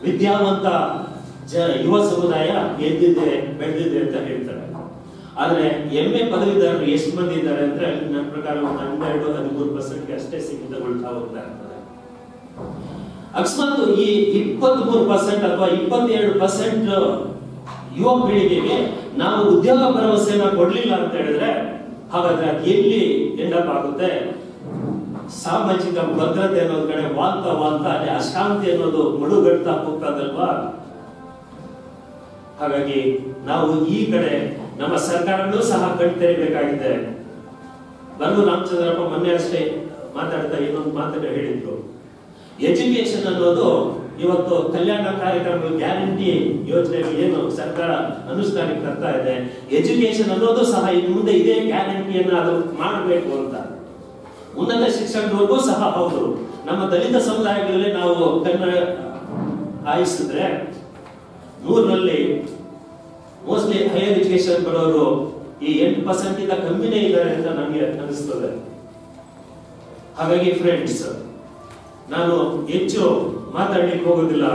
ವಿದ್ಯಾವಂತ ಯುವ ಸಮುದಾಯ ಎದ್ದಿದೆ, ಬೆಳೆದಿದೆ ಅಂತ ಹೇಳ್ತಾರೆ. ಆದ್ರೆ MA ಪದವೀಧರರು ಎಷ್ಟು ಮಂದಿ ಇದ್ದಾರೆ ಅಂದ್ರೆ ನನ್ನ ಪ್ರಕಾರ ಒಂದು 12-13% ಅಷ್ಟೇ ಸೀಮಿತಗೊಳ್ತಾ ಹೋಗ್ತಾ ಇರ್ತದೆ. ಅಕಸ್ಮಾತ್ ಈ 23% ಅಥವಾ 22% ಯುವ ಪೀಳಿಗೆಗೆ ನಾವು ಉದ್ಯೋಗ ಭರವಸೆಯನ್ನ ಕೊಡ್ಲಿಲ್ಲ ಅಂತ ಹೇಳಿದ್ರೆ ಹಾಗಾದ್ರೆ ಎಲ್ಲಿ ಎಂಡಪ್ ಆಗುತ್ತೆ? ಸಾಮಾಜಿಕ ಭದ್ರತೆ ಅನ್ನೋದ್ ಕಡೆ ವಾಲ್ತಾ ಅಲ್ಲಿ ಅಶಾಂತಿ ಅನ್ನೋದು ಮಡುಗಡ್ತಾ ಹೋಗ್ತದಲ್ವಾ. ಹಾಗಾಗಿ ನಾವು ಈ ಕಡೆ ನಮ್ಮ ಸರ್ಕಾರಗಳು ಸಹ ಕಣ್ತೆರಿಬೇಕಾಗಿದೆ. ಬಂದು ರಾಮಚಂದ್ರಪ್ಪ ಮೊನ್ನೆ ಅಷ್ಟೇ ಮಾತಾಡ್ತಾ ಇನ್ನೊಂದು ಮಾತನ್ನ ಹೇಳಿದ್ರು. ಎಜುಕೇಶನ್ ಅನ್ನೋದು ಇವತ್ತು ಕಲ್ಯಾಣ ಕಾರ್ಯಕ್ರಮ ಗ್ಯಾರಂಟಿ ಯೋಜನೆ ಏನು ಸರ್ಕಾರ ಅನುಷ್ಠಾನಕ್ಕೆ ತರ್ತಾ ಇದೆ, ಎಜುಕೇಶನ್ ಅನ್ನೋದು ಸಹ ಇನ್ನು ಮುಂದೆ ಇದೇ ಗ್ಯಾರಂಟಿಯನ್ನ ಅದು ಮಾಡಬೇಕು ಅಂತ. ಉನ್ನತ ಶಿಕ್ಷಣದವರೆಗೂ ಸಹ ಹೌದು. ನಮ್ಮ ದಲಿತ ಸಮುದಾಯಗಳಲ್ಲಿ ನಾವು ಕನ್ನಡ ಆಯಿಸಿದ್ರೆ 100ರಲ್ಲಿ ಮೋಸ್ಟ್ಲಿ ಹೈಯರ್ ಎಜುಕೇಶನ್ ಬರೋರು ಈ 8% ಇಂದ ಕಮ್ಮಿನೇ ಇದ್ದಾರೆ ಅಂತ ನನಗೆ ಅನಿಸ್ತದೆ. ಹಾಗಾಗಿ ಫ್ರೆಂಡ್ಸ್, ನಾನು ಹೆಚ್ಚು ಮಾತಾಡ್ಲಿಕ್ಕೆ ಹೋಗೋದಿಲ್ಲ.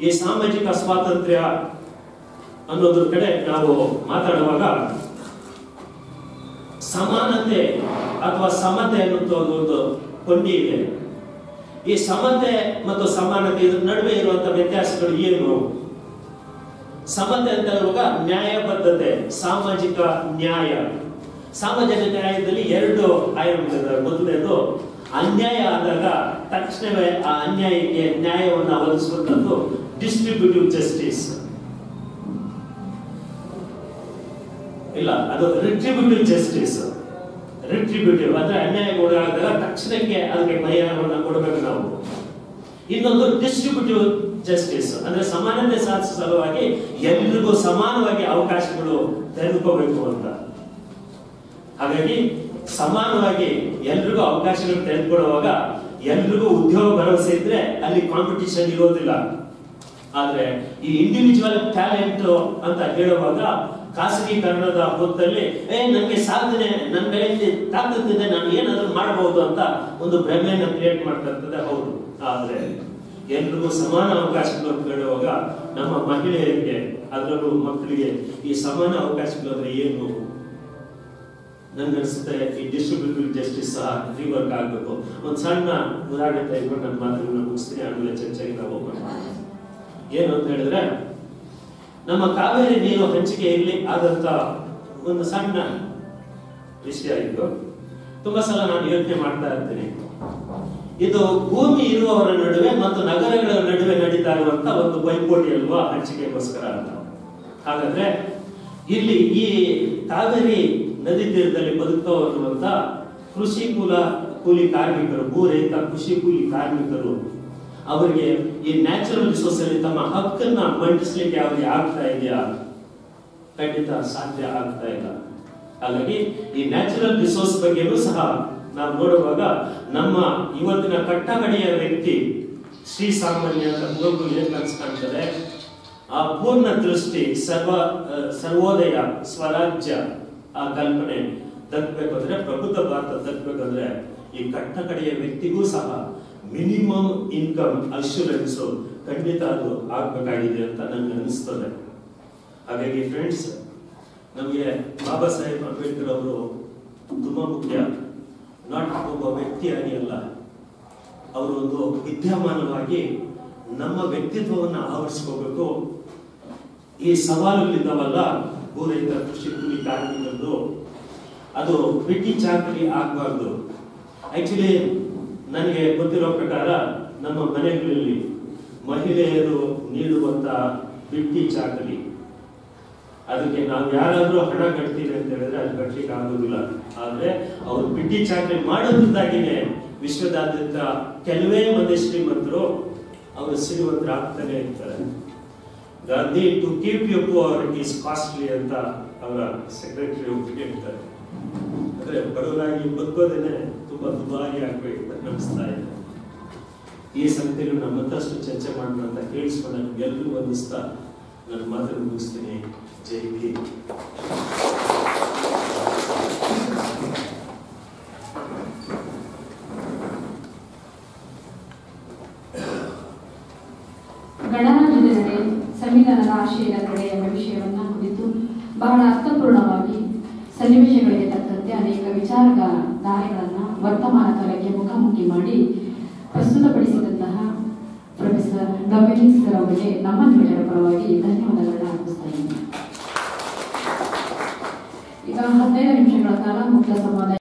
ಈ ಸಾಮಾಜಿಕ ಸ್ವಾತಂತ್ರ್ಯ ಅನ್ನೋದ್ರ ಕಡೆ ನಾವು ಮಾತಾಡುವಾಗ ಸಮಾನತೆ ಅಥವಾ ಸಮತೆ ಅನ್ನೋದು ಒಂದು ಕೊಂಡಿ ಇದೆ. ಈ ಸಮತೆ ಮತ್ತು ಸಮಾನತೆ ಇದ್ರ ನಡುವೆ ಇರುವಂತಹ ವ್ಯತ್ಯಾಸಗಳು ಏನು? ಸಮತೆ ಅಂತ ಹೇಳುವಾಗ ನ್ಯಾಯಬದ್ಧತೆ, ಸಾಮಾಜಿಕ ನ್ಯಾಯ. ಸಾಮಾಜಿಕ ನ್ಯಾಯದಲ್ಲಿ 2 ಆಯಾಮಗಳಿವೆ. ಮೊದಲನೇದು ಅನ್ಯಾಯ ಆದಾಗ ತಕ್ಷಣವೇ ಆ ಅನ್ಯಾಯಕ್ಕೆ ನ್ಯಾಯವನ್ನು ಒದಗಿಸುವಂತದ್ದು ಡಿಸ್ಟ್ರಿಬ್ಯೂಟಿವ್ ಜಸ್ಟಿಸ್. ಇಲ್ಲ, ಅದು ರಿಟ್ರಿಬ್ಯೂಟಿವ್ ಜಸ್ಟಿಸ್. ರಿಟ್ರಿಬ್ಯೂಟಿವ್ ಅಂದ್ರೆ ಅನ್ಯಾಯ ಒಳಗಾದಾಗ ತಕ್ಷಣಕ್ಕೆ ಅದಕ್ಕೆ ಪರಿಹಾರವನ್ನು ಕೊಡಬೇಕು ನಾವು. ಇನ್ನೊಂದು ಡಿಸ್ಟ್ರಿಬ್ಯೂಟಿವ್ ಜಸ್ಟಿಸ್ ಅಂದ್ರೆ ಸಮಾನತೆ ಸಾಧಿಸುವ ಸಲುವಾಗಿ ಎಲ್ರಿಗೂ ಸಮಾನವಾಗಿ ಅವಕಾಶಗಳು ತೆರೆದುಕೋಬೇಕು ಅಂತ. ಹಾಗಾಗಿ ಸಮಾನವಾಗಿ ಎಲ್ರಿಗೂ ಅವಕಾಶಗಳು ತೆಗೆದುಕೊಳ್ಳುವಾಗ ಎಲ್ರಿಗೂ ಉದ್ಯೋಗ ಭರವಸೆ ಇದ್ರೆ ಅಲ್ಲಿ ಕಾಂಪಿಟಿಷನ್ ಇರೋದಿಲ್ಲ. ಆದ್ರೆ ಈ ಇಂಡಿವಿಜುವಲ್ ಟ್ಯಾಲೆಂಟ್ ಅಂತ ಹೇಳುವಾಗ ಖಾಸಗೀಕರಣದ ಹೊತ್ತಲ್ಲಿ ನನಗೆ ಸಾಧನೆ, ನನ್ನ ಕೈಯಲ್ಲಿ ತಾಕತ್ತಿದೆ, ನಾನು ಏನಾದ್ರೂ ಮಾಡಬಹುದು ಅಂತ ಒಂದು ಭ್ರಮೆಯನ್ನು ಕ್ರಿಯೇಟ್ ಮಾಡ್ತಾ ಇರ್ತದೆ. ಹೌದು, ಆದ್ರೆ ಎಲ್ರಿಗೂ ಸಮಾನ ಅವಕಾಶಗಳು ಅಂತ ಹೇಳುವಾಗ ನಮ್ಮ ಮಹಿಳೆಯರಿಗೆ, ಅದರಲ್ಲೂ ಮಕ್ಕಳಿಗೆ ಈ ಸಮಾನ ಅವಕಾಶಗಳು ಅಂದ್ರೆ ಏನು? ನನ್ಗನ್ಸುತ್ತೆ ಈ ಡಿಸ್ಟ್ರಿಬ್ಯೂಟಿವ್ ಜಸ್ಟಿಸ್ ಸಹ ರಿವರ್ಕ್ ಆಗಬೇಕು. ಒಂದು ಸಣ್ಣ ಉದಾಹರಣೆ ತೆಗೆದುಕೊಂಡು ನನ್ನ ಮಾತುಗಳನ್ನ ಮುಗಿಸ್ತೀನಿ, ಆಮೇಲೆ ಚರ್ಚೆಗೆ ನಾವು ಹೋಗೋಣ. ಏನು ಅಂತ ಹೇಳಿದ್ರೆ, ನಮ್ಮ ಕಾವೇರಿ ನೀರು ಹಂಚಿಕೆಯಲ್ಲಿ ಆದಂತ ಒಂದು ಸಣ್ಣ ವಿಷಯ ಇದು. ತುಂಬಾ ಸಲ ನಾನು ಯೋಚನೆ ಮಾಡ್ತಾ ಇರ್ತೀನಿ, ಇದು ಭೂಮಿ ಇರುವವರ ನಡುವೆ ಮತ್ತು ನಗರಗಳ ನಡುವೆ ನಡೀತಾ ಇರುವಂತ ಒಂದು ಪೈಪೋಟಿ ಅಲ್ವಾ ಹಂಚಿಕೆಗೋಸ್ಕರ ಅಂತ. ಹಾಗಾದ್ರೆ ಇಲ್ಲಿ ಈ ಕಾವೇರಿ ನದಿ ತೀರದಲ್ಲಿ ಬದುಕ್ತಾ ಇರುವಂತ ಕೂಲಿ ಕಾರ್ಮಿಕರು, ಭೂರಹಿತ ಕೃಷಿ ಕೂಲಿ ಕಾರ್ಮಿಕರು, ಅವರಿಗೆ ಈ ನ್ಯಾಚುರಲ್ ರಿಸೋರ್ಸ್ ಅಲ್ಲಿ ತಮ್ಮ ಹಕ್ಕನ್ನ ಮಂಡಿಸ್ಲಿಕ್ಕೆ ಅವ್ರಿಗೆ ಆಗ್ತಾ ಇದೆಯಾ? ಖಂಡಿತ ಸಾಧ್ಯ ಆಗ್ತಾ ಇಲ್ಲ. ಹಾಗಾಗಿ ಈ ನ್ಯಾಚುರಲ್ ರಿಸೋರ್ಸ್ ಬಗ್ಗೆನೂ ಸಹ ನಾವು ನೋಡುವಾಗ ನಮ್ಮ ಇವತ್ತಿನ ಕಟ್ಟಕಡೆಯ ವ್ಯಕ್ತಿ ಶ್ರೀ ಸಾಮಾನ್ಯ ಅಂತ ಮೂರು ಏನ್ ಕನಸು ಕಾಣ್ತದೆ, ಆ ಪೂರ್ಣ ದೃಷ್ಟಿ ಸರ್ವೋದಯ ಸ್ವರಾಜ್ಯ ಆ ಕಲ್ಪನೆ ದಕ್ಕಬೇಕಂದ್ರೆ, ಪ್ರಬುದ್ಧ ಭಾರತ ದಕ್ಕಬೇಕಂದ್ರೆ ಈ ಕಟ್ಟಕಡೆಯ ವ್ಯಕ್ತಿಗೂ ಸಹ ಮಿನಿಮಮ್ ಇನ್ಕಮ್ ಅಶ್ಯೂರೆನ್ಸ್ ಖಂಡಿತ ಅದು ಆಗ್ಬೇಕಾಗಿದೆ ಅಂತ ನನಗೆ ಅನಿಸ್ತದೆ. ಹಾಗಾಗಿ ಫ್ರೆಂಡ್ಸ್, ನಮಗೆ ಬಾಬಾ ಸಾಹೇಬ್ ಅಂಬೇಡ್ಕರ್ ಅವರು ತುಂಬಾ ಮುಖ್ಯ. ನಾಟ್ ಒಬ್ಬ ವ್ಯಕ್ತಿಯಾಗಿ ಅಲ್ಲ, ಅವರು ಒಂದು ವಿದ್ಯಮಾನವಾಗಿ ನಮ್ಮ ವ್ಯಕ್ತಿತ್ವವನ್ನು ಆವರಿಸ್ಕೋಬೇಕು. ಈ ಸವಾಲುಗಳಿದ್ದಾವಲ್ಲ, ಭೂರಹಿತ ಕೃಷಿ ಕೂಲಿ ಕಾರ್ಮಿಕರದ್ದು, ಅದು ಬಿಟ್ಟಿ ಚಾಕರಿ ಆಗಬಾರ್ದು. ಆಕ್ಚುಲಿ ನನಗೆ ಗೊತ್ತಿರೋ ಪ್ರಕಾರ ನಮ್ಮ ಮನೆಗಳಲ್ಲಿ ಮಹಿಳೆಯರು ನೀಡುವಂತ ಬಿಟ್ಟಿ ಚಾಕರಿ, ಅದಕ್ಕೆ ನಾವು ಯಾರಾದ್ರೂ ಹಣ ಕಟ್ತೀವಿ ಅಂತ ಹೇಳಿದ್ರೆ ಅದು ಕಟ್ಲಿಕ್ಕೆ ಆಗೋದಿಲ್ಲ. ಆದ್ರೆ ಅವ್ರು ಬಿಟ್ಟಿ ಚಾಕರಿ ಮಾಡೋದ್ರಿಂದಾಗಿನೇ ವಿಶ್ವದಾದ್ಯಂತ ಕೆಲವೇ ಮಂದಿ ಶ್ರೀಮಂತರು ಅವರು ಶ್ರೀಮಂತರಾಗ್ತಾನೆ ಇರ್ತಾರೆ. Gandhi to keep you poor is costly ಅಂತ ಅವರ ಸೆಕ್ರೆಟರಿ ಹೇಳ್ತಾರೆ. ಅಂದ್ರೆ ಬಡವರಾಗಿ ಬದುಕೋದೇನೆ ತುಂಬಾ ದುಬಾರಿ ಆಗ್ಬೇಕು ಅಂತ ಅನಿಸ್ತಾ ಇದೆ. ಈ ಸಂಗತಿಗಳು ನಮ್ಮ ಮತ್ತಷ್ಟು ಚರ್ಚೆ ಮಾಡೋಣ ಅಂತ ಕೇಳಿಸ್ಕೊಂಡು ಎಲ್ಲರೂ ವಂದಿಸ್ತಾ ನನ್ನ ಮಾತನ್ನು ಮುಗಿಸ್ತೀನಿ. ಜೈ ಭೀಮ್. ಗಣರಾಜ್ಯದ ನಡೆ, ಸಂವಿಧಾನದ ಆಶಯದ ಕಡೆ ಎಂಬ ವಿಷಯವನ್ನ ಕುರಿತು ಬಹಳ ಅರ್ಥಪೂರ್ಣವಾಗಿ ಸನ್ನಿವೇಶಗಳಿಗೆ ತಕ್ಕಂತೆ ಅನೇಕ ವಿಚಾರಧಾರೆಗಳನ್ನ ವರ್ತಮಾನ ಕಾಲಕ್ಕೆ ಮುಖಾಮುಖಿ ಮಾಡಿ ಪ್ರಸ್ತುತಪಡಿಸಿದಂತಹ ಪ್ರೊಫೆಸರ್ ಡೊಮಿನಿಕ್ ಸರ್ ಅವರಿಗೆ ನಮ್ಮ ನಿಮ್ಮೆಲ್ಲರ ಪರವಾಗಿ ಧನ್ಯವಾದಗಳನ್ನ ಅರ್ಪಿಸ್ತಾ ಇದ್ದೀನಿ. ಈಗ 15 ನಿಮಿಷಗಳ ಕಾಲ ಮುಕ್ತ ಸಂವಾದ